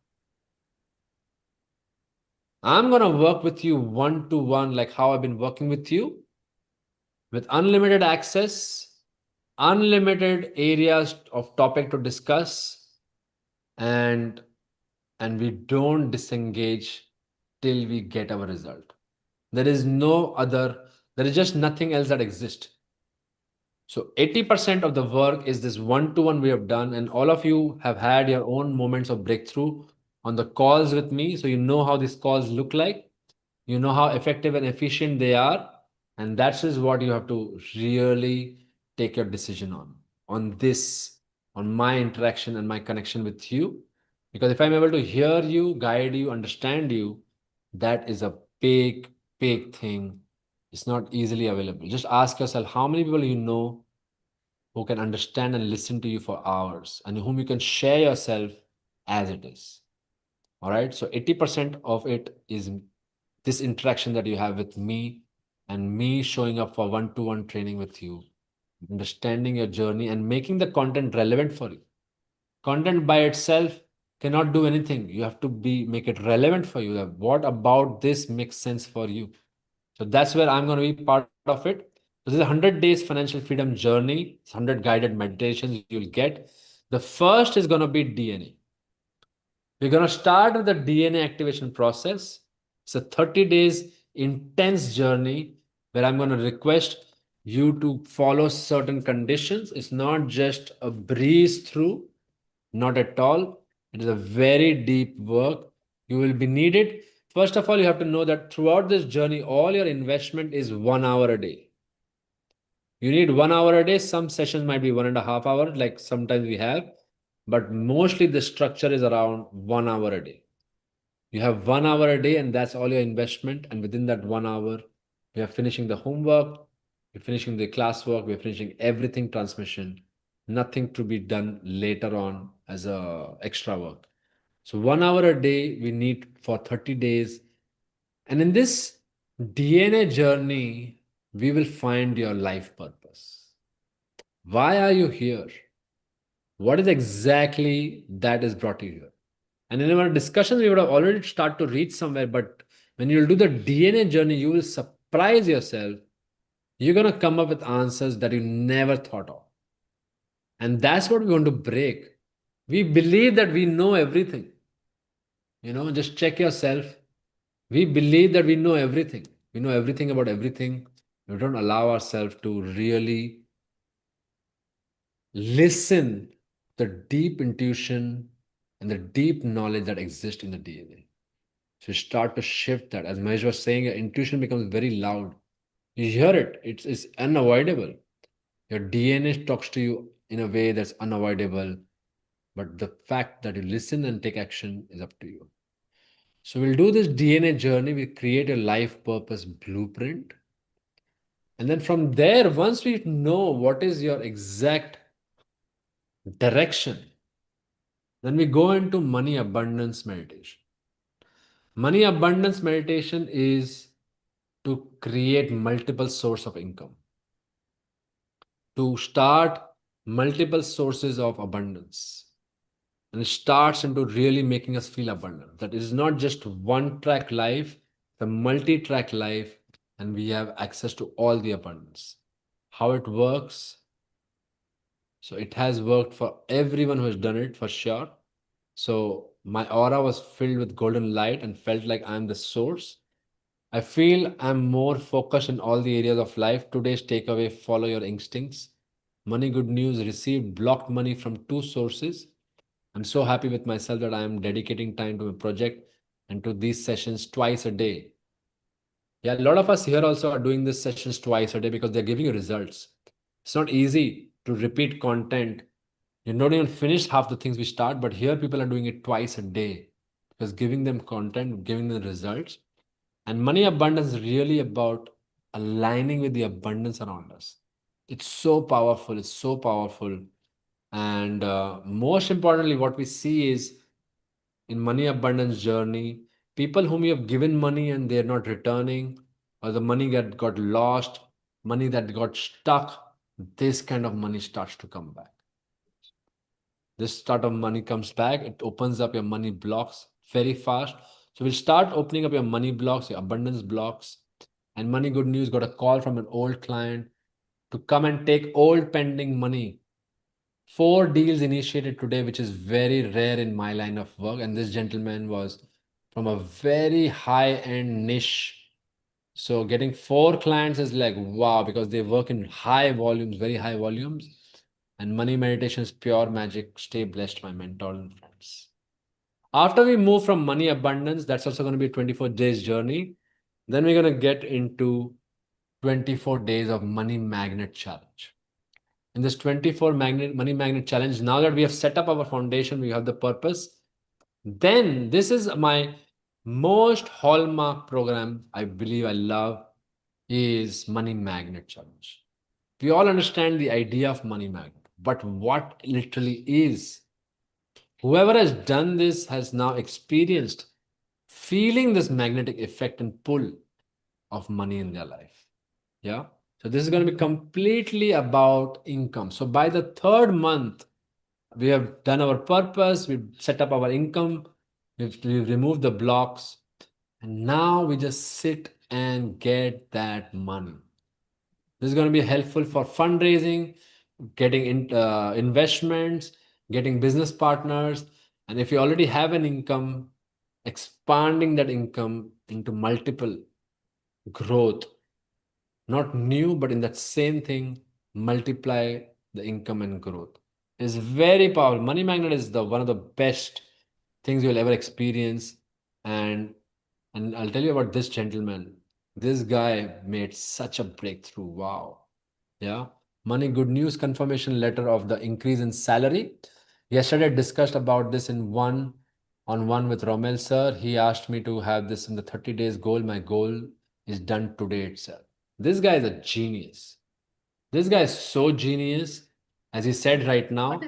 A: I'm going to work with you one-to-one, like how I've been working with you, with unlimited access, unlimited areas of topic to discuss, and we don't disengage till we get our result. There is just nothing else that exists. So 80% of the work is this one-to-one we have done, and all of you have had your own moments of breakthrough on the calls with me. So you know how these calls look like. You know how effective and efficient they are. And that is what you have to really take your decision on this, on my interaction and my connection with you. Because if I'm able to hear you, guide you, understand you, that is a big, big thing. It's not easily available. Just ask yourself how many people you know who can understand and listen to you for hours, and whom you can share yourself as it is. All right. So 80% of it is this interaction that you have with me, and me showing up for one-to-one training with you, understanding your journey and making the content relevant for you. Content by itself cannot do anything. You have to make it relevant for you. What about this makes sense for you? So that's where I'm going to be part of it. This is a 100 days financial freedom journey. It's 100 guided meditations you'll get. The first is going to be DNA. We're going to start with the DNA activation process. It's a 30 days intense journey where I'm going to request you to follow certain conditions. It's not just a breeze through, not at all. It is a very deep work. You will be needed. First of all, you have to know that throughout this journey, all your investment is 1 hour a day. You need 1 hour a day. Some sessions might be 1.5 hours, like sometimes we have, but mostly the structure is around 1 hour a day. You have 1 hour a day, and that's all your investment. And within that 1 hour, we are finishing the homework, we're finishing the classwork, we're finishing everything transmission. Nothing to be done later on as a extra work. So 1 hour a day we need for 30 days. And in this DNA journey, we will find your life purpose. Why are you here? What is exactly that has brought you here? And in our discussions, we would have already started to reach somewhere, but when you'll do the DNA journey, you will surprise yourself. You're going to come up with answers that you never thought of. And that's what we want to break. We believe that we know everything. Just check yourself. We believe that we know everything. We know everything about everything. We don't allow ourselves to really listen to the deep intuition and the deep knowledge that exists in the DNA. So you start to shift that. As Mahesh was saying, your intuition becomes very loud. You hear it. It's unavoidable. Your DNA talks to you in a way that's unavoidable. But the fact that you listen and take action is up to you. So we'll do this DNA journey. We create a life purpose blueprint. And then from there, once we know what is your exact direction, then we go into money abundance meditation. Money abundance meditation is to create multiple sources of income, to start multiple sources of abundance. And it starts into really making us feel abundant. That it is not just one track life, the multi-track life, and we have access to all the abundance. How it works. So it has worked for everyone who has done it for sure. So my aura was filled with golden light and felt like I'm the source. I feel I'm more focused in all the areas of life. Today's takeaway: follow your instincts. Money good news: received blocked money from 2 sources. I'm so happy with myself that I am dedicating time to a project and to these sessions twice a day. Yeah, a lot of us here also are doing these sessions twice a day because they're giving you results. It's not easy to repeat content. You don't even finish half the things we start, but here people are doing it twice a day because giving them content, giving them results. And money abundance is really about aligning with the abundance around us. It's so powerful. It's so powerful. And most importantly, what we see is in money abundance journey, people whom you have given money and they're not returning, or the money that got lost, money that got stuck, this kind of money starts to come back. This start of money comes back. It opens up your money blocks very fast. So we'll start opening up your money blocks, your abundance blocks. And Money Good News got a call from an old client to come and take old pending money. 4 deals initiated today, which is very rare in my line of work. And this gentleman was from a very high-end niche. So getting 4 clients is like, wow, because they work in high volumes, very high volumes. And money meditation is pure magic. Stay blessed, my mentors and friends. After we move from money abundance, that's also going to be a 24 days journey. Then we're going to get into 24 days of money magnet challenge. In this 24 money magnet challenge, now that we have set up our foundation, we have the purpose. Then this is my most hallmark program. I believe I love is money magnet challenge. We all understand the idea of money magnet, but what literally is? Whoever has done this has now experienced feeling this magnetic effect and pull of money in their life. Yeah. So this is going to be completely about income. So by the 3rd month, We have done our purpose. We've set up our income. We've removed the blocks. And now we just sit and get that money. This is going to be helpful for fundraising, getting investments, getting business partners. And if you already have an income, expanding that income into multiple growth, not new, but in that same thing, multiply the income and growth is very powerful. Money Magnet is one of the best things you'll ever experience. And I'll tell you about this gentleman. This guy made such a breakthrough. Wow. Yeah. Money Good News confirmation letter of the increase in salary. Yesterday I discussed about this in one-on-one with Romel sir. He asked me to have this in the 30 days goal. My goal is done today itself. This guy is a genius. This guy is so genius. As he said right now,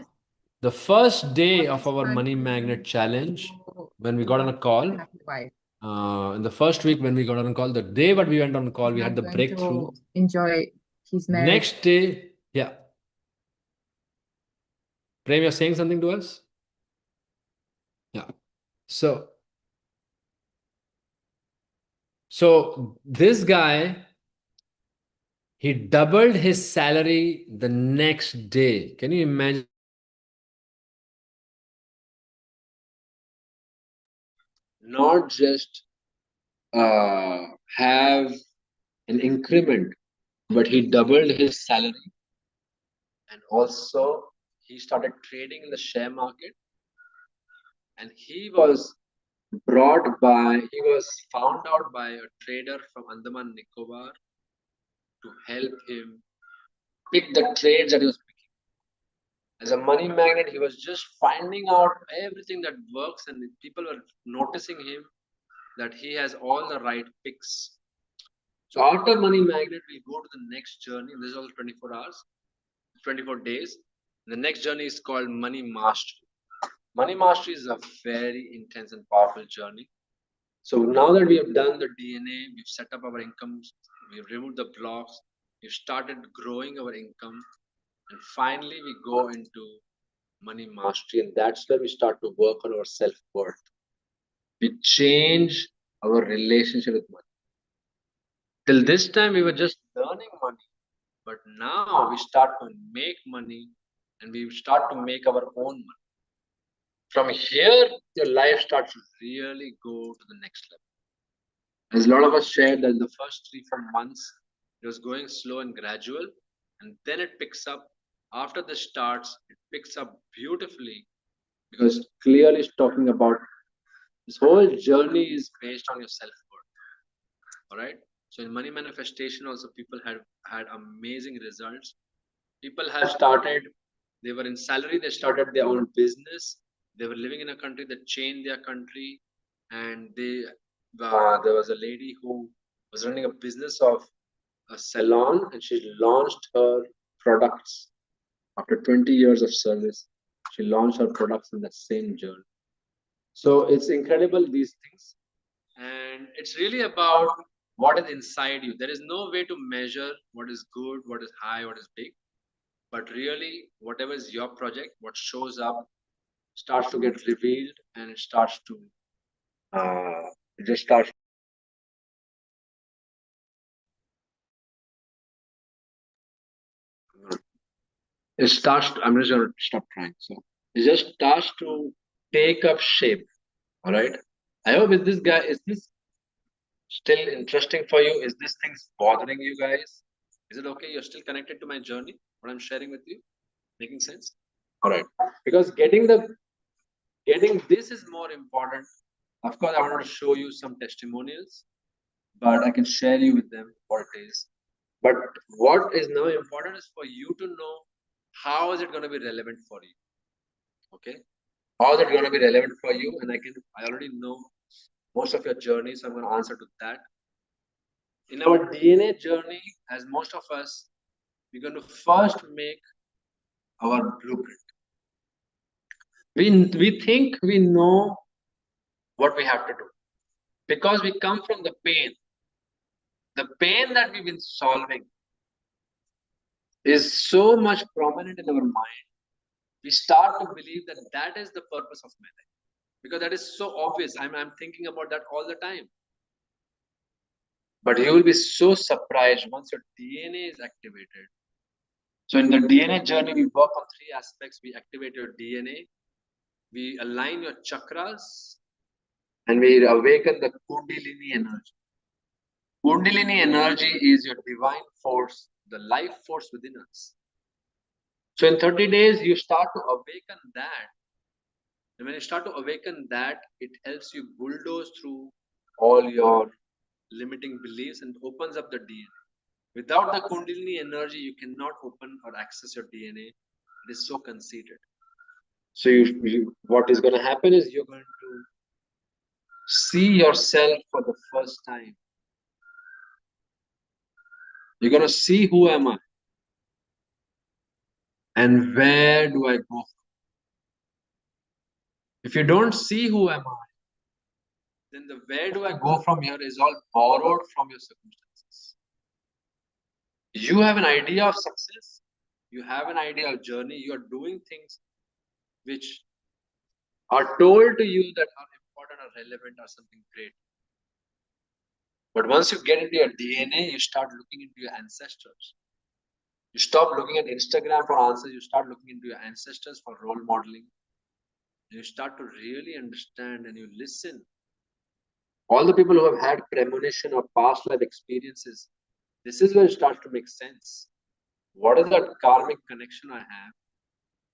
A: the first day of our Money Magnet challenge, when we got on a call, in the first week when we got on a call, the day but we went on a call, we had the breakthrough.
B: Enjoy his marriage.
A: Next day, yeah. Prem, you're saying something to us? Yeah. So this guy, he doubled his salary the next day. Can you imagine? Not just have an increment, but he doubled his salary. And also, he started trading in the share market. And he was found out by a trader from Andaman Nicobar to help him pick the trades that he was picking. As a money magnet, he was just finding out everything that works, and people were noticing him that he has all the right picks. So after Money Magnet, we'll go to the next journey. This is also 24 hours, 24 days. The next journey is called Money Mastery. Money Mastery is a very intense and powerful journey. So now that we have done the DNA, we've set up our incomes, we've removed the blocks, we've started growing our income, and finally we go into Money Mastery, and that's where we start to work on our self-worth. We change our relationship with money. Till this time, we were just learning money, but now we start to make money, and we start to make our own money. From here, your life starts to really go to the next level. As a lot of us shared that in the first 3-4 months, it was going slow and gradual, and then it picks up. After this starts, it picks up beautifully, because clearly it's talking about this whole journey is based on your self-worth. All right. So in money manifestation, also people had amazing results. People have started, they were in salary, they started their own business. They were living in a country that changed their country. And there was a lady who was running a business of a salon, and she launched her products after 20 years of service. She launched her products in that same journey. So it's incredible, these things. And it's really about what is inside you. There is no way to measure what is good, what is high, what is big. But really, whatever is your project, what shows up starts to get revealed, and it starts to I'm just going to stop trying. So it just starts to take up shape. All right. I hope with this guy, is this still interesting for you? Is this thing bothering you guys? Is it okay? You're still connected to my journey, what I'm sharing with you? Making sense? All right. Because getting this is more important. Of course, I want to show you some testimonials, but I can share you with them what it is. But what is now important is for you to know how is it going to be relevant for you. Okay. How is it going to be relevant for you? And I already know most of your journey, so I'm going to answer to that. In our DNA journey, as most of us, we're going to first make our blueprint. We think we know what we have to do, because we come from the pain. The pain that we've been solving is so much prominent in our mind. we start to believe that that is the purpose of my life, because that is so obvious. I'm thinking about that all the time. But you will be so surprised once your DNA is activated. So in the DNA journey, we work on 3 aspects. We activate your DNA, we align your chakras, and we awaken the Kundalini energy. Kundalini energy is your divine force, the life force within us. So in 30 days, you start to awaken that. And when you start to awaken that, it helps you bulldoze through all your limiting beliefs and opens up the DNA. Without the Kundalini energy, you cannot open or access your DNA. It is so conceited. So what is going to happen is you're going to see yourself for the first time. You're going to see, who am I? And where do I go? If you don't see who am I, then the where do I go from here is all borrowed from your circumstances. You have an idea of success. You have an idea of journey. You are doing things which are told to you that are important or relevant or something great. But once you get into your DNA, you start looking into your ancestors. You stop looking at Instagram for answers. You start looking into your ancestors for role modeling. You start to really understand and you listen. All the people who have had premonition or past life experiences, this is where it starts to make sense. What is that karmic connection I have?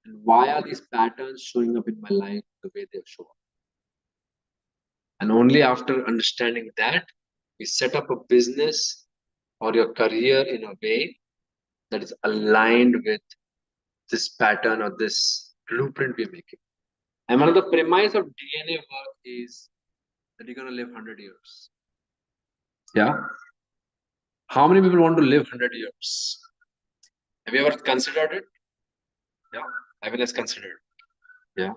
A: And why are these patterns showing up in my life the way they show up? And only after understanding that, we set up a business or your career in a way that is aligned with this pattern or this blueprint we're making. And one of the premise of DNA work is that you're going to live 100 years. Yeah? How many people want to live 100 years? Have you ever considered it? Yeah? Everyone has considered it. Yeah?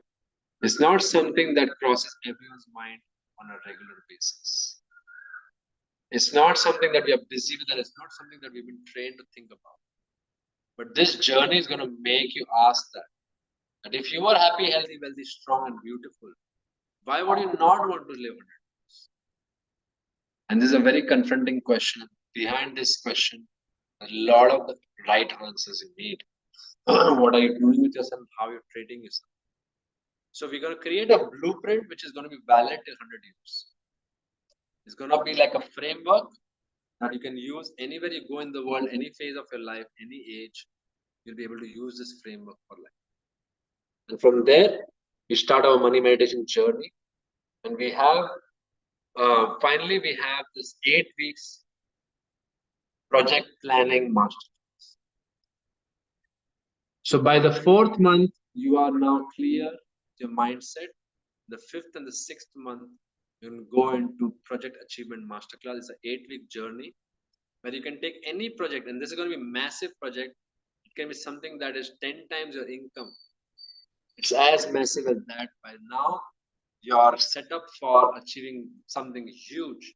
A: It's not something that crosses everyone's mind on a regular basis. It's not something that we are busy with, and it's not something that we've been trained to think about. But this journey is going to make you ask that. That if you are happy, healthy, wealthy, strong, and beautiful, why would you not want to live 100 years? And this is a very confronting question. Behind this question, a lot of the right answers you need. What are you doing with yourself? How you're treating yourself? So we're going to create a blueprint which is going to be valid till 100 years. It's going to be like a framework that you can use anywhere you go in the world, any phase of your life, any age. You'll be able to use this framework for life. And from there, we start our money meditation journey. And we have, finally, we have this 8 weeks project planning masterclass. So by the 4th month, you are now clear your mindset. The 5th and the 6th month, you can go into project achievement masterclass. It's an 8-week journey where you can take any project, and this is going to be a massive project. It can be something that is 10 times your income. It's as massive as that. By now, you are set up for achieving something huge.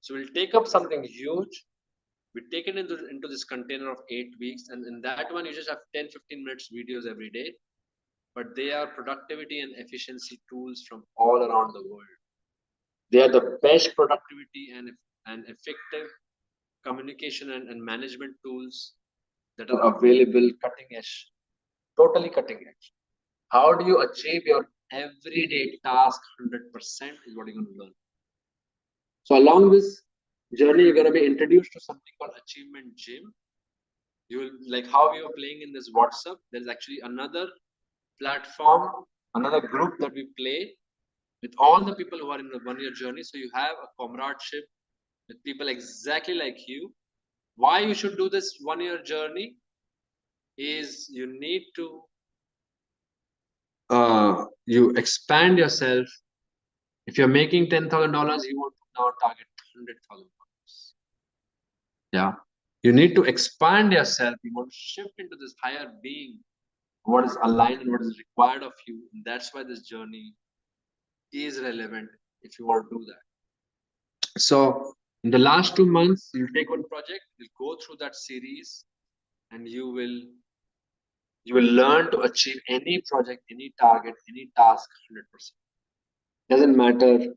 A: So we'll take up something huge. We take it into this container of 8 weeks. And in that one, you just have 10-15 minutes videos every day. But they are productivity and efficiency tools from all around the world. They are the best productivity and effective communication and management tools that are available, cutting edge, totally cutting edge. How do you achieve your everyday task 100% is what you're going to learn. So along this journey, you're going to be introduced to something called Achievement Gym. You will, like how we were playing in this WhatsApp, there's actually another platform, another group that we play with all the people who are in the 1-year journey. So you have a comradeship with people exactly like you. Why you should do this 1-year journey is you need to you expand yourself. If you're making $10,000, you want to now target $100,000. Yeah, you need to expand yourself. You want to shift into this higher being, what is aligned and what is required of you. And that's why this journey is relevant if you want to do that. So in the last 2 months, you'll take one project, you'll go through that series, and you You will learn to achieve any project, any target, any task 100%. Doesn't matter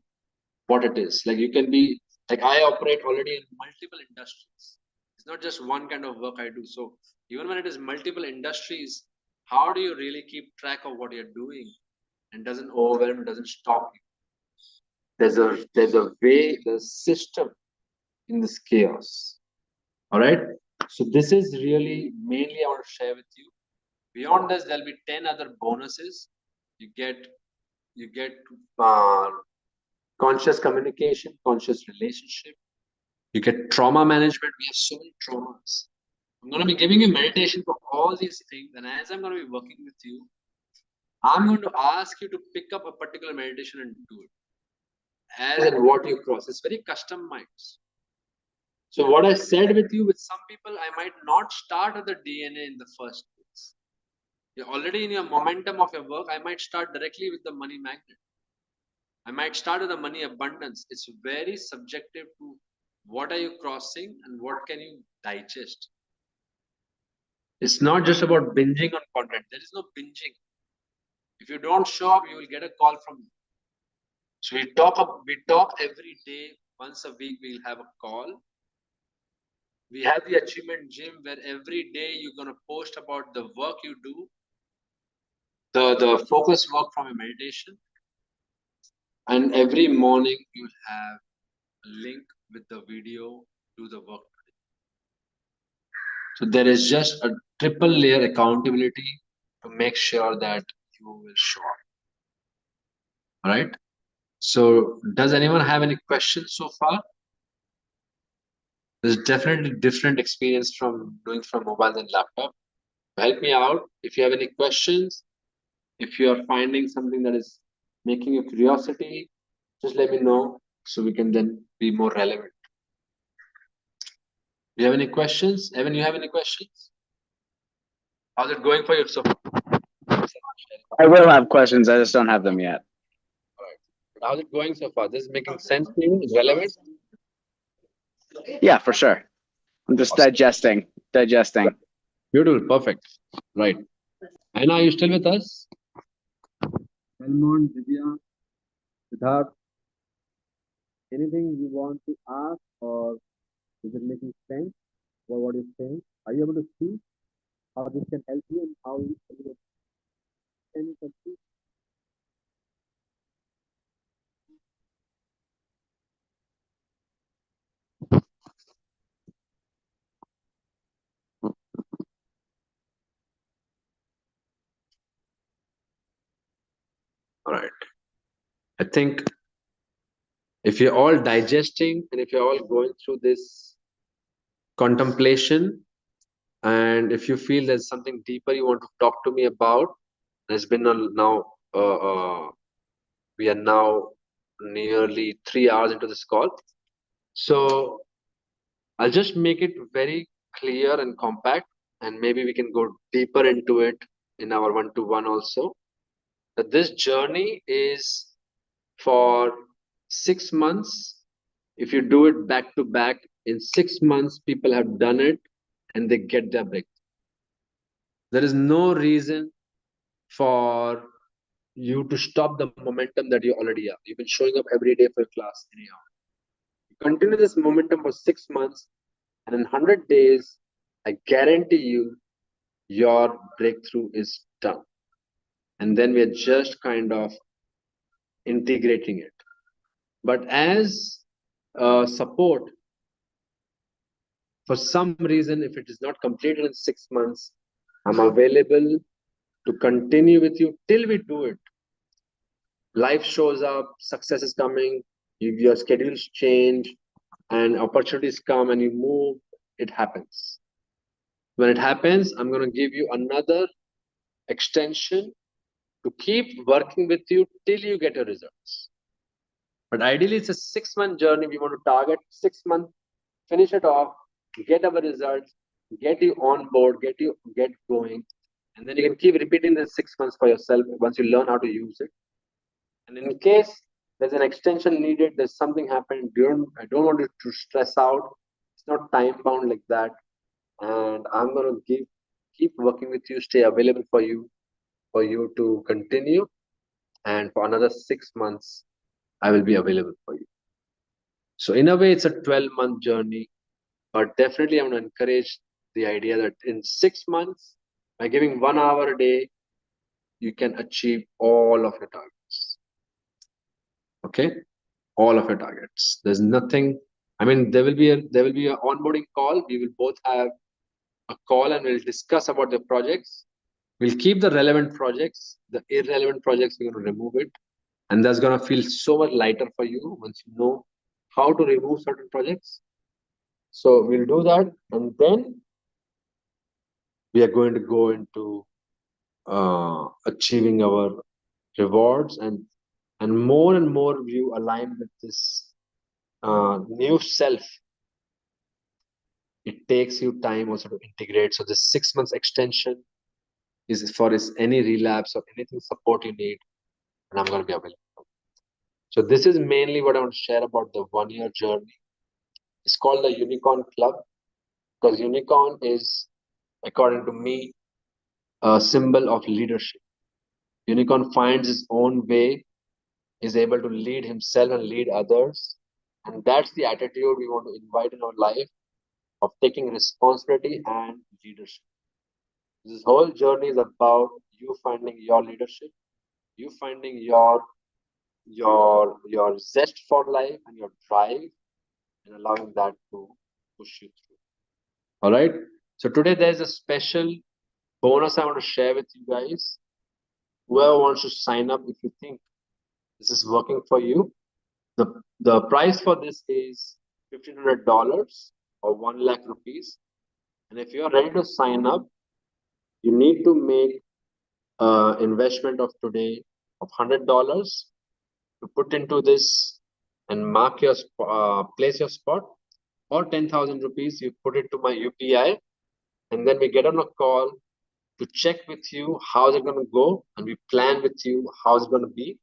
A: what it is. Like you can be, like I operate already in multiple industries. It's not just one kind of work I do. So even when it is multiple industries, how do you really keep track of what you're doing and doesn't overwhelm, doesn't stop you? There's a way, there's a system in this chaos. All right. So this is really mainly I want to share with you. Beyond this, there'll be 10 other bonuses. You get conscious communication, conscious relationship. You get trauma management. We have so many traumas. I'm going to be giving you meditation for all these things. And as I'm going to be working with you, I'm going to ask you to pick up a particular meditation and do it. As and what you cross. It's very customized. So what I said with you, with some people, I might not start with the DNA in the first place. You're already in your momentum of your work. I might start directly with the money magnet. I might start with the money abundance. It's very subjective to what are you crossing and what can you digest. It's not just about binging on content. There is no binging. If you don't show up, you will get a call from me. So we talk every day. Once a week, we'll have a call. We have the achievement gym where every day you're going to post about the work you do, the focus work from a meditation. And every morning you'll have a link with the video to the work today. So there is just a triple layer accountability to make sure that you will show up. All right. So does anyone have any questions so far? There's definitely different experience from doing from mobile than laptop. Help me out. If you have any questions, if you are finding something that is making you curiosity, just let me know so we can then be more relevant. Do you have any questions? Evan, you have any questions? How's it going for you so far?
D: I will have questions. I just don't have them yet.
A: All right. But how's it going so far? This is making sense to you? Is relevant?
D: Yeah, for sure. I'm just digesting.
A: Beautiful. Perfect. Right. Anna, are you still with us? Salmon, Divya, Siddharth, anything you want to ask, or is it making sense for what you're saying? Are you able to see how this can help you and how you can succeed? All right. I think if you're all digesting and if you're all going through this contemplation, and if you feel there's something deeper you want to talk to me about, there's been we are now nearly 3 hours into this call. So I'll just make it very clear and compact, and maybe we can go deeper into it in our one-to-one also. That this journey is for 6 months. If you do it back to back, in 6 months, people have done it and they get their breakthrough. There is no reason for you to stop the momentum that you already have. You've been showing up every day for class anyhow. You continue this momentum for 6 months, and in 100 days, I guarantee you, your breakthrough is done. And then we are just kind of integrating it. But as support, for some reason, if it is not completed in 6 months, I'm available to continue with you till we do it. Life shows up, success is coming, your schedules change, and opportunities come and you move, it happens. When it happens, I'm going to give you another extension to keep working with you till you get your results. But ideally, it's a 6-month journey. We want to target 6 months, finish it off, get our results, get you on board, get going. And then you can keep repeating the 6 months for yourself once you learn how to use it. And in case there's an extension needed, there's something happened, I don't want you to stress out. It's not time bound like that. And I'm going to keep keep working with you, stay available for you to continue. And for another 6 months, I will be available for you. So in a way, it's a 12-month journey, but definitely I'm going to encourage the idea that in 6 months, by giving 1 hour a day, you can achieve all of your targets. Okay, all of your targets. There's nothing. I mean, there will be an onboarding call. We will both have a call and we'll discuss about the projects. We'll keep the relevant projects. The irrelevant projects, we're going to remove it, and that's going to feel so much lighter for you once you know how to remove certain projects. So we'll do that, and then we are going to go into achieving our rewards, and more you align with this new self. It takes you time also to integrate. So this 6 months extension is for any relapse or anything support you need, and I'm going to be available. So this is mainly what I want to share about the 1-year journey. It's called the Unicorn Club because unicorn is, according to me, a symbol of leadership. Unicorn finds his own way, is able to lead himself and lead others. And that's the attitude we want to invite in our life, of taking responsibility and leadership. This whole journey is about you finding your leadership, you finding your zest for life and your drive, and allowing that to push you through. All right. So today there's a special bonus I want to share with you guys. Whoever wants to sign up, if you think this is working for you, the price for this is $1,500 or 1 lakh rupees. And if you are ready to sign up, you need to make an investment of today of $100 to put into this and mark your place your spot, or 10,000 rupees you put it to my UPI, and then we get on a call to check with you how's it going to go, and we plan with you how's it going to be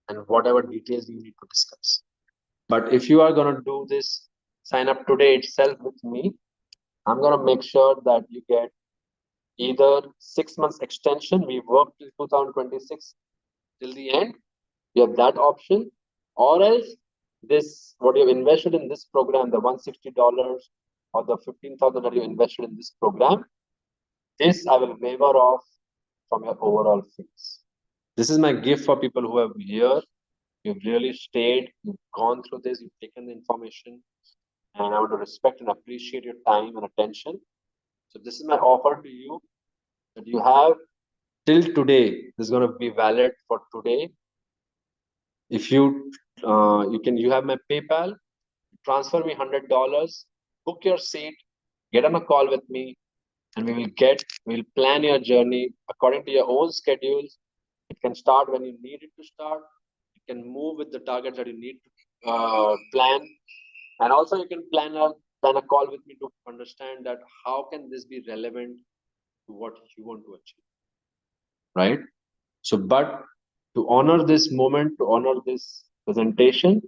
A: and whatever details you need to discuss. But if you are going to do this sign up today itself with me, I'm going to make sure that you get either 6 months extension, we work till 2026 till the end, you have that option, or else this, what you've invested in this program, the $160 or the 15,000 that you invested in this program, this I will waiver off from your overall fees. This is my gift for people who have here. You've really stayed, you've gone through this, you've taken the information, and I want to respect and appreciate your time and attention. So this is my offer to you, that you have till today. This is going to be valid for today. If you you have my PayPal, transfer me $100, book your seat, get on a call with me, and we'll plan your journey according to your own schedules. It can start when you need it to start. You can move with the targets that you need to plan, and also you can plan a call with me to understand that how can this be relevant to what you want to achieve, right? So, but to honor this moment, to honor this presentation,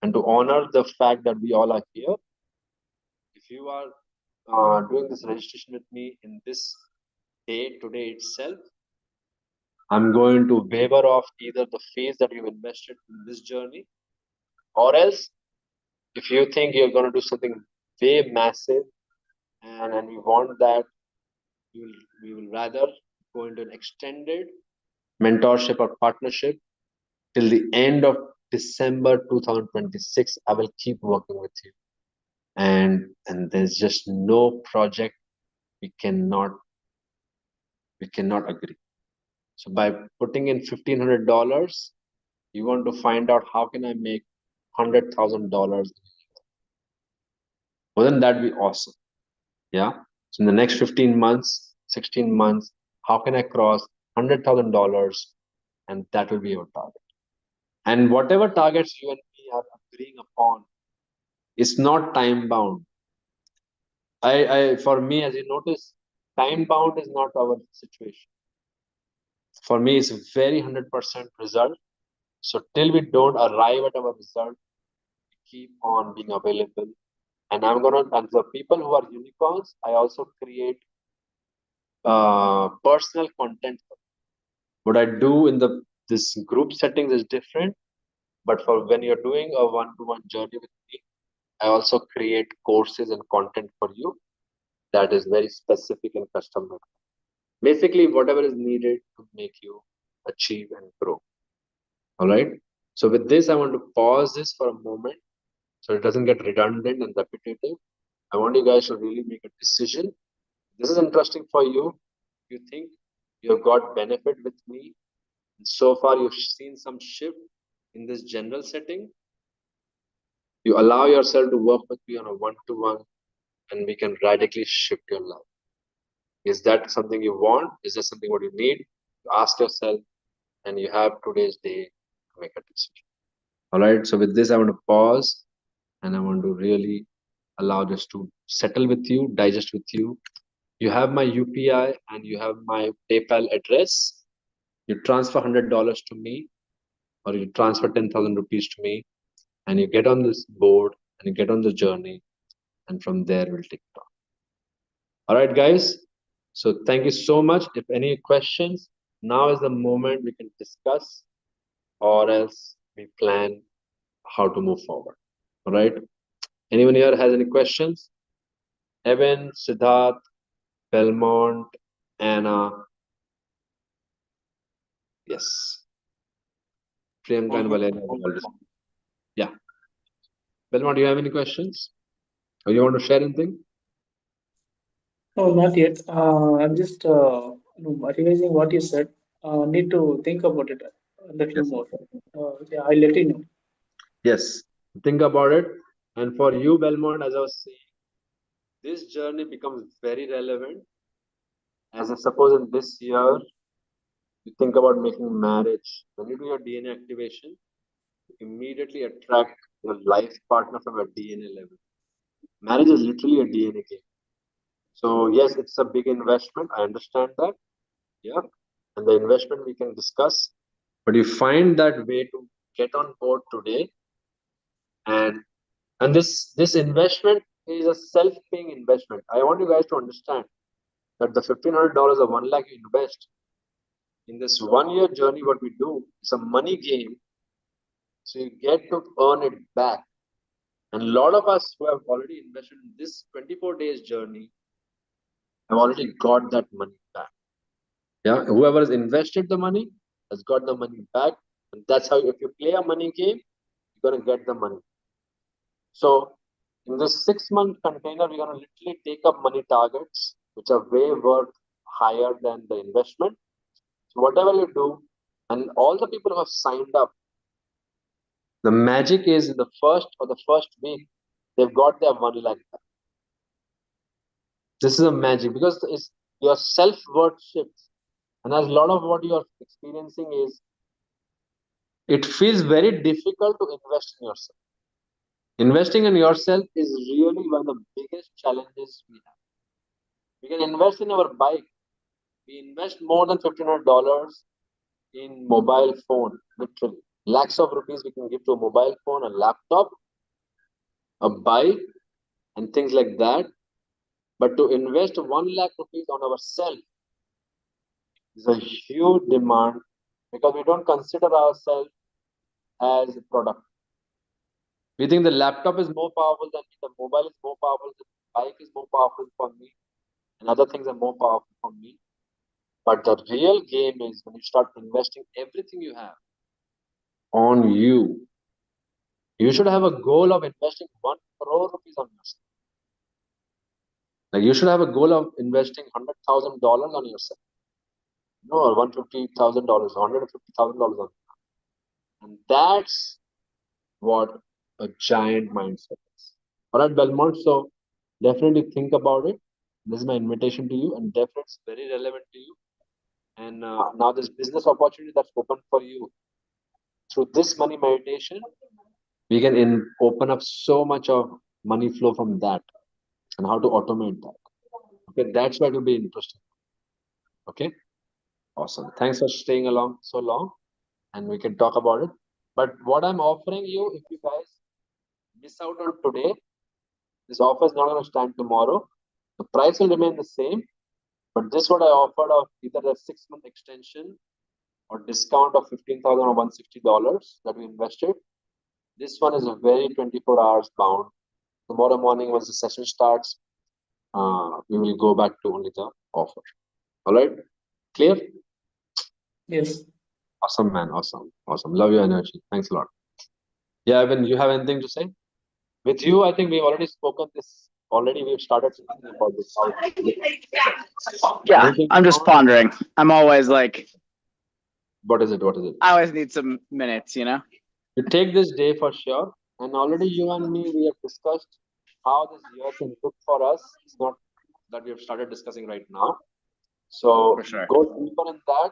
A: and to honor the fact that we all are here, if you are doing this registration with me in this day, today itself, I'm going to waiver off either the fees that you've invested in this journey, or else if you think you're going to do something way massive and we want that, we will rather go into an extended mentorship or partnership till the end of December 2026. I will keep working with you, and there's just no project we cannot agree. So by putting in $1,500, you want to find out how can I make $100,000. Wouldn't that be awesome? Yeah. So in the next 15 months, 16 months, how can I cross $100,000? And that will be your target. And whatever targets you and me are agreeing upon is not time bound. For me, as you notice, time bound is not our situation. For me, it's a very 100% result. So till we don't arrive at our result, we keep on being available. And and the people who are unicorns, I also create personal content. What I do in this group settings is different, but for when you're doing a one-to-one journey with me, I also create courses and content for you that is very specific and custom made. Basically, whatever is needed to make you achieve and grow. All right. So with this, I want to pause this for a moment so it doesn't get redundant and repetitive. I want you guys to really make a decision. This is interesting for you. You think you have got benefit with me. So far, you've seen some shift in this general setting. You allow yourself to work with me on a one-to-one, and we can radically shift your life. Is that something you want? Is that something what you need? You ask yourself, and you have today's day to make a decision. All right. So with this, I want to pause, and I want to really allow this to settle with you, digest with you. You have my UPI and you have my PayPal address. You transfer $100 to me, or you transfer 10,000 rupees to me, and you get on this board and you get on the journey, and from there we'll take it on. All right, guys. So thank you so much. If any questions, now is the moment we can discuss, or else we plan how to move forward. All right. Anyone here has any questions? Evan, Siddharth, Belmont, Anna. Yes. Priyanka and Valeria. Yeah. Belmont, do you have any questions? Or you want to share anything?
F: No, not yet. I'm just revising what you said. Need to think about it a little more. Yeah, I'll let you know.
A: Yes, think about it. And for you, Belmont, as I was saying, this journey becomes very relevant. As I suppose in this year, you think about making marriage. When you do your DNA activation, you immediately attract your life partner from a DNA level. Marriage is literally a DNA game. So yes, it's a big investment. I understand that. Yeah. And the investment we can discuss. But you find that way to get on board today. And this investment is a self-paying investment. I want you guys to understand that the $1,500 or 1 lakh you invest in this 1 year journey, what we do is a money game. So you get to earn it back. And a lot of us who have already invested in this 24 days journey have already got that money back. Yeah, whoever has invested the money has got the money back. And that's how, if you play a money game, you're going to get the money. So in this 6-month container, we're going to literally take up money targets, which are way worth higher than the investment. So whatever you do, and all the people who have signed up, the magic is in the first week, they've got their 1 lakh back. This is a magic because it's your self-worth shifts. And as a lot of what you are experiencing is, it feels very difficult to invest in yourself. Investing in yourself is really one of the biggest challenges we have. We can invest in our bike. We invest more than $1,500 in mobile phone, literally. Lakhs of rupees we can give to a mobile phone, a laptop, a bike, and things like that. But to invest 1 lakh rupees on ourselves is a huge demand because we don't consider ourselves as a product. We think the laptop is more powerful than me, the mobile is more powerful, the bike is more powerful for me, and other things are more powerful for me. But the real game is when you start investing everything you have on you. You should have a goal of investing 1 crore rupees on yourself. Like you should have a goal of investing $100,000 on yourself. No, or $150,000, $150,000 on yourself. And that's what a giant mindset is. All right, Belmont. So definitely think about it. This is my invitation to you, and definitely it's very relevant to you. And now this business opportunity that's open for you through this money meditation, we can open up so much of money flow from that and how to automate that. Okay, that's why it will be interesting. Okay, awesome. Thanks for staying along so long, and we can talk about it. But what I'm offering you, if you guys miss out on today, this offer is not going to stand tomorrow. The price will remain the same. But this what I offered of either a 6-month extension or discount of $15,000 or $160 that we invested. This one is a very 24 hours bound. Tomorrow morning, once the session starts, we will go back to only the offer. All right, clear?
F: Yes.
A: Awesome, man. Awesome. Love your energy. Thanks a lot. Yeah, Evan, you have anything to say? With you, I think we've already spoken this. Already, we've started speaking about this.
D: Yeah,
A: Anything
D: I'm just
A: more?
D: pondering. I'm always like,
A: What is it? What is it?
D: I always need some minutes, you know?
A: You take this day for sure. And already you and me, we have discussed how this year can look for us. It's not that we have started discussing right now. So
D: For sure.
A: go deeper in that.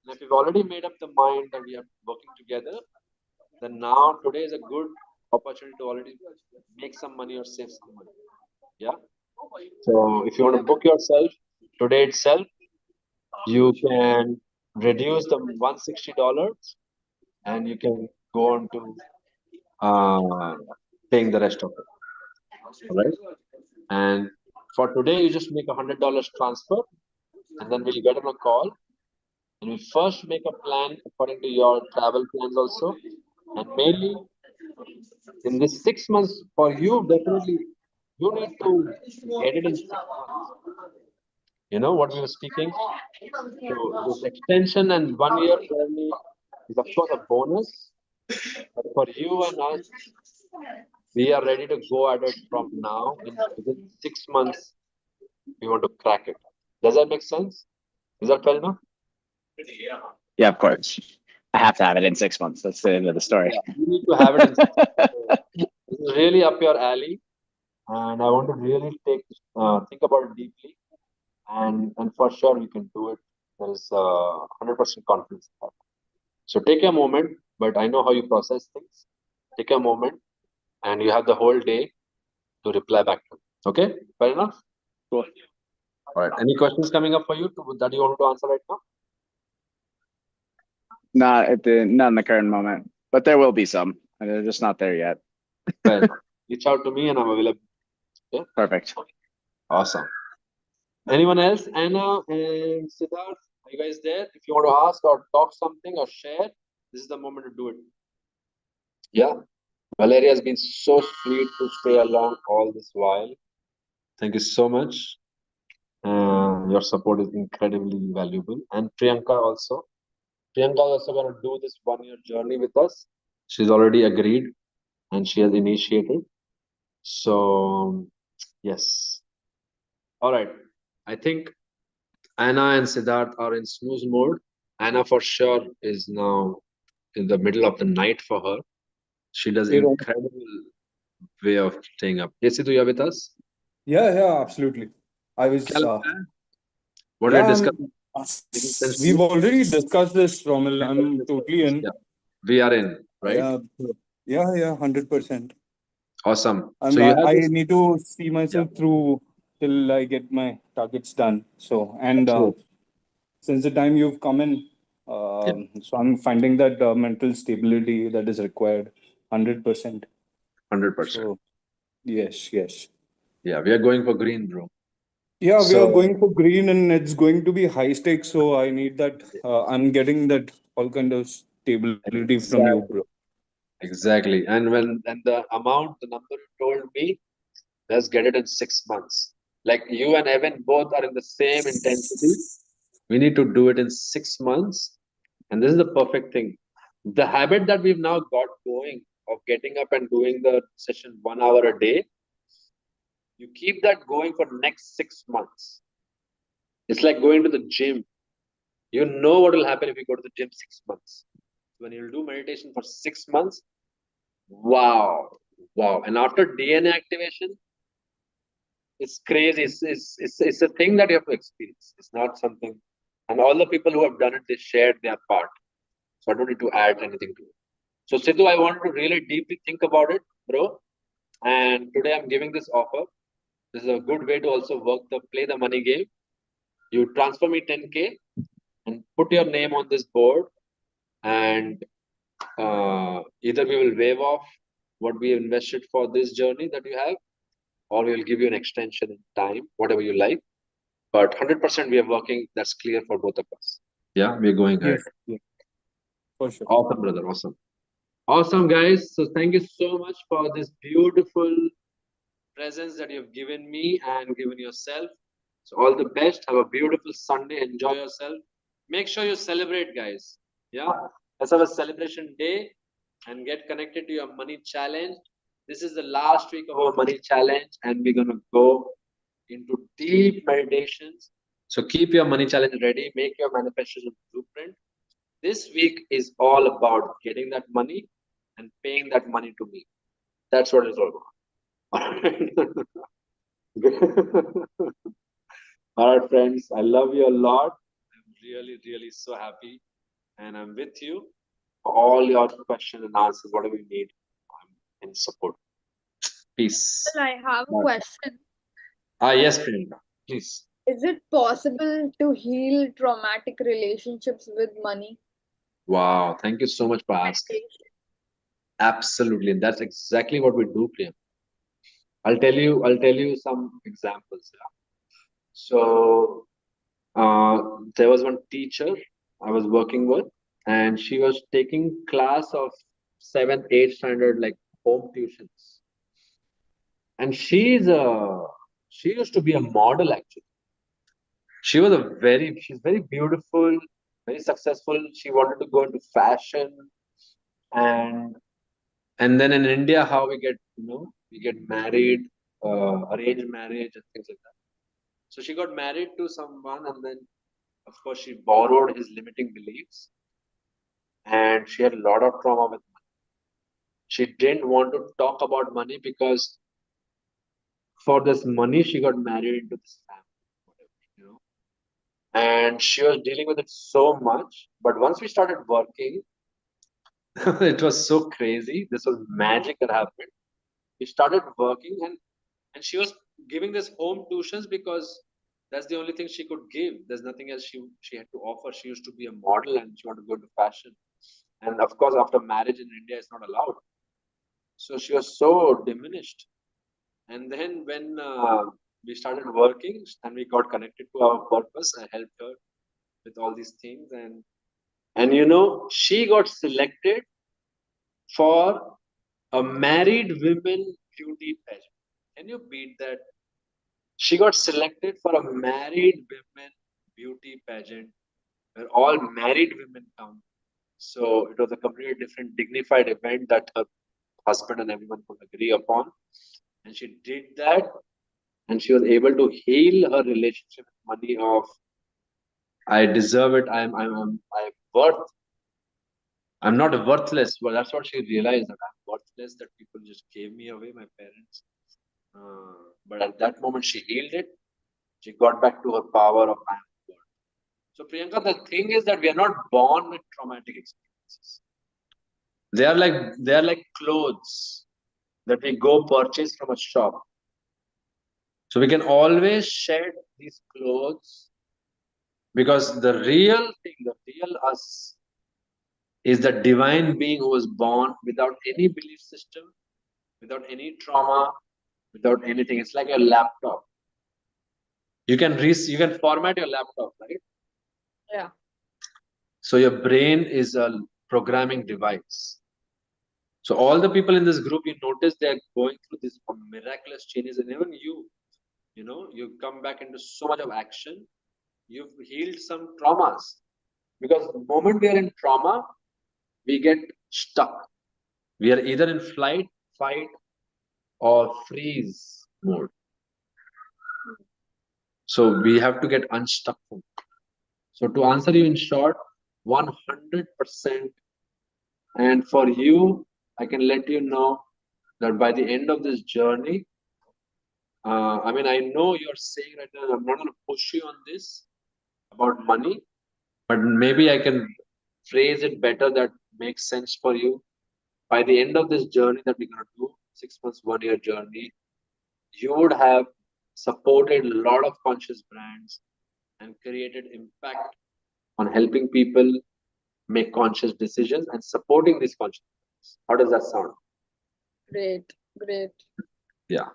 A: And if you've already made up the mind that we are working together, then now today is a good opportunity to already make some money or save some money. Yeah. So if you want to book yourself today itself, you can reduce the $160 and you can go on to paying the rest of it. All right. And for today, you just make $100 transfer, and then we'll get on a call. And we first make a plan according to your travel plans also. And mainly in this 6 months for you, definitely you need to get it in 6 months. You know what we were speaking? So this extension and 1 year journey is of course a bonus. But for you and us, we are ready to go at it from now. And within 6 months, we want to crack it. Does that make sense? Is that fair enough?
D: Yeah, of course. I have to have it in 6 months. That's the end of the story.
A: Yeah, you need to have it in 6 months. This is really up your alley, and I want to really think about it deeply, and for sure we can do it. There is 100% confidence in that. So take a moment, but I know how you process things. Take a moment, and you have the whole day to reply back to me. Okay, fair enough.
D: Cool.
A: All right. Any questions coming up for you that you want to answer right now?
D: Not in the current moment, but there will be some. And they're just not there yet.
A: Well, reach out to me and I'm available. Okay.
D: Perfect.
A: Awesome. Anyone else? Anna and Siddharth, are you guys there? If you want to ask or talk something or share, this is the moment to do it. Yeah. Valeria has been so sweet to stay along all this while. Thank you so much. Your support is incredibly valuable. And Priyanka also. Priyanka is also going to do this 1-year journey with us. She's already agreed and she has initiated. So, yes. All right. I think Anna and Siddharth are in snooze mode. Anna for sure is now in the middle of the night for her. She does
K: Hey, Rom.
A: incredible way of staying up. Yes, Sidhu, you are with us?
K: Yeah, absolutely. I was,
A: What
K: yeah,
A: are you discussing?
K: we've already discussed this, Romil. I'm totally in.
A: Yeah, we are in, right?
K: Yeah, 100%.
A: Awesome.
K: So I need to see myself through till I get my targets done. So, and since the time you've come in, so I'm finding that mental stability that is required, 100%.
A: 100%.
K: So, yes.
A: Yeah, we are going for green, bro.
K: Yeah, we are going for green and it's going to be high stakes. So I need that. I'm getting that all kind of stability from you, bro.
A: Exactly. And the number you told me, let's get it in 6 months. Like you and Evan both are in the same intensity. We need to do it in 6 months. And this is the perfect thing. The habit that we've now got going of getting up and doing the session 1 hour a day, you keep that going for next 6 months. It's like going to the gym. You know what will happen if you go to the gym 6 months. When you'll do meditation for 6 months, wow. And after DNA activation, it's crazy. It's a thing that you have to experience. It's not something. And all the people who have done it, they shared their part. So I don't need to add anything to it. So Sidhu, I want to really deeply think about it, bro. And today I'm giving this offer. This is a good way to also play the money game. You transfer me 10K and put your name on this board, and either we will waive off what we invested for this journey that you have, or we will give you an extension in time, whatever you like. but 100% we are working. That's clear for both of us. Yeah, we're going ahead.
K: Yes, yes, for sure.
A: Awesome, brother. Awesome. Awesome, guys. So thank you so much for this beautiful presence that you've given me and given yourself. So all the best. Have a beautiful Sunday. Enjoy yourself. Make sure you celebrate, guys. Yeah. Let's have a celebration day and get connected to your money challenge. This is the last week of our money challenge, and we're gonna go into deep meditations. So keep your money challenge ready. Make your manifestation blueprint. This week is all about getting that money and paying that money to me. That's what it's all about. All right, friends, I love you a lot. I'm really, really so happy. And I'm with you for all your questions and answers, whatever you need. I'm in support. Peace.
I: Well, I have a
A: Bye.
I: question.
A: Yes, Priyanka, please.
I: Is it possible to heal traumatic relationships with money?
A: Wow, thank you so much for asking. Absolutely. And that's exactly what we do, Priyanka. I'll tell you some examples. Yeah. So there was one teacher I was working with, and she was taking class of 7th, 8th standard, like home tuitions. And she used to be a model actually. She's very beautiful, very successful. She wanted to go into fashion, and then in India, how we get married, arranged marriage and things like that. So she got married to someone, and then of course she borrowed his limiting beliefs, and she had a lot of trauma with money. She didn't want to talk about money because for this money she got married into this family, and she was dealing with it so much. But once we started working, it was so crazy. This was magic that happened. We started working, and she was giving this home tuitions because that's the only thing she could give. There's nothing else she had to offer. She used to be a model and she wanted to go into fashion. And of course, after marriage in India, it's not allowed. So she was so diminished. And then when we started working and we got connected to our purpose, I helped her with all these things. And she got selected for a married women beauty pageant. Can you beat that? She got selected for a married women beauty pageant where all married women come. So it was a completely different, dignified event that her husband and everyone could agree upon. And she did that, and she was able to heal her relationship with money of I deserve it. I'm worth. I'm not worthless. Well, that's what she realized, that I'm worthless. That people just gave me away, my parents. But at that moment, she healed it. She got back to her power of I am worth. So Priyanka, the thing is that we are not born with traumatic experiences. They are like clothes that we go purchase from a shop. So we can always shed these clothes, because the real thing, the real us, is the divine being who was born without any belief system, without any trauma, without anything. It's like a laptop. You can format your laptop, right?
I: Yeah.
A: So your brain is a programming device. So all the people in this group, you notice they're going through these miraculous changes, and even you come back into so much of action. You've healed some traumas, because the moment we are in trauma, we get stuck. We are either in flight, fight, or freeze mode. So we have to get unstuck from it. So to answer you in short, 100%. And for you, I can let you know that by the end of this journey, I know you're saying right now, I'm not going to push you on this about money, but maybe I can phrase it better that makes sense for you. By the end of this journey that we're going to do, 6 months, 1 year journey, you would have supported a lot of conscious brands and created impact on helping people make conscious decisions and supporting these conscious brands. How does that sound?
I: Great.
A: Yeah.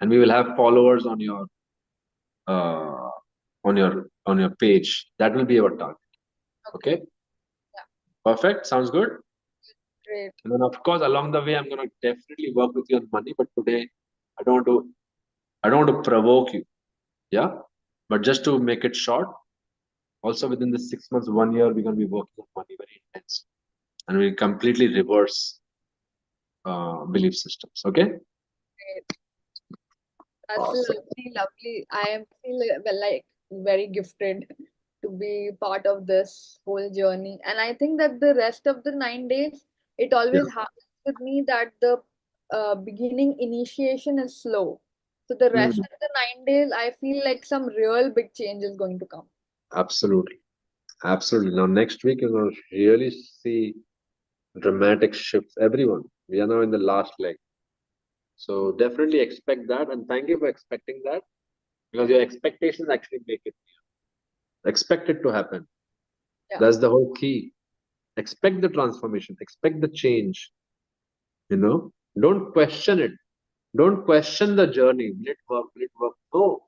A: And we will have followers on your on your page. That will be our target. Okay.
I: Yeah.
A: Perfect. Sounds good.
I: Great.
A: And then of course along the way I'm gonna definitely work with you on money, but today I don't want to provoke you. Yeah. But just to make it short, also within the 6 months, 1 year, we're gonna be working on money very intense. And we completely reverse belief systems. Okay.
I: Great. That's
A: Awesome.
I: lovely. I feel like very gifted to be part of this whole journey. And I think that the rest of the 9 days, it always happens with me that the beginning initiation is slow. So the rest of the 9 days, I feel like some real big change is going to come.
A: Absolutely. Absolutely. Now next week you're gonna really see dramatic shifts. Everyone. We are now in the last leg. So definitely expect that, and thank you for expecting that, because your expectations actually make it real. Expect it to happen.
I: Yeah.
A: That's the whole key. Expect the transformation, expect the change. Don't question it. Don't question the journey. Will it work? Will it work? No.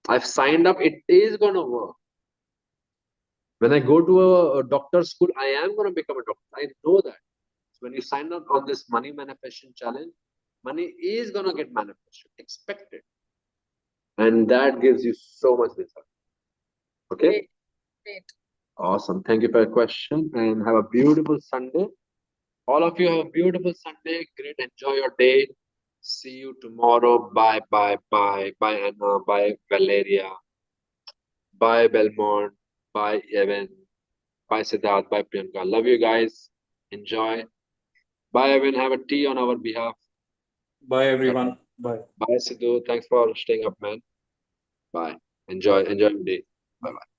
A: I've signed up, it is gonna work. When I go to a doctor's school, I am gonna become a doctor. I know that. So when you sign up on this money manifestation challenge, money is gonna get manifested. Expect it. And that gives you so much result. Okay?
I: Great.
A: Awesome. Thank you for your question, and have a beautiful Sunday. All of you have a beautiful Sunday. Great. Enjoy your day. See you tomorrow. Bye, bye, bye. Bye, Anna. Bye, Valeria. Bye, Belmont. Bye, Evan. Bye, Siddharth. Bye, Priyanka. Love you guys. Enjoy. Bye, Evan. Have a tea on our behalf.
K: Bye, everyone. Bye.
A: Bye, Sidhu. Thanks for staying up, man. Bye. Enjoy your day. Bye-bye.